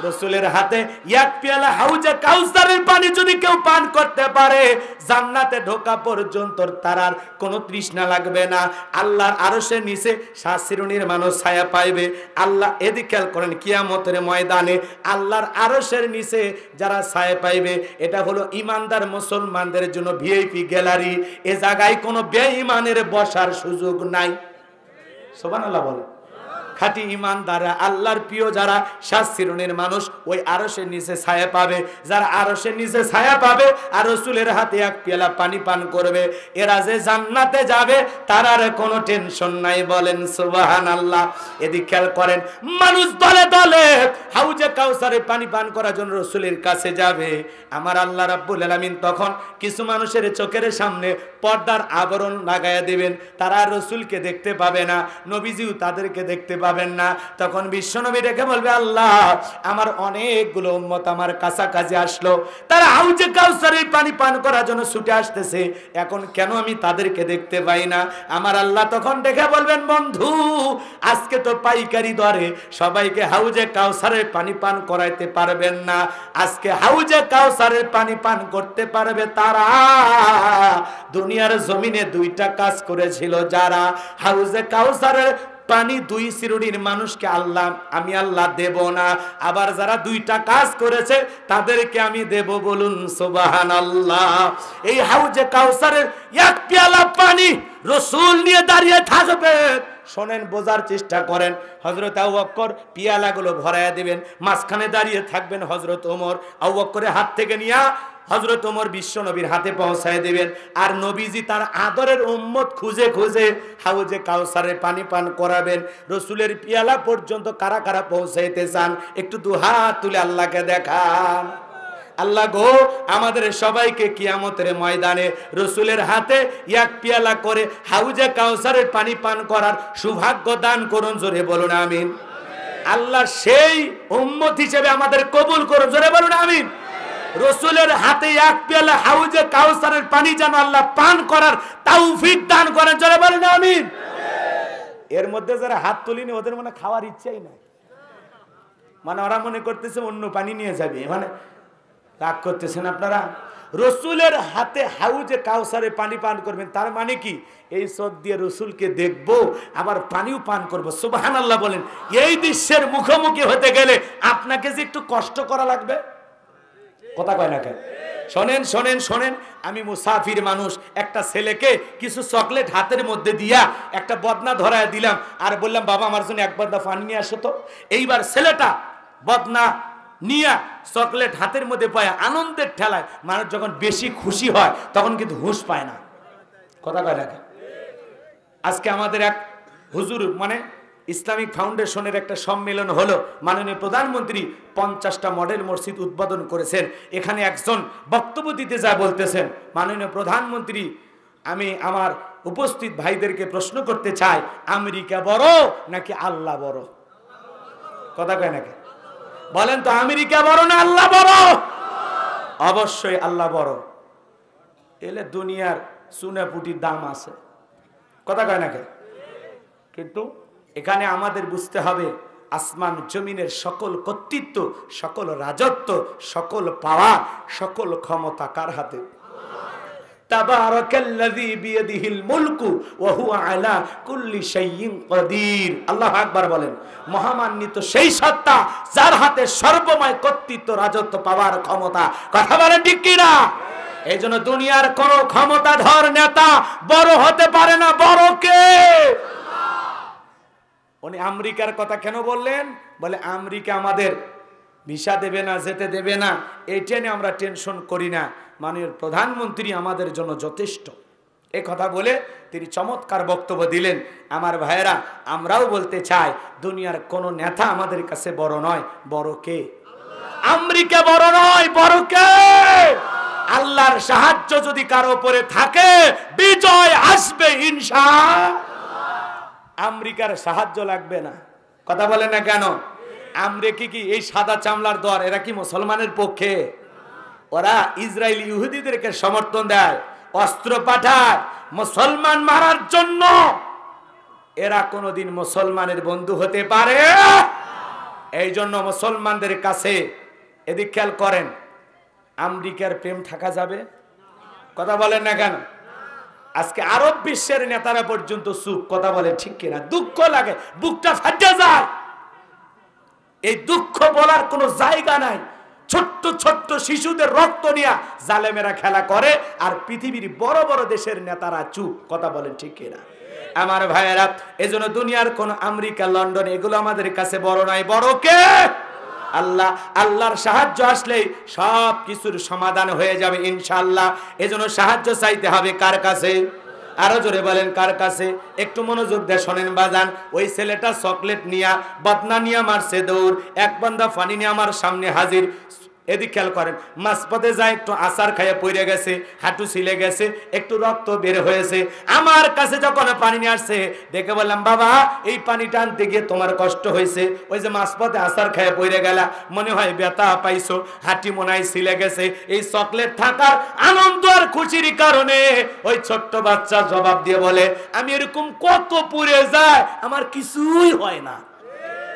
রসুলের হাতে এক পেয়ালা হাউজে কাউসারের পানি যদি কেউ পান করতে পারে, জান্নাতে ঢোকা পর্যন্ত তার আর কোনো তৃষ্ণা লাগবে না। আল্লাহর আরশের নিচে শাসিরুনির মানুষ ছায়া পাইবে। আল্লাহ এদিকে খেয়াল করেন, কিয়ামতের ময়দানে আল্লাহর আরশের নিচে যারা ছায়া পাইবে, এটা হলো ইমানদার মুসলমানদের জন্য ভিআইপি গ্যালারি। এ জায়গায় কোনো বেঈমানের বসার সুযোগ নাই। সুবহানাল্লাহ বলে। খাঁটি ইমানদাররা, আল্লাহর প্রিয় যারা শাসিরুনের মানুষ, ওই আরশের নিচে ছায়া পাবে। যারা আরশের নিচে ছায়া পাবে আর রাসূলের হাতে এক পেয়ালা পানি পান করবে, এরা যে জান্নাতে যাবে তার আর কোনো টেনশন নাই, বলেন সুবহানাল্লাহ। এদিকে খেয়াল করেন, মানুষ দলে দলে হাউজে কাউসারে পানি পান করার জন্য রাসূলের কাছে যাবে। আমার আল্লাহ রাব্বুল আলামিন তখন কিছু মানুষের চোখের সামনে পর্দার আবরণ লাগায়া দিবেন, তারা রাসূলকে দেখতে পাবে না, নবীজিও তাদেরকে দেখতে পাবেন না। তখন বিশ্বনবী ডেকে বলবে, আল্লাহ, আমার অনেকগুলো উম্মত আমার কাছাকাছি আসলো, তারা হাউজে কাউসারের পানি পান করার জন্য ছুটে আসতেছে, এখন কেন আমি তাদেরকে দেখতে পাই না? আমার আল্লাহ তখন ডেকে বলবেন, বন্ধু, আজকে তো পাইকারি দরে সবাইকে হাউজে কাউসারের পানি পান করাইতে পারবেন না। আজকে হাউজে কাউসারের পানি পান করতে পারবে তারা দুনিয়ার জমিনে 2টা কাজ করেছিল, যারা হাউজে কাউসারের পানি 2 শ্রেণীর মানুষকে আল্লাহ আমি আল্লাহ দেব না, আবার যারা 2টা কাজ করেছে তাদেরকে আমি দেব, বলুন সুবহানাল্লাহ। এই হাউজে কাউসারের এক পেয়ালা পানি রাসূল নিয়ে দাঁড়িয়ে থাকবে। শোনেন, বোঝার চেষ্টা করেন। হযরত আবু বকর পিয়ালাগুলো ভরায়া দিবেন, মাঝখানে দাঁড়িয়ে থাকবেন হযরত ওমর। আবু বকরের হাত থেকে নিয়া হযরত ওমর বিশ্ব নবীর হাতে পৌঁছায় দিবেন। আর নবীজি তার আদরের উম্মত খুঁজে খুঁজে হাউজে কাউসারে পানি পান করাবেন। রাসূলের পিয়ালা পর্যন্ত কারা কারা পৌঁছাইতে চান একটু দুহাত তুলে আল্লাহকে দেখান। আল্লাহ গো, আমাদের সবাইকে কিয়ামতের ময়দানে রাসূলের হাতে এক পেয়ালা করে হাউজে কাউসারের পানি পান করার সৌভাগ্য দান করুন, জোরে বলুন আমিন। আল্লাহ সেই উম্মত হিসেবে আমাদের কবুল করুন, জোরে বলুন আমিন। রাসূলের হাতে এক পেয়ালা হাউজে কাউসারের পানি যেন আল্লাহ পান করার তৌফিক দান করেন, জোরে বলুন আমিন। এর মধ্যে যারা হাত তুলিনি ওদের মনে খাওয়ার ইচ্ছাই নাই, মানে ওরা মনে করতেছে অন্য পানি নিয়ে যাবে, মানে রাগ করতেছেন আপনারা। রাসূলের হাতে হাউজে কাউসারে পানি পান করবেন, তার মানে কি এই চোখ দিয়ে রাসূলকে দেখবো আবার পানিও পান করবো। সুবহানাল্লাহ বলেন। এই দৃশ্যের মুখোমুখি হতে গেলে আপনাকে যে একটু কষ্ট করা লাগবে, কথা কয় না কেন? শোনেন শোনেন শোনেন, আমি মুসাফির মানুষ, একটা ছেলেকে কিছু চকলেট হাতের মধ্যে দিয়া একটা বদনা ধরায় দিলাম আর বললাম বাবা আমার জন্য এক বদনা পানি নিয়ে আসো তো। এইবার ছেলেটা বদনা নিয়া চকলেট হাতের মধ্যে পায়, আনন্দের ঠেলায় মানুষ যখন বেশি খুশি হয় তখন কিন্তু হুঁশ পায় না, কথা কয় না। আজকে আমাদের এক হুজুর মানে ইসলামিক ফাউন্ডেশনের একটা সম্মেলন হলো, মাননীয় প্রধানমন্ত্রী 50টা মডেল মসজিদ উদ্বোধন করেছেন। এখানে একজন বক্তব্য দিতে যায় বলতেছেন, মাননীয় প্রধানমন্ত্রী আমি আমার উপস্থিত ভাইদেরকে প্রশ্ন করতে চাই, আমেরিকা বড় নাকি আল্লাহ বড়? কথা কয় নাকি? বলেন তো, আমেরিকা বড় না আল্লাহ বড়? অবশ্যই আল্লাহ বড়। এলে দুনিয়ার চুনাপুটির দাম আছে, কথা কয় নাকি? কিন্তু এখানে আমাদের বুঝতে হবে আসমান জমিনের সকল কর্তৃত্ব, সকল রাজত্ব, সকল পাওয়া, সকল ক্ষমতা কার হাতে? তাবারাকাল্লাযী বিয়াদিহিল মুলকু ওয়া হুয়া আলা কুল্লি শাইইন কাদির। আল্লাহু আকবার বলেন। মহামান্বিত সেই সত্তা যার হাতে সর্বময় কর্তৃত্ব, রাজত্ব, পাওয়ার ক্ষমতা, কথা বলেন ঠিক কি না? এই জন্য দুনিয়ার কোন ক্ষমতাধর নেতা বড় হতে পারে না, বড় কে? উনি আমেরিকার কথা কেন বললেন? বলে আমেরিকা আমাদের ভিসা দেবে না, যেতে দেবে না, এইটা নিয়ে আমরা টেনশন করি না, মাননীয় প্রধানমন্ত্রী আমাদের জন্য যথেষ্ট। এই কথা বলে তিনি চমৎকার বক্তব্য দিলেন। আমার ভাইয়েরা, আমরাও বলতে চাই দুনিয়ার কোন নেতা আমাদের কাছে বড় নয়, বড় কে? আমেরিকা বড় নয়, বড় কে? আল্লাহর সাহায্য যদি কারো উপরে থাকে বিজয় আসবে ইনশাআল্লাহ। আমেরিকার সাহায্য লাগবে না, কথা বলে না কেন? আমেরিকা কি এই সাদা চামড়ার দর, এরা কি মুসলমানের পক্ষে? ওরা ইসরায়েলি ইহুদিদেরকে সমর্থন দেয়, অস্ত্র পাঠায় মুসলমান মারার জন্য। এরা কোনোদিন মুসলমানের বন্ধু হতে পারে? এই জন্য মুসলমানদের কাছে এদিক খেয়াল করেন, আমেরিকার প্রেম থাকা যাবে? কথা বলেন না কেন? আজকে আরব বিশ্বের নেতারা পর্যন্ত চুপ, কথা বলে ঠিক কিনা? দুঃখ লাগে, বুকটা ফাটে যায়। এই দুঃখ বলার কোনো জায়গা নাই। ছোট্ট ছোট্ট শিশুদের রক্ত নিয়ে জালেমেরা খেলা করে, আর পৃথিবীর বড় বড় দেশের নেতারা চুপ, কথা বলেন ঠিক কিনা? আমার ভাইয়েরা, এজন্য দুনিয়ার কোন আমেরিকা, লন্ডন এগুলো আমাদের কাছে বড় নয়, বড় কে? আল্লাহ। আল্লাহর সাহায্য আসলেই সব কিছুর সমাধান হয়ে যাবে ইনশাআল্লাহ। এজন্য সাহায্য চাইতে হবে কার কাছে? আরো জোরে বলেন কার কাছে? একটু মনোযোগ দিয়ে শোনেন বাজান। ওই ছেলেটা চকলেট নিয়া, বদনা নিয়া মারছে দৌড়, এক বান্দা পানি নিয়ে আমার সামনে হাজির। এদিক খেয়াল করেন, মাঝপথে যায় একটু আচার খাইয়ে পড়ে গেছে, হাঁটু ছিলে গেছে, একটু রক্ত বের হয়েছে। আমার কাছে যখন পানি নিয়ে আসছে দেখে বললাম, বাবা এই পানিটা আনতে গিয়ে তোমার কষ্ট হয়েছে, ওই যে মাঝপথে আচার খাইয়ে পড়ে গেলা, মনে হয় ব্যথা পাইছো, হাঁটি মনে হয় ছিলে গেছে। এই চকলেট থাকার আনন্দ আর খুশির কারণে ওই ছোট্ট বাচ্চা জবাব দিয়ে বলে, আমি এরকম কত পুড়ে যায়, আমার কিছুই হয় না।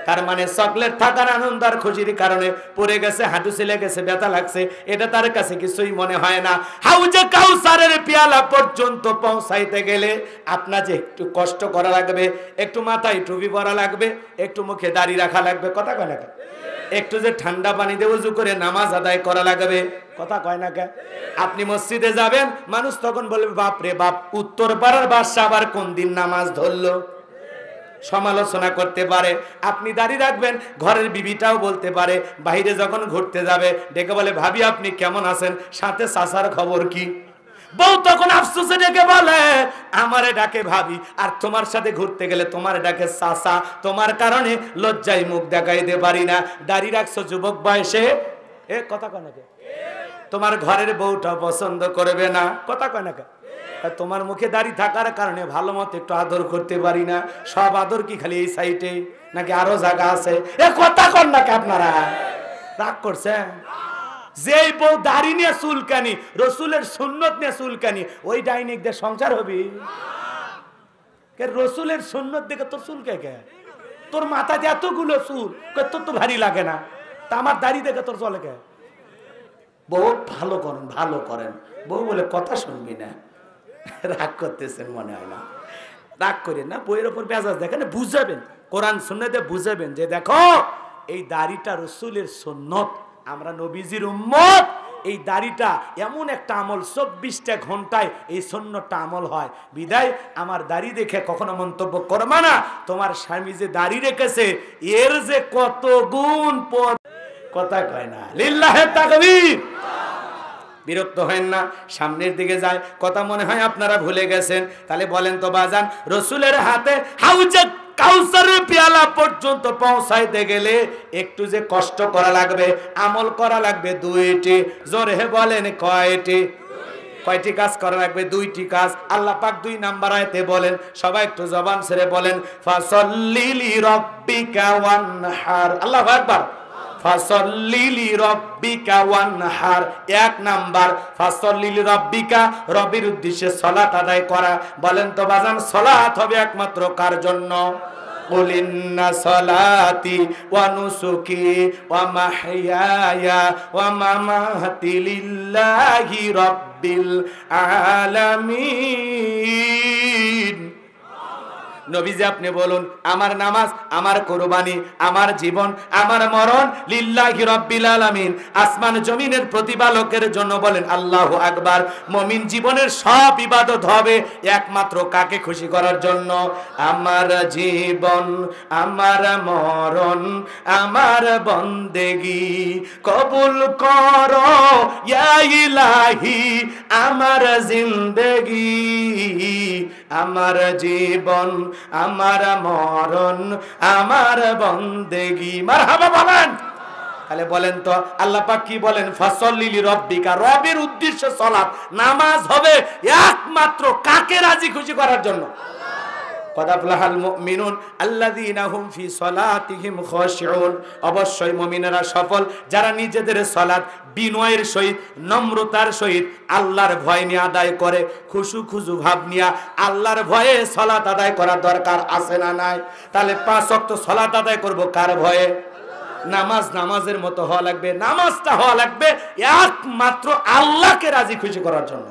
তার মানে চকলেট থাকার আনন্দ আর খুশির কারণে পড়ে গেছে, হাঁটু ছিলে গেছে, ব্যথা লাগছে, এটা তার কাছে কিছুই মনে হয় না। হাউজে কাউসারের পেয়ালা পর্যন্ত পৌঁছাইতে গেলে আপনার যে একটু কষ্ট করা লাগবে, একটু মাথায় টুপি পরা লাগবে, একটু মুখে দাড়ি রাখা লাগবে, কথা কয় না কে? একটু যে ঠান্ডা পানি দিয়ে উজু করে নামাজ আদায় করা লাগবে, কথা কয় না কে? আপনি মসজিদে যাবেন, মানুষ তখন বলবে বাপ রে বাপ, উত্তর পাড়ার বাদশা আবার কোন দিন নামাজ ধরলো, সমালোচনা করতে পারে। আপনি দাঁড়িয়ে রাখবেন, ঘরের বিবিটাও বলতে পারে, বাইরে যখন ঘুরতে যাবে ডেকে বলে ভাবি আপনি কেমন আছেন, সাথে চাচার খবর কি? বউ তখন আফসোসে ডেকে বলে আমারে ডাকে ভাবি, আর তোমার সাথে ঘুরতে গেলে তোমার ডাকে চাচা, তোমার কারণে লজ্জায় মুখ দেখাইতে পারি না। দাঁড়িয়ে রাখছো যুবক বয়সে, এ কথা কয় না কে? তোমার ঘরের বউটা পছন্দ করবে না, কথা কয় না কে? তোমার মুখে দাড়ি থাকার কারণে ভালো মতো একটু আদর করতে পারি না। সব আদর কি খালি এই সাইটে নাকি আরো জায়গা আছে? এ কথা কন না কে? আপনারা রাগ করছেন? যেই বউ দাড়ি নিয়ে চুলকানি, রসুলের সুন্নত নিয়ে চুলকানি, ওই ডাইনিক দিয়ে সংসার হবে? রসুলের সুন্নত দেখে তোর চুলকে কে? তোর মাথাতে এতগুলো চুল, তোর তো ভারী লাগে না, তা আমার দাড়ি দেখে তোর চলে কে? বউ ভালো করেন, ভালো করেন। বউ বলে কথা শুনবি না। রাগ করতেছেন মনে হয় না? রাগ করেন না, বইয়ের ওপর মেজাজ দেখেন, বুঝাবেন, কোরআন সুন্নাতে বুঝাবেন যে দেখো এই দাড়িটা রসুলের সুন্নত, আমরা নবীজির উম্মত, এই দাড়িটা এমন একটা আমল 24টা ঘন্টায় এই সুন্নতটা আমল হয়, বিদায় আমার দাড়ি দেখে কখনো মন্তব্য করবা না। তোমার স্বামী যে দাড়ি রেখেছে এর যে কত গুণ পদ, কথা কয় না? লিল্লাহে তাকবীর। বিরক্ত হেন না, সামনের দিকে যায়, কথা মনে হয় আপনারা ভুলে গেছেন। তাহলে বলেন তো বাজান, রসুলের হাতে হাউজে কাউসারের পেয়ালা পর্যন্ত পৌঁছাইতে গেলে একটু যে কষ্ট করা লাগবে, আমল করা লাগবে দুইটি। জোরে বলেন কয়টি? কয়টি কাজ করা লাগবে? দুইটি কাজ। আল্লাহ পাক 2 নাম্বার আয়াতে বলেন, সবাই একটু জবান ছেড়ে বলেন, ফাসাল্লি লিরাব্বিকা ওয়ানহার। আল্লাহু আকবার। ফাসাল্লি লিরাব্বিকা ওয়ানহার, 1 নাম্বার ফাসাল্লি লিরাব্বিকা, রবের উদ্দেশ্যে সালাত আদায় করা। বলেন তো বাজান, সালাত হবে একমাত্র কার জন্য? কুল ইন্না সালাতি ওয়া নুসুকি ওয়া মাহইয়ায়া ওয়া মামাতি লিল্লাহি রাব্বিল আলামিন। নবীজি আপনি বলুন, আমার নামাজ, আমার কুরবানি, আমার জীবন, আমার মরণ লিল্লাহি রাব্বিল আলামিন, আসমান জমিনের প্রতিপালকের জন্য। বলেন আল্লাহু আকবার। মুমিন জীবনের সব ইবাদত হবে একমাত্র কাকে খুশি করার জন্য? আমার জীবন, আমার মরণ, আমার বন্দেগি কবুল করো ইয়া ইলাহি, আমার জিন্দেগি, আমার জীবন, আমার মরণ, আমার বন্দেগি। মারহাবা বলেন। তাহলে বলেন তো আল্লাহ পাক কি বলেন? ফাসাল্লি লিরাব্বিকা, রবের উদ্দেশ্যে সালাত, নামাজ হবে একমাত্র কাকে রাজি খুশি করার জন্য? قد أفلح المؤمنون الذين هم في صلاتهم خاشعون। অবশ্যই মুমিনেরা সফল যারা নিজেদের সালাত বিনয়ের সহিত, নম্রতার সহিত আল্লাহর ভয় নিয়ে আদায় করে, খুশু খুশু ভাব নিয়ে আল্লাহর ভয়ে সালাত আদায় করার দরকার আছে না নাই? তাহলে 5 ওয়াক্ত সালাত আদায় করব কার ভয়ে? নামাজ নামাজের মতো হওয়া লাগবে, নামাজটা হওয়া লাগবে একমাত্র আল্লাহকে রাজি খুশি করার জন্য।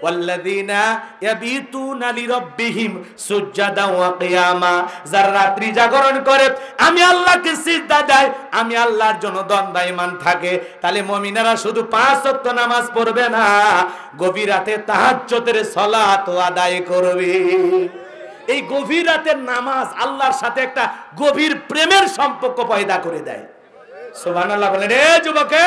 ওয়াল্লাযীনা ইয়াবিতুনা লিরাব্বিহিম সুজদান ওয়া কিয়ামা, যারা রাত্রি জাগরণ করে আমি আল্লাহকে সিজদা দেয়, আমি আল্লাহর জন্য দণ্ডায়মান থাকে। তাহলে মুমিনেরা শুধু 5 ওয়াক্ত নামাজ পড়বে না, গভীর রাতে তাহাজ্জুদের সালাত আদায় করবে। এই গভীর রাতের নামাজ আল্লাহর সাথে একটা গভীর প্রেমের সম্পর্ক পয়দা করে দেয়। সুবহানাল্লাহ বলেন। এ যুবকে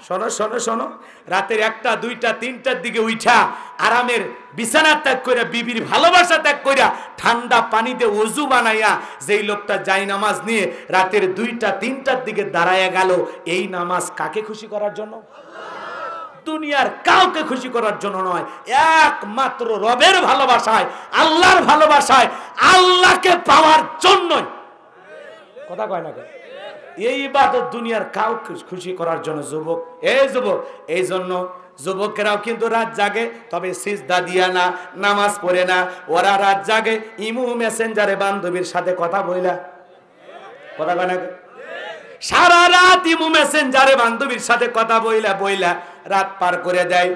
শোনো শোনো শোনো, রাতের 1টা 2টা 3টার দিকে উঠা আরামের বিছানা ত্যাগ করে, বিবির ভালোবাসা ত্যাগ করে, ঠান্ডা পানিতে ওযু বানাইয়া যেই লোকটা যায় নামাজ নিয়ে রাতের 2টা 3টার দিকে দাঁড়ায়া গেল, এই নামাজ কাকে খুশি করার জন্য? দুনিয়ার কাউকে খুশি করার জন্য নয়, একমাত্র রবের ভালোবাসায়, আল্লাহর ভালোবাসায়, আল্লাহকে পাওয়ার জন্যই। কথা কয় না কেন? এই ইবাদত দুনিয়ার কাউকে খুশি করার জন্য। যুবক, এই যুবক, এই জন্য যুবকেরাও কিন্তু রাত জাগে, তবে সিজদা দিয়া না, নামাজ পড়ে না। ওরা রাত জাগে ইমো মেসেঞ্জারে বান্ধবীর সাথে কথা বইলা, কথা কয় না? সারা রাত ইমো মেসেঞ্জারে বান্ধবীর সাথে কথা বইলা বইলা রাত পার করে দেয়।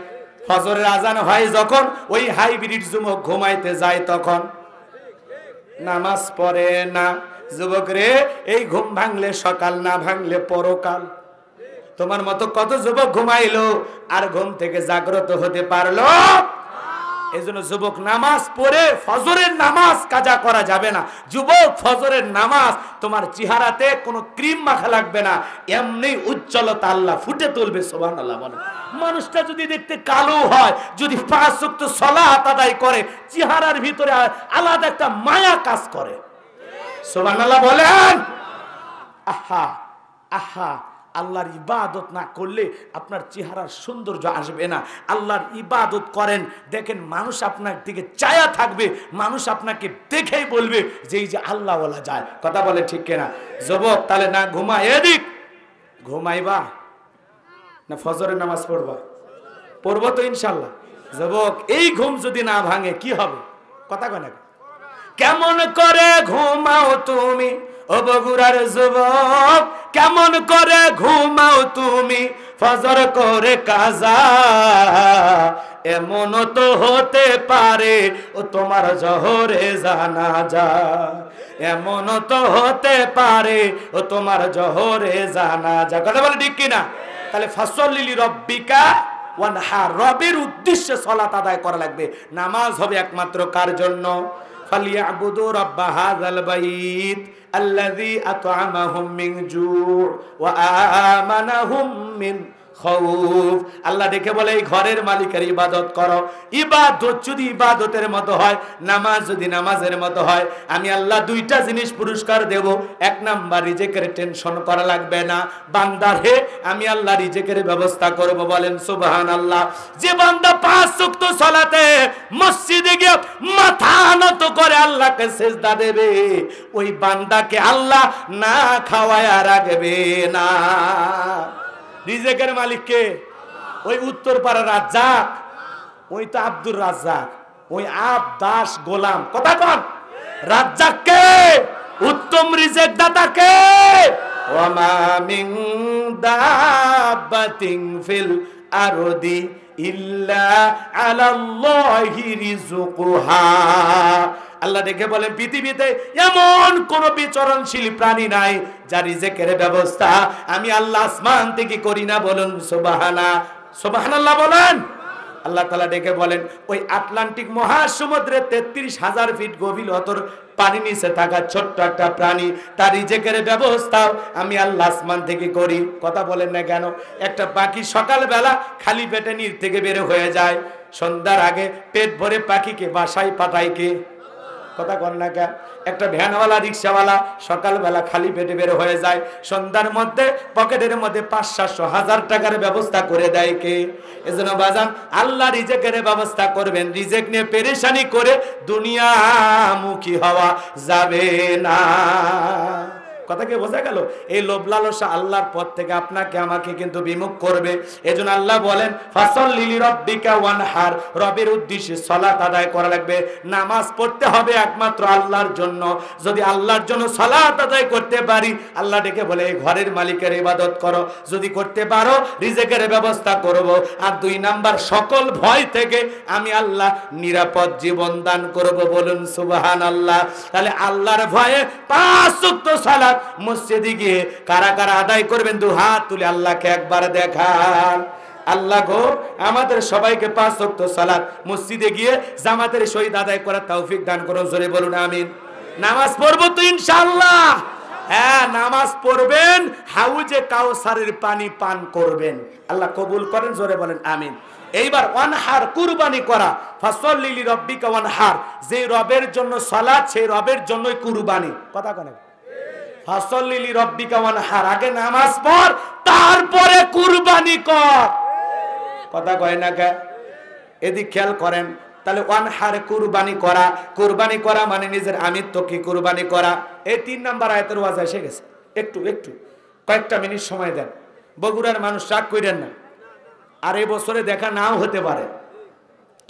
ফজরের আজান হয় যখন, ওই হাইব্রিড যুবক ঘুমাইতে যায় তখন নামাজ পড়ে না। যুবক রে, এই ঘুম ভাঙলে সকাল, না ভাঙলে পরকাল। তোমার মতো কত যুবক ঘুমাইলো আর ঘুম থেকে জাগ্রত হতে পারলো? এই জন্য যুবক, নামাজ পড়ে ফজরের নামাজ কাজা করা যাবে না। যুবক, ফজরের নামাজ তোমার চেহারাতে কোনো ক্রিম মাখা লাগবে না, এমনি উজ্জ্বলতা আল্লাহ ফুটে তুলবে। সুবহানাল্লাহ বলেন। মানুষটা যদি দেখতে কালো হয়, যদি 5 ওয়াক্ত সালাত আদায় করে, চেহারার ভিতরে আলাদা একটা মায়া কাজ করে। সুবহানাল্লাহ বলেন। আহা আহা, আল্লাহর ইবাদত না করলে আপনার চেহারার সৌন্দর্য আসবে না। আল্লাহর ইবাদত করেন, দেখেন মানুষ আপনার দিকে চায়া থাকবে, মানুষ আপনাকে দেখেই বলবে যে এই যে আল্লাহওয়ালা যায়। কথা বলে ঠিক কিনা? যুবক, তাহলে না ঘুমা, এদিক ঘুমাইবা না ফজরের নামাজ পড়বা? পড়বো তো ইনশাল্লাহ। যুবক, এই ঘুম যদি না ভাঙে কি হবে? কথা কয় না? কেমন করে ঘুমাও তুমি ও বগুড়ার যুবক, কেমন করে ঘুমাও তুমি ফজর করে কাজা? এমন তো হতে পারে ও তোমার জোহরে জানাজা, এমন তো হতে পারে ও তোমার জোহরে জানাজা। কথা বলে ঠিক কিনা? তাহলে ফাসল্লি লিরাব্বিকা ওয়ানহার, রবের উদ্দেশ্যে সালাত আদায় করা লাগবে। নামাজ হবে একমাত্র কার জন্য? ফালিয়াবুদু রাব্বা হাযাল বাইত আল্লাযী আত'আমাহুম মিন জু' ওয়া আমানাহুম মিন খাউফ। আল্লাহ দেখে বলে এই ঘরের মালিকের ইবাদত করো। ইবাদত যদি ইবাদতের মতো হয়, নামাজ যদি নামাজের মতো হয়, আমি আল্লাহ দুইটা জিনিস পুরস্কার দেব। এক নাম্বার, রিজেকের টেনশন করা লাগবে না। বান্দার হে, আমি আল্লাহ রিজেকের ব্যবস্থা করব। বলেন সুবহানাল্লাহ। যে বান্দা 5 ওয়াক্ত সালাতে মসজিদে গিয়ে মাথা নত করে আল্লাহকে সিজদা দেবে, ওই বান্দাকে আল্লাহ না খাওয়ায় রাখবে না। রিজেকের মালিক কে? ওই উত্তরপাড়া রাজ্জাক, ওই তো আব্দুর রাজ্জাক, ওই আব দাস গোলাম। কথা কন, রাজ্জাক কে? উত্তম রিজেক দাতা কে? ওয়ামা মিন দাব্বাতিন ফিল আরদি ইল্লা আলাল্লাহি রিজকুহা। আল্লাহ দেখে বলেন পৃথিবীতে এমন কোন বিচরণশীল প্রাণী নাই যার রিজেকের ব্যবস্থা আমি আল্লাহ আসমান থেকে করি না। বলুন সুবহানাল্লাহ বলেন। আল্লাহ তাআলা ডেকে বলেন ওই আটলান্টিক মহাসমুদ্রে 33,000 ফিট গভীরতার পানি নিচে থাকা ছোট্ট একটা প্রাণী, তার রিজেকের ব্যবস্থা আমি আল্লাহ আসমান থেকে করি। কথা বলেন না কেন? একটা পাখি সকালবেলা খালি পেটে নির থেকে বের হয়ে যায়, সন্ধ্যার আগে পেট ভরে পাখিকে বাসায় পাঠায় কে? কথা কর না কে? একটা ভ্যানওয়ালা রিক্সাওয়ালা সকালবেলা খালি পেটে বের হয়ে যায়, সন্ধ্যার মধ্যে পকেটের মধ্যে 500-700 টাকার ব্যবস্থা করে দেয় কে? এজন্য বাজান, আল্লাহ রিজেকের ব্যবস্থা করবেন। রিজেক নিয়ে পেরেশানি করে দুনিয়ামুখী হওয়া যাবে না। কথা কি বোঝা গেল? এই লোভ লালসা আল্লাহর পথ থেকে আপনাকে আমাকে কিন্তু বিমুখ করবে। এজন্য আল্লাহ বলেন ফাসল্লি লিরাব্বিকা ওয়ানহার, রবের উদ্দেশ্যে সালাত আদায় করা লাগবে। নামাজ পড়তে হবে একমাত্র আল্লাহর জন্য। যদি আল্লাহর জন্য সালাত আদায় করতে পারি, আল্লাহ ডেকে বলে এই ঘরের মালিকের ইবাদত করো। যদি করতে পারো, রিজেকের ব্যবস্থা করব। আর 2 নাম্বার, সকল ভয় থেকে আমি আল্লাহ নিরাপদ জীবন দান করব। বলুন সুবহানাল্লাহ। তাহলে আল্লাহর ভয়ে 5 ওয়াক্ত সালাত মসজিদে গিয়ে কারা কারা আদায় করবেন? 2 হাত তুলে আল্লাহকে একবার দেখান। আল্লাহ গো, আমাদের সবাইকে 5 ওয়াক্ত সালাত মসজিদে গিয়ে জামাতের সহিত আদায় করার তৌফিক দান করুন। জোরে বলুন আমিন। নামাজ পড়বো তো ইনশাআল্লাহ। হ্যাঁ, নামাজ পড়বেন, হাউজে কাউসারের পানি পান করবেন। আল্লাহ কবুল করেন। জোরে বলেন আমিন। এইবার ওয়ানহার, কুরবানি করা। ফাসল্লি লিরাব্বিকা ওয়ানহার, যে রবের জন্য সালাত, সেই রবের জন্যই কুরবানি। কথা কন, ফাসল্লি লিরাব্বিকা ওয়ানহার, আগে নামাজ পড়, তারপরে কুরবানি কর। কথা কয় না কে? এদিক খেয়াল করেন। তাহলে ওয়ানহারে কুরবানি করা, কুরবানি করা মানে নিজের আমিত্বকে কুরবানি করা। এই 3 নাম্বার আয়াতের ওয়াজ এসে গেছে। একটু কয়েকটা মিনিট সময় দেন। বগুড়ার মানুষ রাগ করেন না, আর এই বছরে দেখা নাও হতে পারে।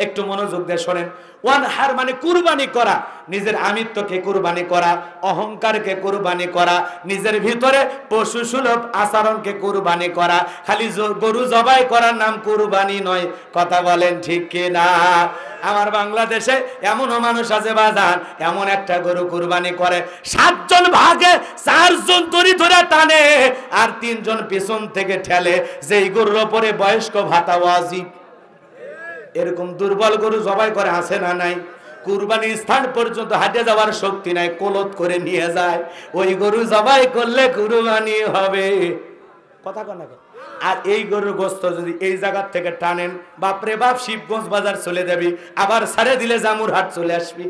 একটু মনোযোগ দিয়ে শোনেন। ওয়ানহার মানে কুরবানি করা, নিজের আমিত্বকে কুরবানি করা, অহংকারকে কুরবানি করা, নিজের ভিতরে পশু সুলভ আচরণকে কুরবানি করা। খালি গরু জবাই করার নাম কুরবানি নয়, কথা বলেন ঠিক কিনা? আমার বাংলাদেশে এমনও মানুষ আছে বাজার, এমন একটা গরু কুরবানি করে 7 জন ভাগে 4 জন দড়ি ধরে টানে আর 3 জন পিছন থেকে ঠেলে, যেই গরুর উপরে বয়স্ক ভাতা ওয়াজিব। এরকম দুর্বল গরু জবাই করে আছে না নাই? কুরবানির স্থান পর্যন্ত হাঁটে যাওয়ার শক্তি নাই, কোলত করে নিয়ে যায়। ওই গরু জবাই করলে কুরবানি হবে, কথা কন না। আর এই গরুর গোস্ত যদি এই জায়গা থেকে টানেন, বাপরে বাপ, শিবগঞ্জ বাজার চলে যাবি, আবার ছাড়ে দিলে জামুরহাট চলে আসবি,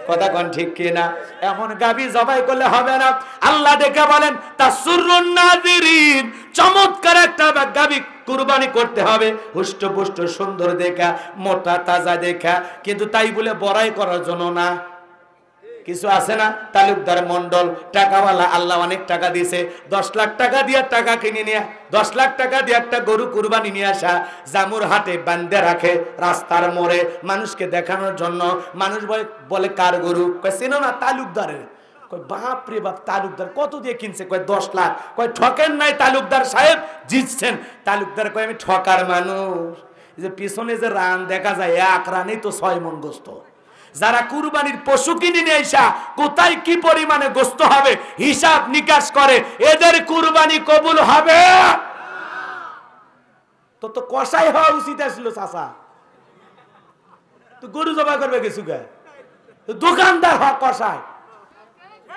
কথা কন ঠিক কিনা? এমন গাবি জবাই করলে হবে না। আল্লাহ ডেকে বলেন তাসুরুন নাযিরিন, চমৎকার একটা গাবি কুরবানি করতে হবে, হুষ্টপুষ্ট সুন্দর দেখা, মোটা তাজা দেখা, কিন্তু তাই বলে বড়াই করার জন্য না। কিছু আছে না তালুকদার মন্ডল, টাকাওয়ালা, আল্লাহ অনেক টাকা দিয়েছে, 10 লাখ টাকা দিয়ে টাকা কিনে নিয়ে 10 লাখ টাকা দিয়ে একটা গরু কুরবানি নিয়ে আসা, জামুর হাটে বান্ধে রাখে রাস্তার মোড়ে মানুষকে দেখানোর জন্য। মানুষ বলে কার গরু? কয় চেনো না, তালুকদারের। কয় বাপ রে বাপ, তালুকদার কত দিয়ে কিনছে? কয় 10 লাখ। কয় ঠকেন নাই তালুকদার সাহেব, জিতছেন। তালুকদার কয় আমি ঠকার মানুষ। যে পিছনে যে রান দেখা যায়, 1 রানেই তো 6 মণ গোস্ত। যারা কুরবানির পশু কিনে নিয়ে আসা কোথায় কি পরিমাণে গোস্ত হবে হিসাব নিকাশ করে, এদের কুরবানি কবুল হবে? তো কষাই হওয়া উচিত ছিল চাচা। তো গরু জবাই করবে কিছু গে, দোকানদার হওয়া কষাই,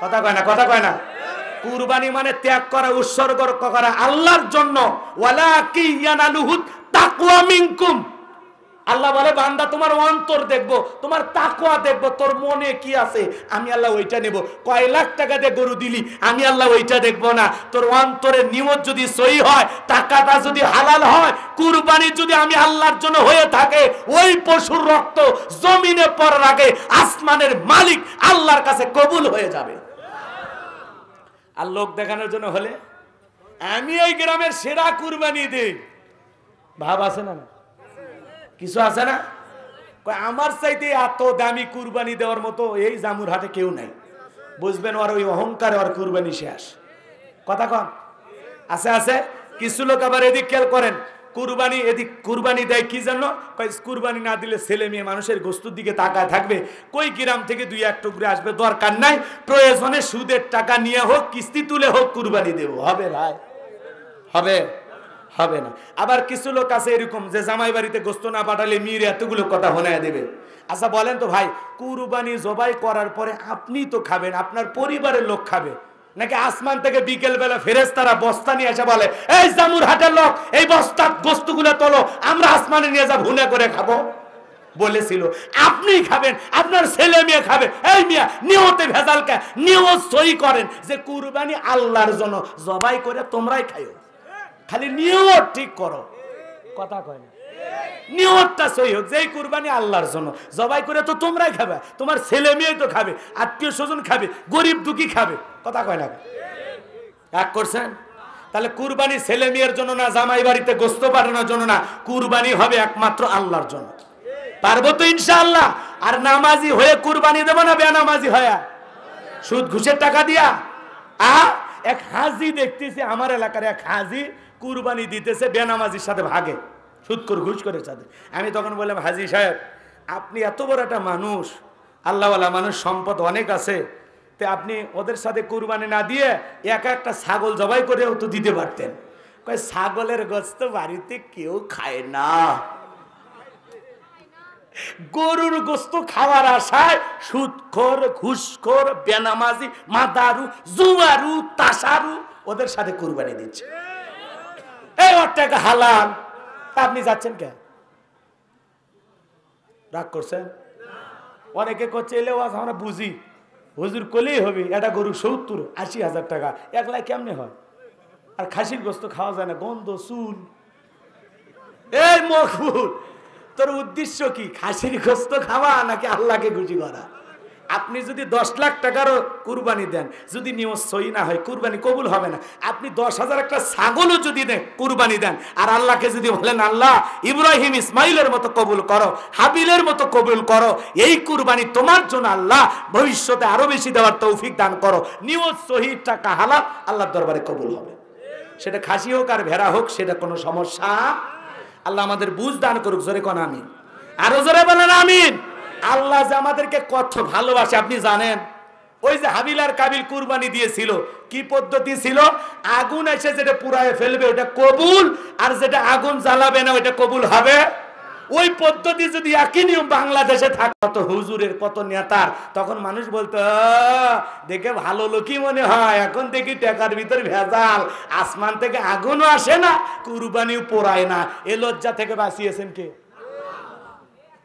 কথা কয় না, কথা কয় না। কুরবানি মানে ত্যাগ করা, উৎসর্গ করা আল্লাহর জন্য। ওয়ালাকিন ইয়ানালুহুত তাকওয়া মিনকুম। আল্লাহ বলে বান্দা তোমার অন্তর দেখবো, তোমার তাকওয়া দেখবো, তোর মনে কি আছে আমি আল্লাহ ওইটা নেব। কয় লাখ টাকা দিয়ে গরু দিলি, আমি আল্লাহ ওইটা দেখবো না। তোর অন্তরের নিয়ত যদি সহি হয়, টাকাটা যদি হালাল হয়, কুরবানি যদি আমি আল্লাহর জন্য হয়ে থাকে, ওই পশুর রক্ত জমিনে পড়ার আগে আসমানের মালিক আল্লাহর কাছে কবুল হয়ে যাবে। আর লোক দেখানোর জন্য হলে আমি এই গ্রামের সেরা কুরবানি দিই, ভাব আছে না? কিছু আছে না? আমার চাইতে এত দামি কুরবানি দেওয়ার মতো এই জামুর হাটে কেউ নাই। বুঝবেন ওর ওই অহংকারে ওর কুরবানি শেষ, কথা কন। আছে আছে কিছু লোক আবার এদিক খেয়াল করেন, কুরবানি এদিক কুরবানি দেয় কি জন্য? কুরবানি না দিলে ছেলে মেয়ে মানুষের গোস্তুর দিকে তাকায় থাকবে, কই গ্রাম থেকে 2-1 টুকরে আসবে, দরকার নাই, প্রয়োজনে সুদের টাকা নিয়ে হোক, কিস্তি তুলে হোক কুরবানি দেব। হবে ভাই? হবে? হবে না। আবার কিছু লোক আছে এরকম যে জামাই বাড়িতে গোস্ত না পাঠালে মেয়ের এতগুলো কথা শোনায় দেবে। আচ্ছা বলেন তো ভাই, কুরবানি জবাই করার পরে আপনি তো খাবেন, আপনার পরিবারের লোক খাবে নাকি আসমান থেকে বিকেল বেলা ফেরেশতারা বস্তা নিয়ে এসে বলে এই জামুর হাটের লোক এই বস্তা গোস্তগুলো তোলো, আমরা আসমানে নিয়ে যা ভুনে করে খাবো? বলেছিল আপনি খাবেন, আপনার ছেলে মেয়ে খাবে। এই মিয়া নিয়তে ভেজাল কে? নিয়ত সই করেন যে কুরবানি আল্লাহর জন্য, জবাই করে তোমরাই খাইও, খালি নিয়ত ঠিক করো, কথা কয় না। নিয়তটা সই হোক, যেই কুরবানি আল্লাহর জন্য, জবাই করে তো তোমরাই খাবে, তোমার ছেলে মেয়ে তো খাবে, আত্মীয় স্বজন খাবে, গরিব দুঃখী খাবে, কথা কয় না? এক করছেন? তাহলে কুরবানি ছেলে মেয়ের জন্য না, জামাই বাড়িতে গোস্ত পাঠানোর জন্য না, কুরবানি হবে একমাত্র আল্লাহর জন্য। পারবো তো ইনশাআল্লাহ? আর নামাজি হয়ে কুরবানি দেবো না বেনামাজি হয়ে সুদ ঘুষের টাকা দিয়া? এক হাজি দেখতেছি আমার এলাকার এক হাজি কুরবানি দিতেছে বেনামাজির সাথে ভাগে, সুদ করে ঘুষ করে সাথে। আমি তখন বললাম হাজি সাহেব আপনি এত বড় একটা মানুষ, আল্লাহওয়ালা মানুষ, সম্পদ অনেক আছে, তো আপনি ওদের সাথে কুরবানি না দিয়ে একা একটা ছাগল জবাই করেও তো দিতে পারতেন। কয় ছাগলের গোশত বাড়িতে কেউ খায় না, গরুর গোস্ত খাওয়ার আশায় সুদখোর, ঘুষখোর, বেনামাজি, মাদারু, জুয়ারু, তাসারু ওদের সাথে কুরবানি দিচ্ছে। এই ওর টাকা হালাল, আপনি যাচ্ছেন কে? রাগ করছেন? অনেকে করছে এলেও আমরা বুঝি, হুজুর কলেই হবে, এটা গরু 70-80 হাজার টাকা, একলাই কেমনে হয়? আর খাসির গোস্ত খাওয়া যায় না, গন্ধ, চুল। এই মকবুল তোর উদ্দেশ্য কি? খাসির গোস্ত খাওয়া নাকি আল্লাহকে খুশি করা? আপনি যদি 10 লাখ টাকারও কুরবানি দেন, যদি নিয়ত সহি না হয় কুরবানি কবুল হবে না। আপনি 10,000 একটা ছাগলও যদি দেন কুরবানি দেন, আর আল্লাহকে যদি বলেন আল্লাহ ইব্রাহিম ইসমাইলের মতো কবুল করো, হাবিলের মতো কবুল করো, এই কুরবানি তোমার জন্য আল্লাহ ভবিষ্যতে আরো বেশি দেওয়ার তৌফিক দান করো, নিয়ত সহি, টাকা হালাল, আল্লাহর দরবারে কবুল হবে। সেটা খাসি হোক আর ভেড়া হোক, সেটা কোনো সমস্যা। আল্লাহ আমাদের বুঝ দান করুক। জোরে কোন আমিন, আরো জোরে বলেন আমিন। আল্লাহ যে আমাদেরকে কত ভালোবাসে আপনি জানেন? ওই যে হাবিল আর কাবিল কুরবানি দিয়েছিল, কি পদ্ধতি ছিল? আগুন এসে যেটা পুড়ায় ফেলবে ওটা কবুল, আর যেটা আগুন জ্বালাবে না ওটা কবুল হবে। ওই পদ্ধতি যদি একই নিয়ম বাংলাদেশে থাকে, কত হুজুরের কত নেতার, তখন মানুষ বলতো দেখে ভালো লোকই মনে হয়, এখন দেখি টাকার ভিতর ভেজাল, আসমান থেকে আগুনও আসে না, কুরবানিও পোড়ায় না। এ লজ্জা থেকে বাঁচিয়েছেন কে?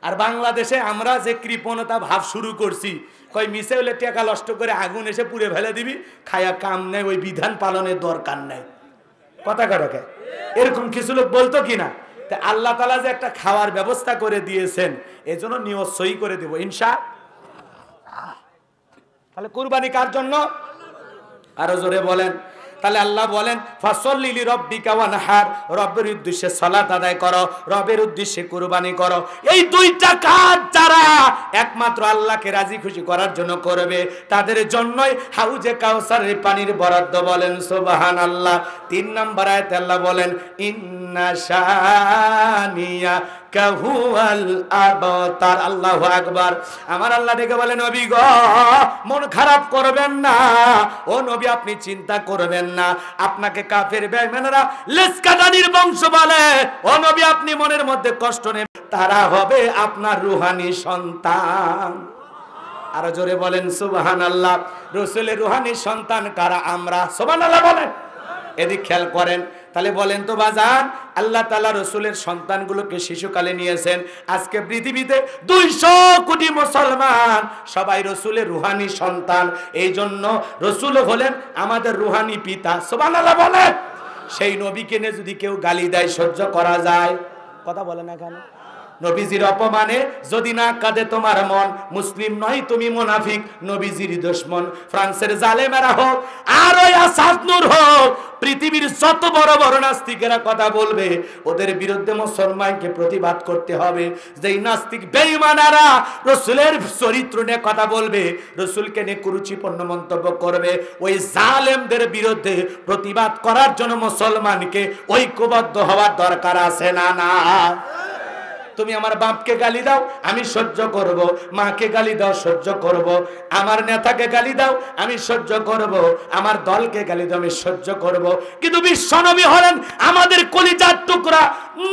আর বাংলাদেশে আমরা যে কৃপণতা ভাব শুরু করছি, কই মিশে হলে টাকা নষ্ট করে আগুন এসে পুড়ে ফেলে দিবি, খায়া কাম নেই, ওই বিধান পালনের দরকার নেই। কথা কাটাকে এরকম কিছু লোক বলতো কিনা? তা আল্লাহ তাআলা যে একটা খাওয়ার ব্যবস্থা করে দিয়েছেন, এজন্য নিয়ত সহি করে দেব ইনশাআল্লাহ। তাহলে কুরবানি কার জন্য? আরো জোরে বলেন। তাহলে আল্লাহ বলেন ফাসল্লি লিরাব্বিকা ওয়ানহার, রবের উদ্দেশ্যে সালাত আদায় করো, রবের উদ্দেশ্যে কুরবানি করো। এই দুইটা কাজ যারা একমাত্র আল্লাহকে রাজি খুশি করার জন্য করবে, তাদের জন্যই হাউজে কাউসারের পানির বরাদ্দ। বলেন সুবহানাল্লাহ। 3 নম্বর আয়াতে আল্লাহ বলেন ইন্না শানিয়া কাহুয়াল আবতার। আল্লাহু আকবার। আমার আল্লাহ ডেকে বলেন নবী গো, মন খারাপ করবেন না। ও নবী আপনি চিন্তা করবেন না, আপনাকে কাফের বেঈমানরা লেসকাদানির বংশ বলে। ও নবী আপনি মনের মধ্যে কষ্ট নেবেন, তারা হবে আপনার রূহানি সন্তান। আরো জোরে বলেন সুবহানাল্লাহ। রাসূলের রূহানি সন্তান কারা? আমরা। সুবহানাল্লাহ বলেন। এদিক খেয়াল করেন। তাহলে বলেন তো বাজান, আল্লাহ তাআলা রাসূলের সন্তানগুলোকে শিশুকালে নিয়েছেন। আজকে পৃথিবীতে 200 কোটি মুসলমান সবাই রাসূলের রূহানি সন্তান। এই জন্য রাসূল হলেন আমাদের রূহানি পিতা। সুবহানাল্লাহ বলেন। সেই নবীকে নিয়ে যদি কেউ গালি দেয় সহ্য করা যায়? কথা বলে না কেন? নবীজির অপমানে যদি না কাঁদে তোমার মন, মুসলিম নয় তুমি মুনাফিক, নবীজির দুশমন। ফ্রান্সের জালেমেরা হোক আর ওই আসাদ নূর হোক, পৃথিবীর যত বড় বড় নাস্তিকেরা কথা বলবে, ওদের বিরুদ্ধে মুসলমানকে প্রতিবাদ করতে হবে। যেই নাস্তিক বেঈমানেরা রাসূলের চরিত্র নিয়ে কথা বলবে, রাসূলকে নিয়ে কুরুচিপূর্ণ মন্তব্য করবে, ওই জালেমদের বিরুদ্ধে প্রতিবাদ করার জন্য মুসলমানকে ঐক্যবদ্ধ হওয়ার দরকার আছে না? না। তুমি আমার বাপকে গালি দাও আমি সহ্য করব, মাকে গালি দাও সহ্য করব, আমার নেতাকে গালি দাও আমি সহ্য করব, আমার দলকে গালি দাও আমি সহ্য করব। কিন্তু বিশ্বনবী হলেন আমাদের কলিজার টুকরা।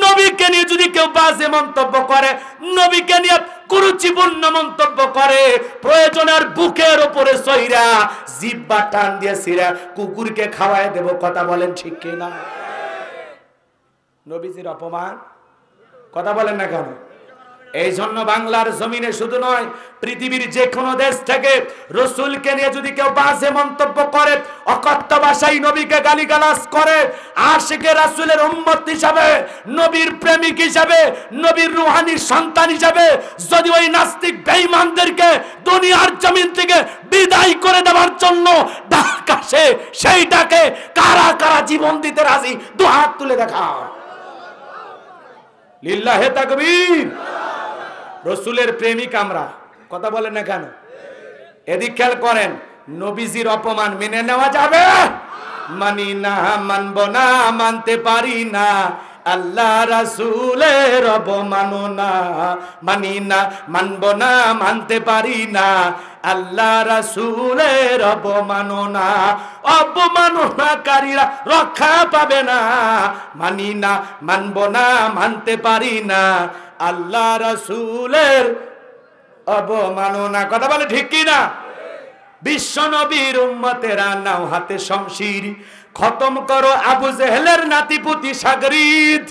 নবীকে নিয়ে যদি কেউ বাজে মন্তব্য করে, নবীকে নিয়ে কুরুচিপূর্ণ মন্তব্য করে, প্রয়োজনের বুকের উপরে সইরা জিহ্বা টান দিয়ে ছিঁড়া কুকুরকে খাওয়ায় দেব। কথা বলেন ঠিক কিনা? নবীজির অপমান কথা বলেন না কেন? এই জন্য বাংলার জমিনে শুধু নয়, পৃথিবীর যে কোনো দেশ থেকে রাসূলকে নিয়ে যদি কেউ বাজে মন্তব্য করে, অকথ্য ভাষায় নবীকে গালিগালাজ করে, আশিকে রাসূলের উম্মত হিসাবে, নবীর প্রেমিক হিসাবে, নবীর রূহানি সন্তান হিসাবে যদি ওই নাস্তিক বেঈমানদেরকে দুনিয়ার জমিন থেকে বিদায় করে দেওয়ার জন্য ডাক আসে, সেইটাকে কারা কারা জীবন দিতে রাজি? দুহাত তুলে দেখা। লিল্লাহে তাকবীর। রাসূলের প্রেমিক আমরা। কথা বলেন না কেন? এদিক খেয়াল করেন। নবীজির অপমান মেনে নেওয়া যাবে? মানি না, মানব না, মানতে পারি না। আল্লাহ রাসূলের অবমাননা মানি না, মানব না, মানতে পারি না। আল্লাহ রাসূলের অবমাননা, অবমাননাকারীরা রক্ষা পাবে না। মানি না, মানব না, মানতে পারি না। আল্লাহ রাসূলের অবমাননা। কথা বলে ঠিক কি না? বিশ্ব নবীর উম্মতেরা নাও হাতে শমশির, খতম করো আবু জেহেলের নাতিপুতি সাগরিদ।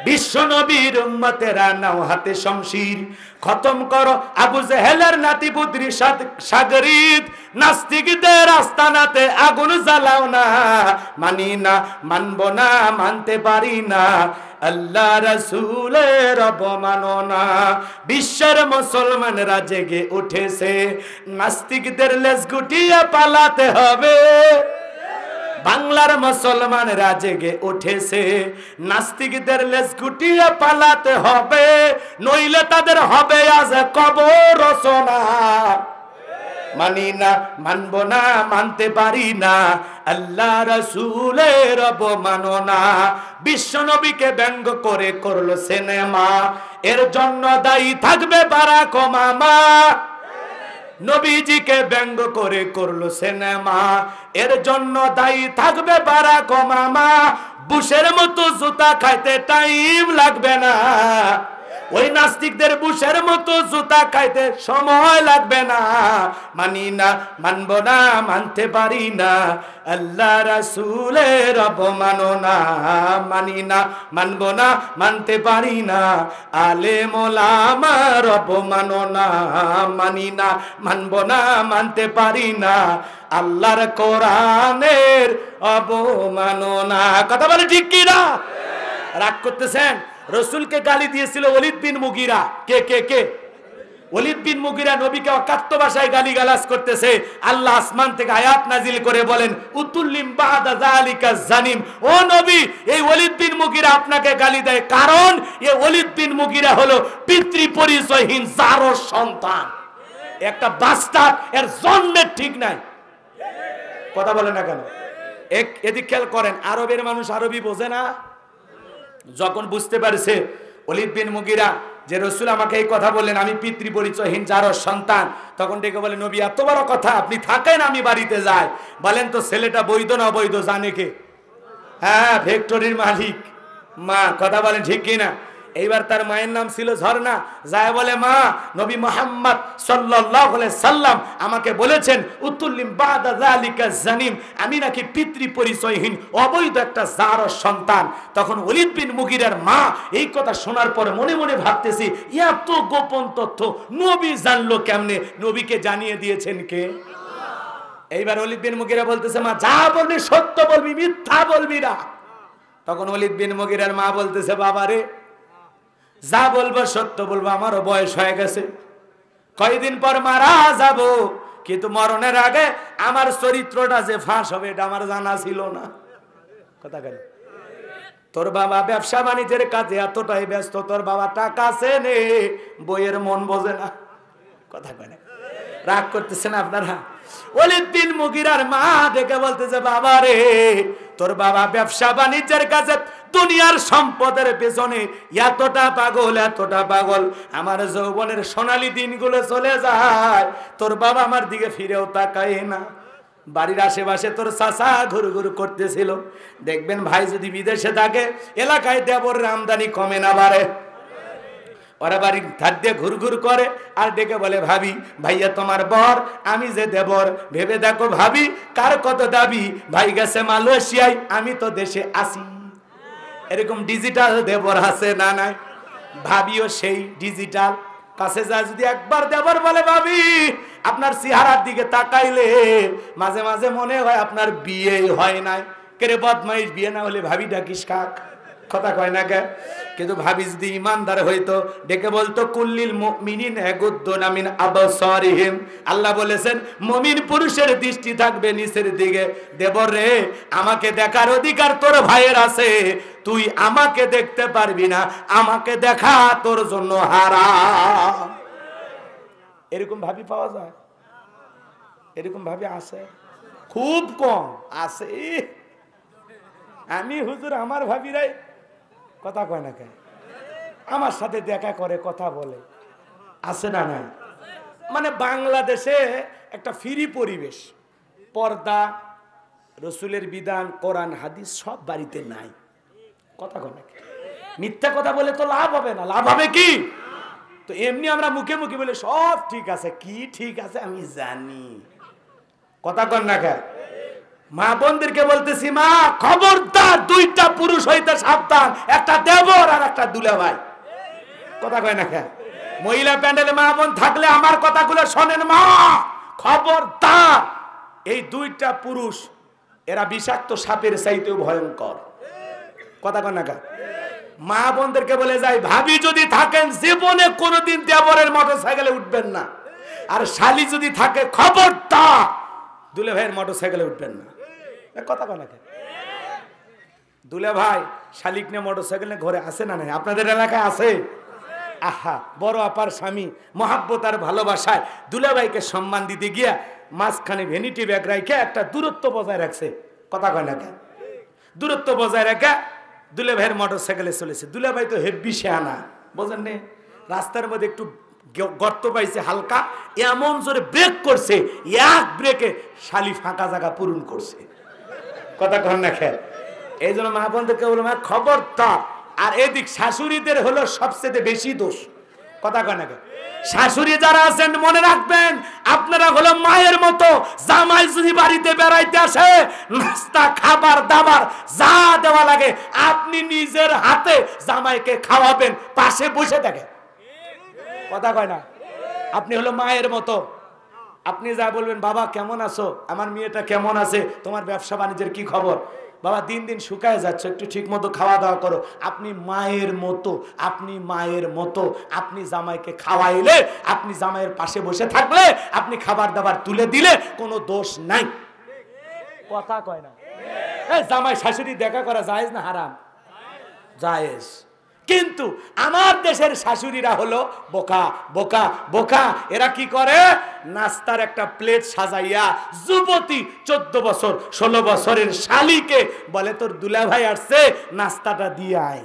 বিশ্ব নবীর উম্মতেরা নাও হাতে শমশির, খতম করো আবু জেহেলের নাতি পুত্রী সাগরিদ, নাস্তিকদের আস্তানাতে আগুন জ্বালাও না, মানি না মানব না মানতে পারি না, আল্লাহ রাসূলের অবমাননা। বিশ্বের মুসলমানরা জেগে উঠেছে, নাস্তিকদের লেজ গুটিয়ে পালাতে হবে। বাংলার মুসলমানরা জেগে উঠেছে, নাস্তিকদের লেজ গুটিয়ে পালাতে হবে, নইলে তাদের হবে আজ কবর রচনা। মানি না মানব না মানতে পারি না, আল্লাহ রাসূলের অবমাননা। বিশ্ব নবীকে ব্যঙ্গ করে করলো সিনেমা, এর জন্য দায়ী থাকবে বারাক ওবামা। নবীজিকে ব্যঙ্গ করে করলো সিনেমা, এর জন্য দায়ী থাকবে বারাক ওবামা। বুশের মতো জুতা খাইতে টাইম লাগবে না, ওই নাস্তিকদের বুশের মতো জুতা খাইতে সময় লাগবে না। মানি না মানব না মানতে পারি না, আল্লাহ রাসূলের অবমাননা। মানি না মানব না মানতে পারি না, আলেম ওলামার অবমাননা। মানি না মানব না মানতে পারি না, আল্লাহর কোরআনের অবমাননা। কথা বলে ঠিক কি না? রাগ করতেছেন? রসুলকে গালি দিয়েছিল ওলীদ বিন মুগীরা। কে কে কে? ওলীদ বিন মুগীরা নবীকে অকাত্য ভাষায় গালিগালাজ করতেছে। আল্লাহ আসমান থেকে আয়াত নাজিল করে বলেন, উতুল্লিম বাদা যালিকা জানিম। ও নবী, এই ওলীদ বিন মুগীরা আপনাকে গালি দেয় কারণ এই ওলীদ বিন মুগীরা হলো পিতৃ পরিচয়হীন জারোর সন্তান, একটা বাস্টার্ড, এর জন্মের ঠিক নাই। কথা বলে না কেন? এদিক খেয়াল করেন, আরবের মানুষ আরবি বোঝে না। যখন বুঝতে পারছে ওলীদ বিন মুগীরা যে রসুল আমাকে এই কথা বললেন, আমি পিতৃ পরিচয়হীন জারোর সন্তান, তখন ডেকে বলে, নবী এত বড় কথা, আপনি থাকেন আমি বাড়িতে যাই। বলেন তো ছেলেটা বৈধ না অবৈধ জানে কে? হ্যাঁ, ফ্যাক্টরির মালিক মা। কথা বলেন ঠিক কিনা? এইবার তার মায়ের নাম ছিল ঝর্ণা। যায় বলে, মা, নবী মুহাম্মদ সাল্লাল্লাহু আলাইহি সাল্লাম আমাকে বলেছেন উতুল্লিম বাদা যালিকা জানিম, আমি নাকি পিতৃ পরিচয়হীন অবৈধ একটা জারোর সন্তান। তখন ওলীদ বিন মুগীরার মা এই কথা শোনার পরে মনে মনে ভাবতেছি, এত গোপন তথ্য নবী জানলো কেমনে? নবীকে জানিয়ে দিয়েছেন কে? এইবার ওলীদ বিন মুগীরা বলতেছে, মা, যা বলবি সত্য বলবি, মিথ্যা বলবি না। তখন ওলীদ বিন মুগীরার মা বলতেছে, বাবা রে, যা বলবো সত্য বলবো, আমারও বয়স হয়ে গেছে, কয়দিন পর মারা যাব, কিন্তু মরণের আগে আমার চরিত্রটা যে ফাঁস হবে এটা আমার জানা ছিল না। কথা কেন? তোর বাবা ব্যবসা বাণিজ্যের কাজে এতটাই ব্যস্ত, তোর বাবা টাকা আছে নে, বইয়ের মন বোঝে না। কথা কয় না? রাগ করতেছেন আপনারা? ওলীদ বিন মুগীরার মা ডেকে বলতেছে, বাবা রে, তোর বাবা ব্যবসা বাণিজ্যের কাজে দুনিয়ার সম্পদের পেছনে এতটা পাগল, আমার যৌবনের সোনালী দিনগুলো চলে যায়, তোর বাবা আমার দিকে ফিরেও তাকায় না। বাড়ির আশেপাশে তোর চাচা ঘুরঘুর করতেছিল। দেখবেন ভাই যদি বিদেশে থাকে, এলাকায় দেবরের আমদানি কমে না বাড়ে। ওরা বাড়ির ধার দিয়ে ঘুরঘুর করে আর ডেকে বলে, ভাবি, ভাইয়া তোমার বর, আমি যে দেবর, ভেবে দেখো ভাবি কার কত দাবি, ভাই গেছে মালয়েশিয়ায়, আমি তো দেশে আসি। এরকম ডিজিটাল দেবর আছে না? নাই? ভাবিও সেই ডিজিটাল। কাছে যা যদি একবার দেবর বলে, ভাবি আপনার চেহারার দিকে তাকাইলে মাঝে মাঝে মনে হয় আপনার বিয়ে হয় নাই। কেরে বদমাইশ, বিয়ে না হলে ভাবি ডাকিস কাক? কথা কয় না কে? কিন্তু ভাবি যদি ইমানদার হইতো ডেকে বলতো, কুল্লিল মুমিনিনা ইয়াগুদ্দুনা মিন আবসারিহিম। আল্লাহ বলেছেন মুমিন পুরুষের দৃষ্টি থাকবে নিচের দিকে। দেবর রে, আমাকে দেখার অধিকার তোর ভাইয়ের আছে, তুই আমাকে দেখতে পারবি না, আমাকে দেখা তোর জন্য হারাম। এরকম ভাবি পাওয়া যায়? এরকম ভাবি আছে? খুব কম আছে। আমি হুজুর, আমার ভাবিরাই কথা কয় না কেন? আমার সাথে দেখা করে, কথা বলে, আছে না? নাই? মানে বাংলাদেশে একটা ফ্রি পরিবেশ, পর্দা, রসুলের বিধান, কোরআন হাদিস সব বাড়িতে নাই। কথা কয় না কেন? মিথ্যা কথা বলে তো লাভ হবে না। লাভ হবে কি? তো এমনি আমরা মুখে মুখে বলে সব ঠিক আছে। কি ঠিক আছে আমি জানি? কথা কয় না কেন? মা বোনদেরকে বলতেছি, মা খবরদার দুইটা পুরুষ হইতে সাবধান, একটা দেবর আর একটা দুলাভাই। কথা কয় না কেন? মহিলা প্যান্ডেলে মা বোন থাকলে আমার কথাগুলো শোনেন মা, খবরদার এই দুইটা পুরুষ এরা বিষাক্ত সাপের চাইতেও ভয়ঙ্কর। কথা কয় না কেন? মা বোনদেরকে বলে যায়, ভাবি যদি থাকেন জীবনে কোনোদিন দেবরের মোটরসাইকেলে উঠবেন না, আর শালি যদি থাকে খবরদার দুলে ভাইয়ের মোটরসাইকেলে উঠবেন না। কথা কয় না কেন? দুলে ভাই শালিক নিয়ে মোটরসাইকেল নিয়ে ঘরে আসে না নাই? আপনাদের এলাকায় আছে? আহা, বড় আপার স্বামী মহাব্বত আর ভালোবাসায় দুলে ভাইকে সম্মান দিতে গিয়া মাঝখানে ভ্যানিটি ব্যাগ রাখে একটা দূরত্ব বজায় রাখছে। কথা কয় না কেন? দূরত্ব বজায় রাখা দুলে ভাইয়ের মোটরসাইকেলে চলেছে। দুলে ভাই তো হেব্বি শেয়ানা, বোঝেন নে? রাস্তার মধ্যে একটু গর্ত পাইছে হালকা, এমন জোরে ব্রেক করছে, এক ব্রেকে শালি ফাঁকা জায়গা পূরণ করছে। কথা কন না খেয়ে? এই জন্য মা বোনদেরকে বলবো, মা খবরদার। আর এদিক শাশুড়িদের হলো সবচেয়ে বেশি দোষ। কথা কন না খেয়ে? শাশুড়ি যারা আছেন মনে রাখবেন, আপনারা হলো মায়ের মতো। জামাই যদি বাড়িতে বেড়াইতে আসে, নাস্তা খাবার দাবার যা দেওয়া লাগে আপনি নিজের হাতে জামাইকে খাওয়াবেন, পাশে বসে থাকে। কথা কয় না? আপনি হলো মায়ের মতো। আপনি যা বলবেন, বাবা কেমন আছো, আমার মেয়েটা কেমন আছে, তোমার ব্যবসা বাণিজ্যের কি খবর, বাবা দিন দিন শুকায় যাচ্ছে, একটু ঠিক মতো খাওয়া দাওয়া করো। আপনি মায়ের মতো, আপনি মায়ের মতো। আপনি জামাইকে খাওয়াইলে, আপনি জামাইয়ের পাশে বসে থাকলে, আপনি খাবার দাবার তুলে দিলে কোনো দোষ নাই। কথা কয় না? জামাই শাশুড়ি দেখা করা জায়েজ না হারাম? জায়েজ। কিন্তু আমার দেশের শাশুড়িরা হলো বোকা বোকা বোকা। এরা কি করে, নাস্তার একটা প্লেট সাজাইয়া যুবতী 14 বছর 16 বছরের শালিকে বলে, তোর দুলাভাই আসছে নাস্তাটা দিয়ে আয়।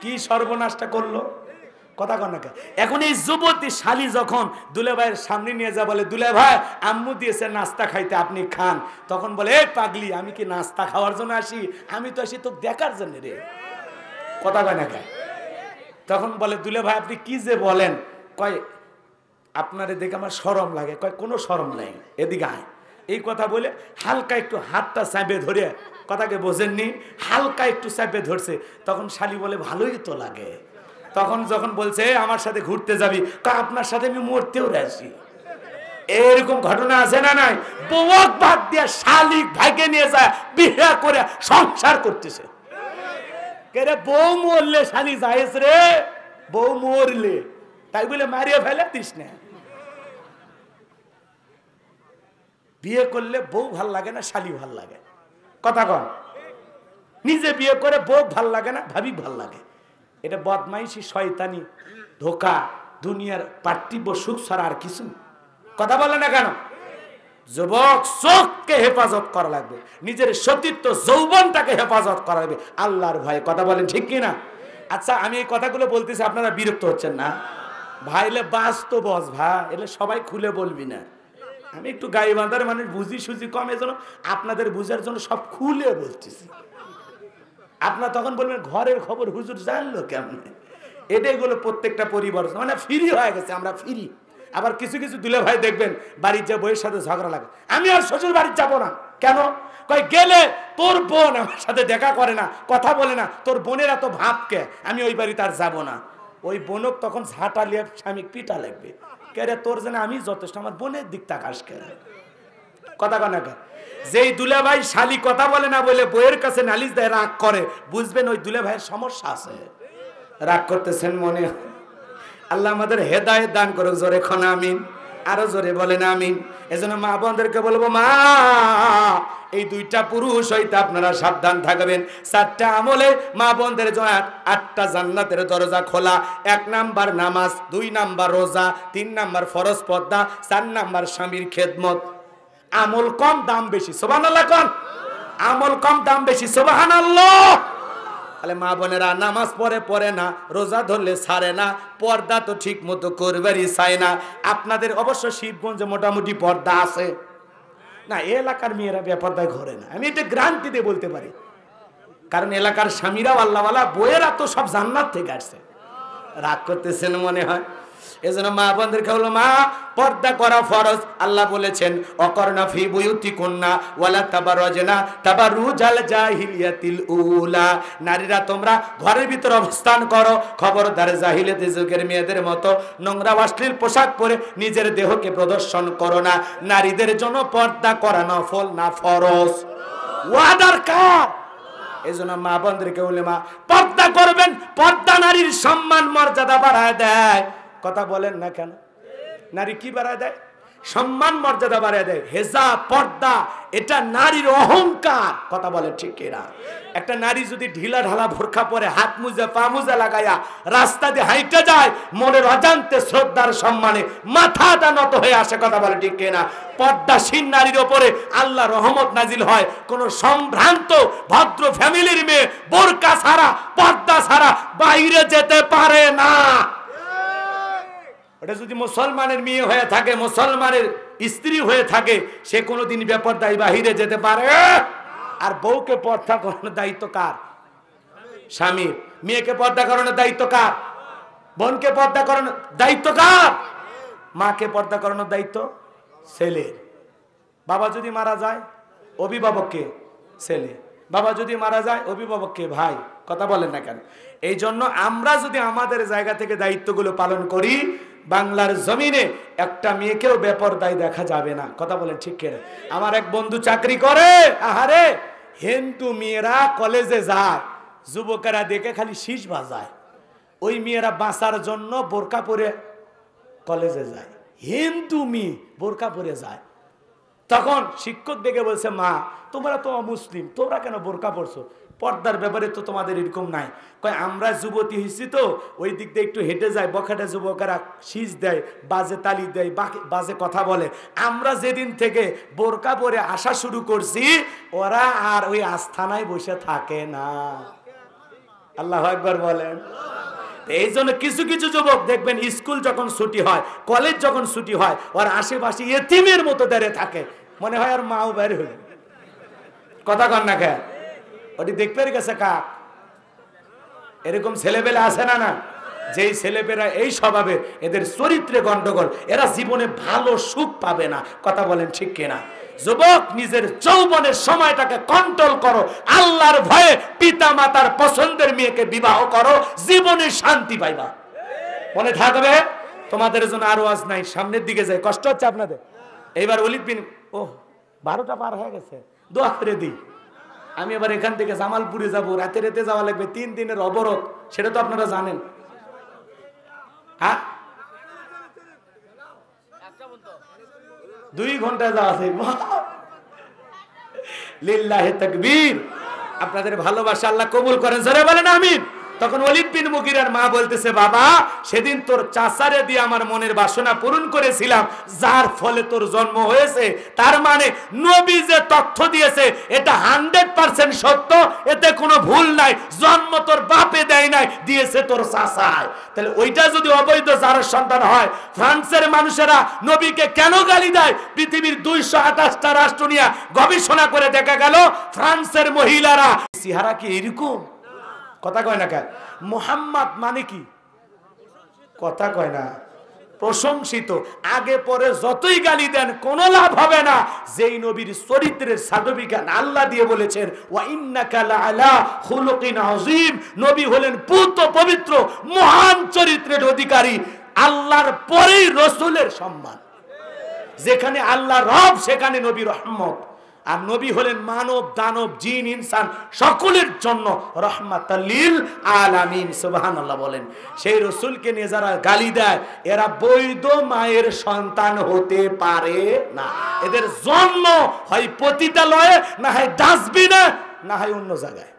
কি সর্বনাশটা করলো। কথা কন না? এখন এই যুবতী শালি যখন দুলাভাইয়ের সামনে নিয়ে যা বলে, দুলাভাই আম্মু দিয়েছে নাস্তা খাইতে, আপনি খান। তখন বলে, এই পাগলি, আমি কি নাস্তা খাওয়ার জন্য আসি? আমি তো আসি তো দেখার জন্য রে। কথা কয় না? তখন বলে, দুলে ভাই আপনি কি যে বলেন? কয়, আপনারে দেখে আমার শরম লাগে। কয়, কোনো শরম নাই, এদিকে আয়। এই কথা বলে হালকা একটু হাতটা চাপে ধরে, কথাকে বোঝেননি, হালকা একটু চাপে ধরছে। তখন শালি বলে, ভালোই তো লাগে। তখন যখন বলছে আমার সাথে ঘুরতে যাবি, কয় আপনার সাথে আমি মরতেও রাজি। এরকম ঘটনা আছে না নাই? বউক বাদ দিয়ে শালিক ভাইকে নিয়ে যায় বিয়ে করে সংসার করতেছে। বউ মরলে শালি যাইস রে, বউ মরলে তাই বলে মারিয়ে ফেলে দিস না। বিয়ে করলে বউ ভাল লাগে না, শালি ভাল লাগে। কথা কন? নিজে বিয়ে করে বউ ভাল লাগে না, ভাবি ভাল লাগে। এটা বদমাইশি, শয়তানি, ধোকা, দুনিয়ার পার্থিব সুখ ছাড়া আর কিছু। কথা বলে না কেন? যুবক, চোখকে হেফাজত করা লাগবে, নিজের সতীত্ব যৌবনটাকে হেফাজত করা লাগবে আল্লাহর ভয়ে। কথা বলেন ঠিক কিনা? আচ্ছা, আমি এই কথাগুলো বলতেছি, আপনারা বিরক্ত হচ্ছেন না? ভাইলে বাস্তব ভাই, এলে সবাই খুলে বলবি না। আমি একটু গাই বাঁধার মানুষ, বুঝি সুঝি কম, এজন্য আপনাদের বুঝার জন্য সব খুলে বলতেছি। আপনার তখন বলবেন, ঘরের খবর হুজুর জানলো কেমন? এটাই গুলো প্রত্যেকটা পরিবার মানে ফ্রি হয়ে গেছে, আমরা ফ্রি। আবার কিছু কিছু দুলে ভাই দেখবেন বাড়ির যা বইয়ের সাথে ঝগড়া লাগে, আমি আর শ্বশুর বাড়ি যাবো না। কেন? কয়, গেলে তোর বোন আমার সাথে দেখা করে না, কথা বলে না, তোর বোনের এত ভাবকে, আমি ওই বাড়িতে আর যাবো না। ওই বোনক তখন ঝাঁটা লিয়ে স্বামী পিটা লাগবে। কে রে, তোর জন্য আমি যথেষ্ট, আমার বোনের দিক তাকাস কে? কথা কয় না? যেই দুলে ভাই শালি কথা বলে না বলে বইয়ের কাছে নালিশ দেয়, রাগ করে, বুঝবেন ওই দুলে ভাইয়ের সমস্যা আছে। রাগ করতেছেন মনে? আল্লাহ আমাদের হেদায়েত দান করুক। জোরে খন আমিন, আরো জোরে বলেন আমিন। এজন্য মা বোনদেরকে বলবো, মা এই দুইটা পুরুষ হইতে আপনারা সাবধান থাকবেন। 4টা আমলে মা বোনদের জন্য 8টা জান্নাতের দরজা খোলা। 1 নাম্বার নামাজ, 2 নাম্বার রোজা, 3 নাম্বার ফরজ পর্দা, 4 নাম্বার স্বামীর খেদমত। আমল কম দাম বেশি, সুবহানাল্লাহ কোন? আমল কম দাম বেশি, সুবহানাল্লাহ। তাহলে মা বোনেরা নামাজ পড়ে না, রোজা ধরলে ছাড়ে না, পর্দা তো ঠিক মতো করবারই চায় না। আপনাদের অবশ্য শিবগঞ্জে মোটামুটি পর্দা আছে না? এলাকার মেয়েরা বেপর্দায় ঘরে না, আমি এটা গ্যারান্টি দিয়ে বলতে পারি। কারণ এলাকার স্বামীরাও আল্লাহওয়ালা, বইয়েরা তো সব জান্নাত থেকে আসছে। রাগ করতেছেন মনে হয়? এজন্য মা বোনদেরকে হলো মা পর্দা করা ফরজ। আল্লাহ বলেছেন অকরনা ফি বুয়ুতিকুন্না ওয়ালা তাবাররাজনা তাবাররুজাল জাহিলিয়াতিল উলা, নারীরা তোমরা ঘরের ভিতর অবস্থান করো, খবরদার জাহিলিয়াতের যুগের মেয়েদের মতো নোংরা অশ্লীল পোশাক পরে নিজের দেহকে প্রদর্শন করো না। নারীদের জন্য পর্দা করা নফল না ফরজ, ওয়াদার কার। এজন্য মা বোনদেরকে বলে মা পর্দা করবেন। পর্দা নারীর সম্মান মর্যাদা বাড়ায় দেয়। কথা বলেন না কেন? নারী কি বাড়ায় দেয়? সম্মান মর্যাদা বাড়ায় দেয়। হেজাব পর্দা এটা নারীর অহংকার। কথা বলেন ঠিক কিনা? একটা নারী যদি ঢিলা ঢালা বোরকা পরে হাত মুজা পা মুজা লাগায়া রাস্তা দিয়ে হাইটে যায়, মনের অজান্তে শ্রদ্ধার সম্মানে মাথাটা নত হয়ে আসে। কথা বলে ঠিক কিনা? পর্দাসীন নারীর ওপরে আল্লাহ রহমত নাজিল হয়। কোন সম্ভ্রান্ত ভদ্র ফ্যামিলির মেয়ে বোরকা ছাড়া পর্দা ছাড়া বাইরে যেতে পারে না। ওটা যদি মুসলমানের মেয়ে হয়ে থাকে, মুসলমানের স্ত্রী হয়ে থাকে, সে কোনোদিন বেপরদায় বাহিরে যেতে পারে। আর বউকে পর্দা করানোর দায়িত্ব কার? স্বামীর। মেয়েকে পর্দা করানোর দায়িত্ব কার? বোনকে পর্দা করানোর দায়িত্ব কার? মাকে পর্দা করানোর দায়িত্ব ছেলের। বাবা যদি মারা যায় অভিভাবককে ছেলে, বাবা যদি মারা যায় অভিভাবককে ভাই। কথা বলেন না কেন? এই জন্য আমরা যদি আমাদের জায়গা থেকে দায়িত্বগুলো পালন করি, বাংলার জমিনে একটা মেয়েকেও বেপরদায় দেখা যাবে না। কথা বলেন ঠিক কিনা? আমার এক বন্ধু চাকরি করে, আহারে হিন্দু মেয়েরা কলেজে যায়, যুবকেরা দেখে খালি শীষ বাজায়। ওই মেয়েরা বাঁচার জন্য বোরকা পরে কলেজে যায়। হিন্দু মেয়ে বোরকা পরে যায়। তখন শিক্ষক দেখে বলছে, মা তোমরা তো অমুসলিম, তোমরা কেন বোরকা পরছো? পর্দার ব্যাপারে তো তোমাদের এরকম নাই। কয় আমরা যুবতী হয়েছি তো ওই দিক দিয়ে একটু হেঁটে যায়, বখাটে যুবকেরা শীষ দেয়, বাজে তালি দেয়, বাজে কথা বলে। আমরা যেদিন থেকে বোরকা পরে আসা শুরু করছি, ওরা আর ওই আস্থানায় বসে থাকে না। আল্লাহু আকবার বলেন। এই জন্য কিছু কিছু যুবক দেখবেন স্কুল যখন ছুটি হয়, কলেজ যখন ছুটি হয়, ওর আশেপাশে এতিমের মতো দাঁড়িয়ে থাকে, মনে হয় আর মাও বের হইল। কথা কন না খেয়ে ওটি দেখতে গেছে কাক। এরকম ছেলেপেলে আছে না? না, যেই ছেলেপেরা এই স্বভাবে, এদের চরিত্রে গন্ডগোল, এরা জীবনে ভালো সুখ পাবে না। কথা বলেন ঠিক কিনা? যুবক নিজের যৌবনের সময়টাকে কন্ট্রোল করো, আল্লাহর ভয়ে পিতা মাতার পছন্দের মেয়েকে বিবাহ করো, জীবনে শান্তি পাইবা। মনে থাকবে তোমাদের জন্য আরো আজ নাই, সামনের দিকে যায়। কষ্ট হচ্ছে আপনাদের? এইবার অলিদ বিন, ও 12টা পার হয়ে গেছে, দোয়া করে দিই। আমি এবার এখান থেকে জামালপুরে যাব, রাতে রাতে যাওয়া লাগবে, 3 দিনের অবরোধ, সেটা তো আপনারা জানেন। হ্যাঁ 2 ঘন্টা যাওয়া আছে। লিল্লাহি তাকবীর। আপনাদের ভালোবাসা আল্লাহ কবুল করেন, জোরে বলেন আমিন। তখন ওলীদ বিন মুগীরার মা বলতেছে, বাবা সেদিন তোর চাচারে দিয়ে আমার মনের বাসনা পূরণ করেছিলাম, যার ফলে তোর জন্ম হয়েছে। তার মানে নবী যে তথ্য দিয়েছে এটা 100% সত্য, এতে কোনো ভুল নাই। জন্ম তোর বাপে দেয় নাই, দিয়েছে তোর চাচায়। তাহলে ওইটা যদি অবৈধ জারের সন্তান হয়, ফ্রান্সের মানুষেরা নবীকে কেন গালি দেয়? পৃথিবীর 228টা রাষ্ট্র নিয়ে গবেষণা করে দেখা গেল ফ্রান্সের মহিলারা চেহারা কি এরকম? কথা কয় না কেন? মুহাম্মদ মানে কি? কথা কয় না, প্রশংসিত। আগে পরে যতই গালি দেন কোনো লাভ হবে না। যেই নবীর চরিত্রের সার্টিফিকেট আল্লাহ দিয়ে বলেছেন, ওয়া ইন্নাকা লাআলা খুলুকিন আযীম, নবী হলেন পুত পবিত্র মহান চরিত্রের অধিকারী। আল্লাহর পরেই রাসূলের সম্মান। যেখানে আল্লাহ রব সেখানে নবী রহমত। আর নবী হলেন মানব দানব জিন ইনসান সকলের জন্য রহমাতাল লিল আলামিন। সুবহানাল্লাহ বলেন। সেই রাসূলকে নিয়ে যারা গালি দেয়, এরা বৈধ মায়ের সন্তান হতে পারে না। এদের জন্ম হয় পতিতালয়ে, না হয় ডাস্টবিনে, না হয় অন্য জায়গায়।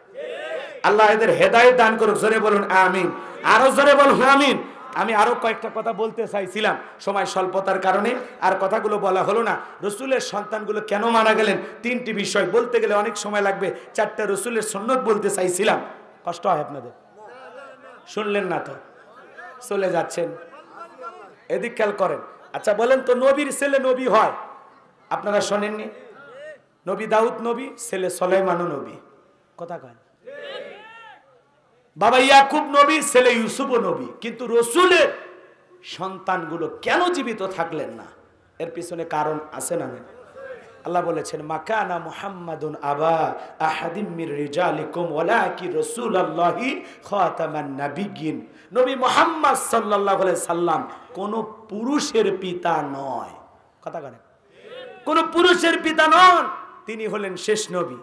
আল্লাহ এদের হেদায়েত দান করুক। জোরে বলুন আমিন। আরো জোরে বলুন আমিন। আমি আরো কয়েকটা কথা বলতে চাইছিলাম, সময় স্বল্পতার কারণে আর কথাগুলো বলা হলো না। রসুলের সন্তানগুলো কেন মারা গেলেন, 3টি বিষয় বলতে গেলে অনেক সময় লাগবে। 4টা রসুলের সুন্নত বলতে চাইছিলাম। কষ্ট হয় আপনাদের? শুনলেন না তো, চলে যাচ্ছেন। এদিক খেয়াল করেন। আচ্ছা বলেন তো, নবীর ছেলে নবী হয়? আপনারা শোনেননি? নবী দাউদ নবী, ছেলে সুলাইমানও নবী। কথা কয়? বাবা ইয়াকুব নবী, ছেলে ইউসুফও নবী। কিন্তু রসুলের সন্তানগুলো কেন জীবিত থাকলেন না? এর পিছনে কারণ আছে না? আল্লাহ বলেছেন, মাকানা মুহাম্মাদুন আবা আহাদিম মির রিজালিকুম ওয়ালাকি রাসূলুল্লাহি খাতামান নাবিয়্যিন। নবী মুহাম্মদ সাল্লাল্লাহু আলাইহি সাল্লাম কোন পুরুষের পিতা নয়। কথা কয় না? কোন পুরুষের পিতা নন, তিনি হলেন শেষ নবী।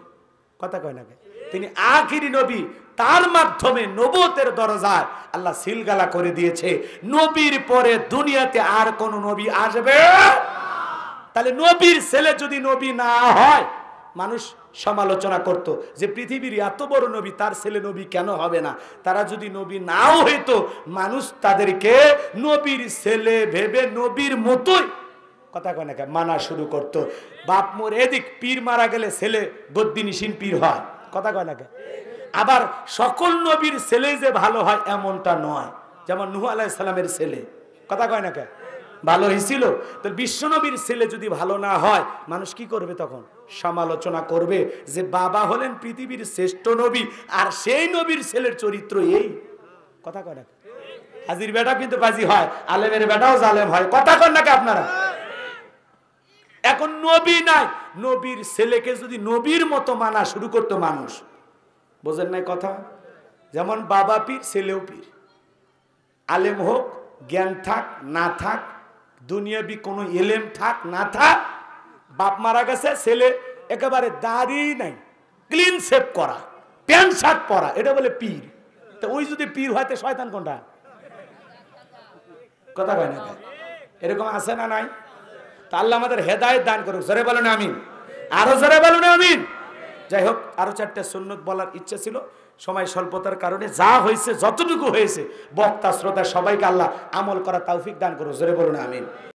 কথা কয় না? তিনি আখিরি নবী। তার মাধ্যমে নবুয়তের দরজায় আল্লাহ সিলগালা করে দিয়েছে। নবীর পরে দুনিয়াতে আর কোন নবী আসবে। তাহলে নবীর ছেলে যদি নবী না হয়, মানুষ সমালোচনা করত যে পৃথিবীর এত বড় নবী, তার ছেলে নবী কেন হবে না? তারা যদি নবী নাও হইতো, মানুষ তাদেরকে নবীর ছেলে ভেবে নবীর মতোই, কথা কয় না, মানা শুরু করত। বাপ মোর এদিক, পীর মারা গেলে ছেলে গদ্দিনিসীন পীর হয়। কথা কয় না? আবার সকল নবীর ছেলে যে ভালো হয় এমনটা নয়। যেমন নূহ আলাইহিস সালামের ছেলে, কথা কয় না ভালো হয়েছিল। তো বিশ্ব নবীর ছেলে যদি ভালো না হয়, মানুষ কি করবে? তখন সমালোচনা করবে যে বাবা হলেন পৃথিবীর শ্রেষ্ঠ নবী, আর সেই নবীর ছেলের চরিত্র এই। কথা কয় না? হাজির বেটা কিন্তু বাজি হয়, আলেমের বেটাও জালেম হয়। কথা কয় না আপনারা? এখন নবী নাই, নবীর ছেলেকে যদি নবীর মতো মানা শুরু করতো মানুষ, বোঝেন নাই কথা? যেমন বাবা পীর, ছেলেও পীর। আলেম হোক, জ্ঞান থাক না থাক, দুনিয়াবি কোনো এলেম থাক না থাক, বাপ মারা গেছে, ছেলে একেবারে দাড়ি নাই, ক্লিন শেভ করা, প্যান্ট শার্ট পরা, এটা বলে পীর। তো ওই যদি পীর হয়, তো শয়তান কোনটা? কথা কয় না? এরকম আছে না নাই? তা আল্লাহ আমাদের হেদায়েত দান করুক। জোরে বলুন আমিন। আরো জোরে বলুন আমিন। যাই হোক, আরো 4টা সুন্নত বলার ইচ্ছা ছিল, সময় স্বল্পতার কারণে যা হয়েছে, যতটুকু হয়েছে, বক্তা শ্রোতা সবাইকে আল্লাহ আমল করা তৌফিক দান করুক। জোরে বলুন আমিন।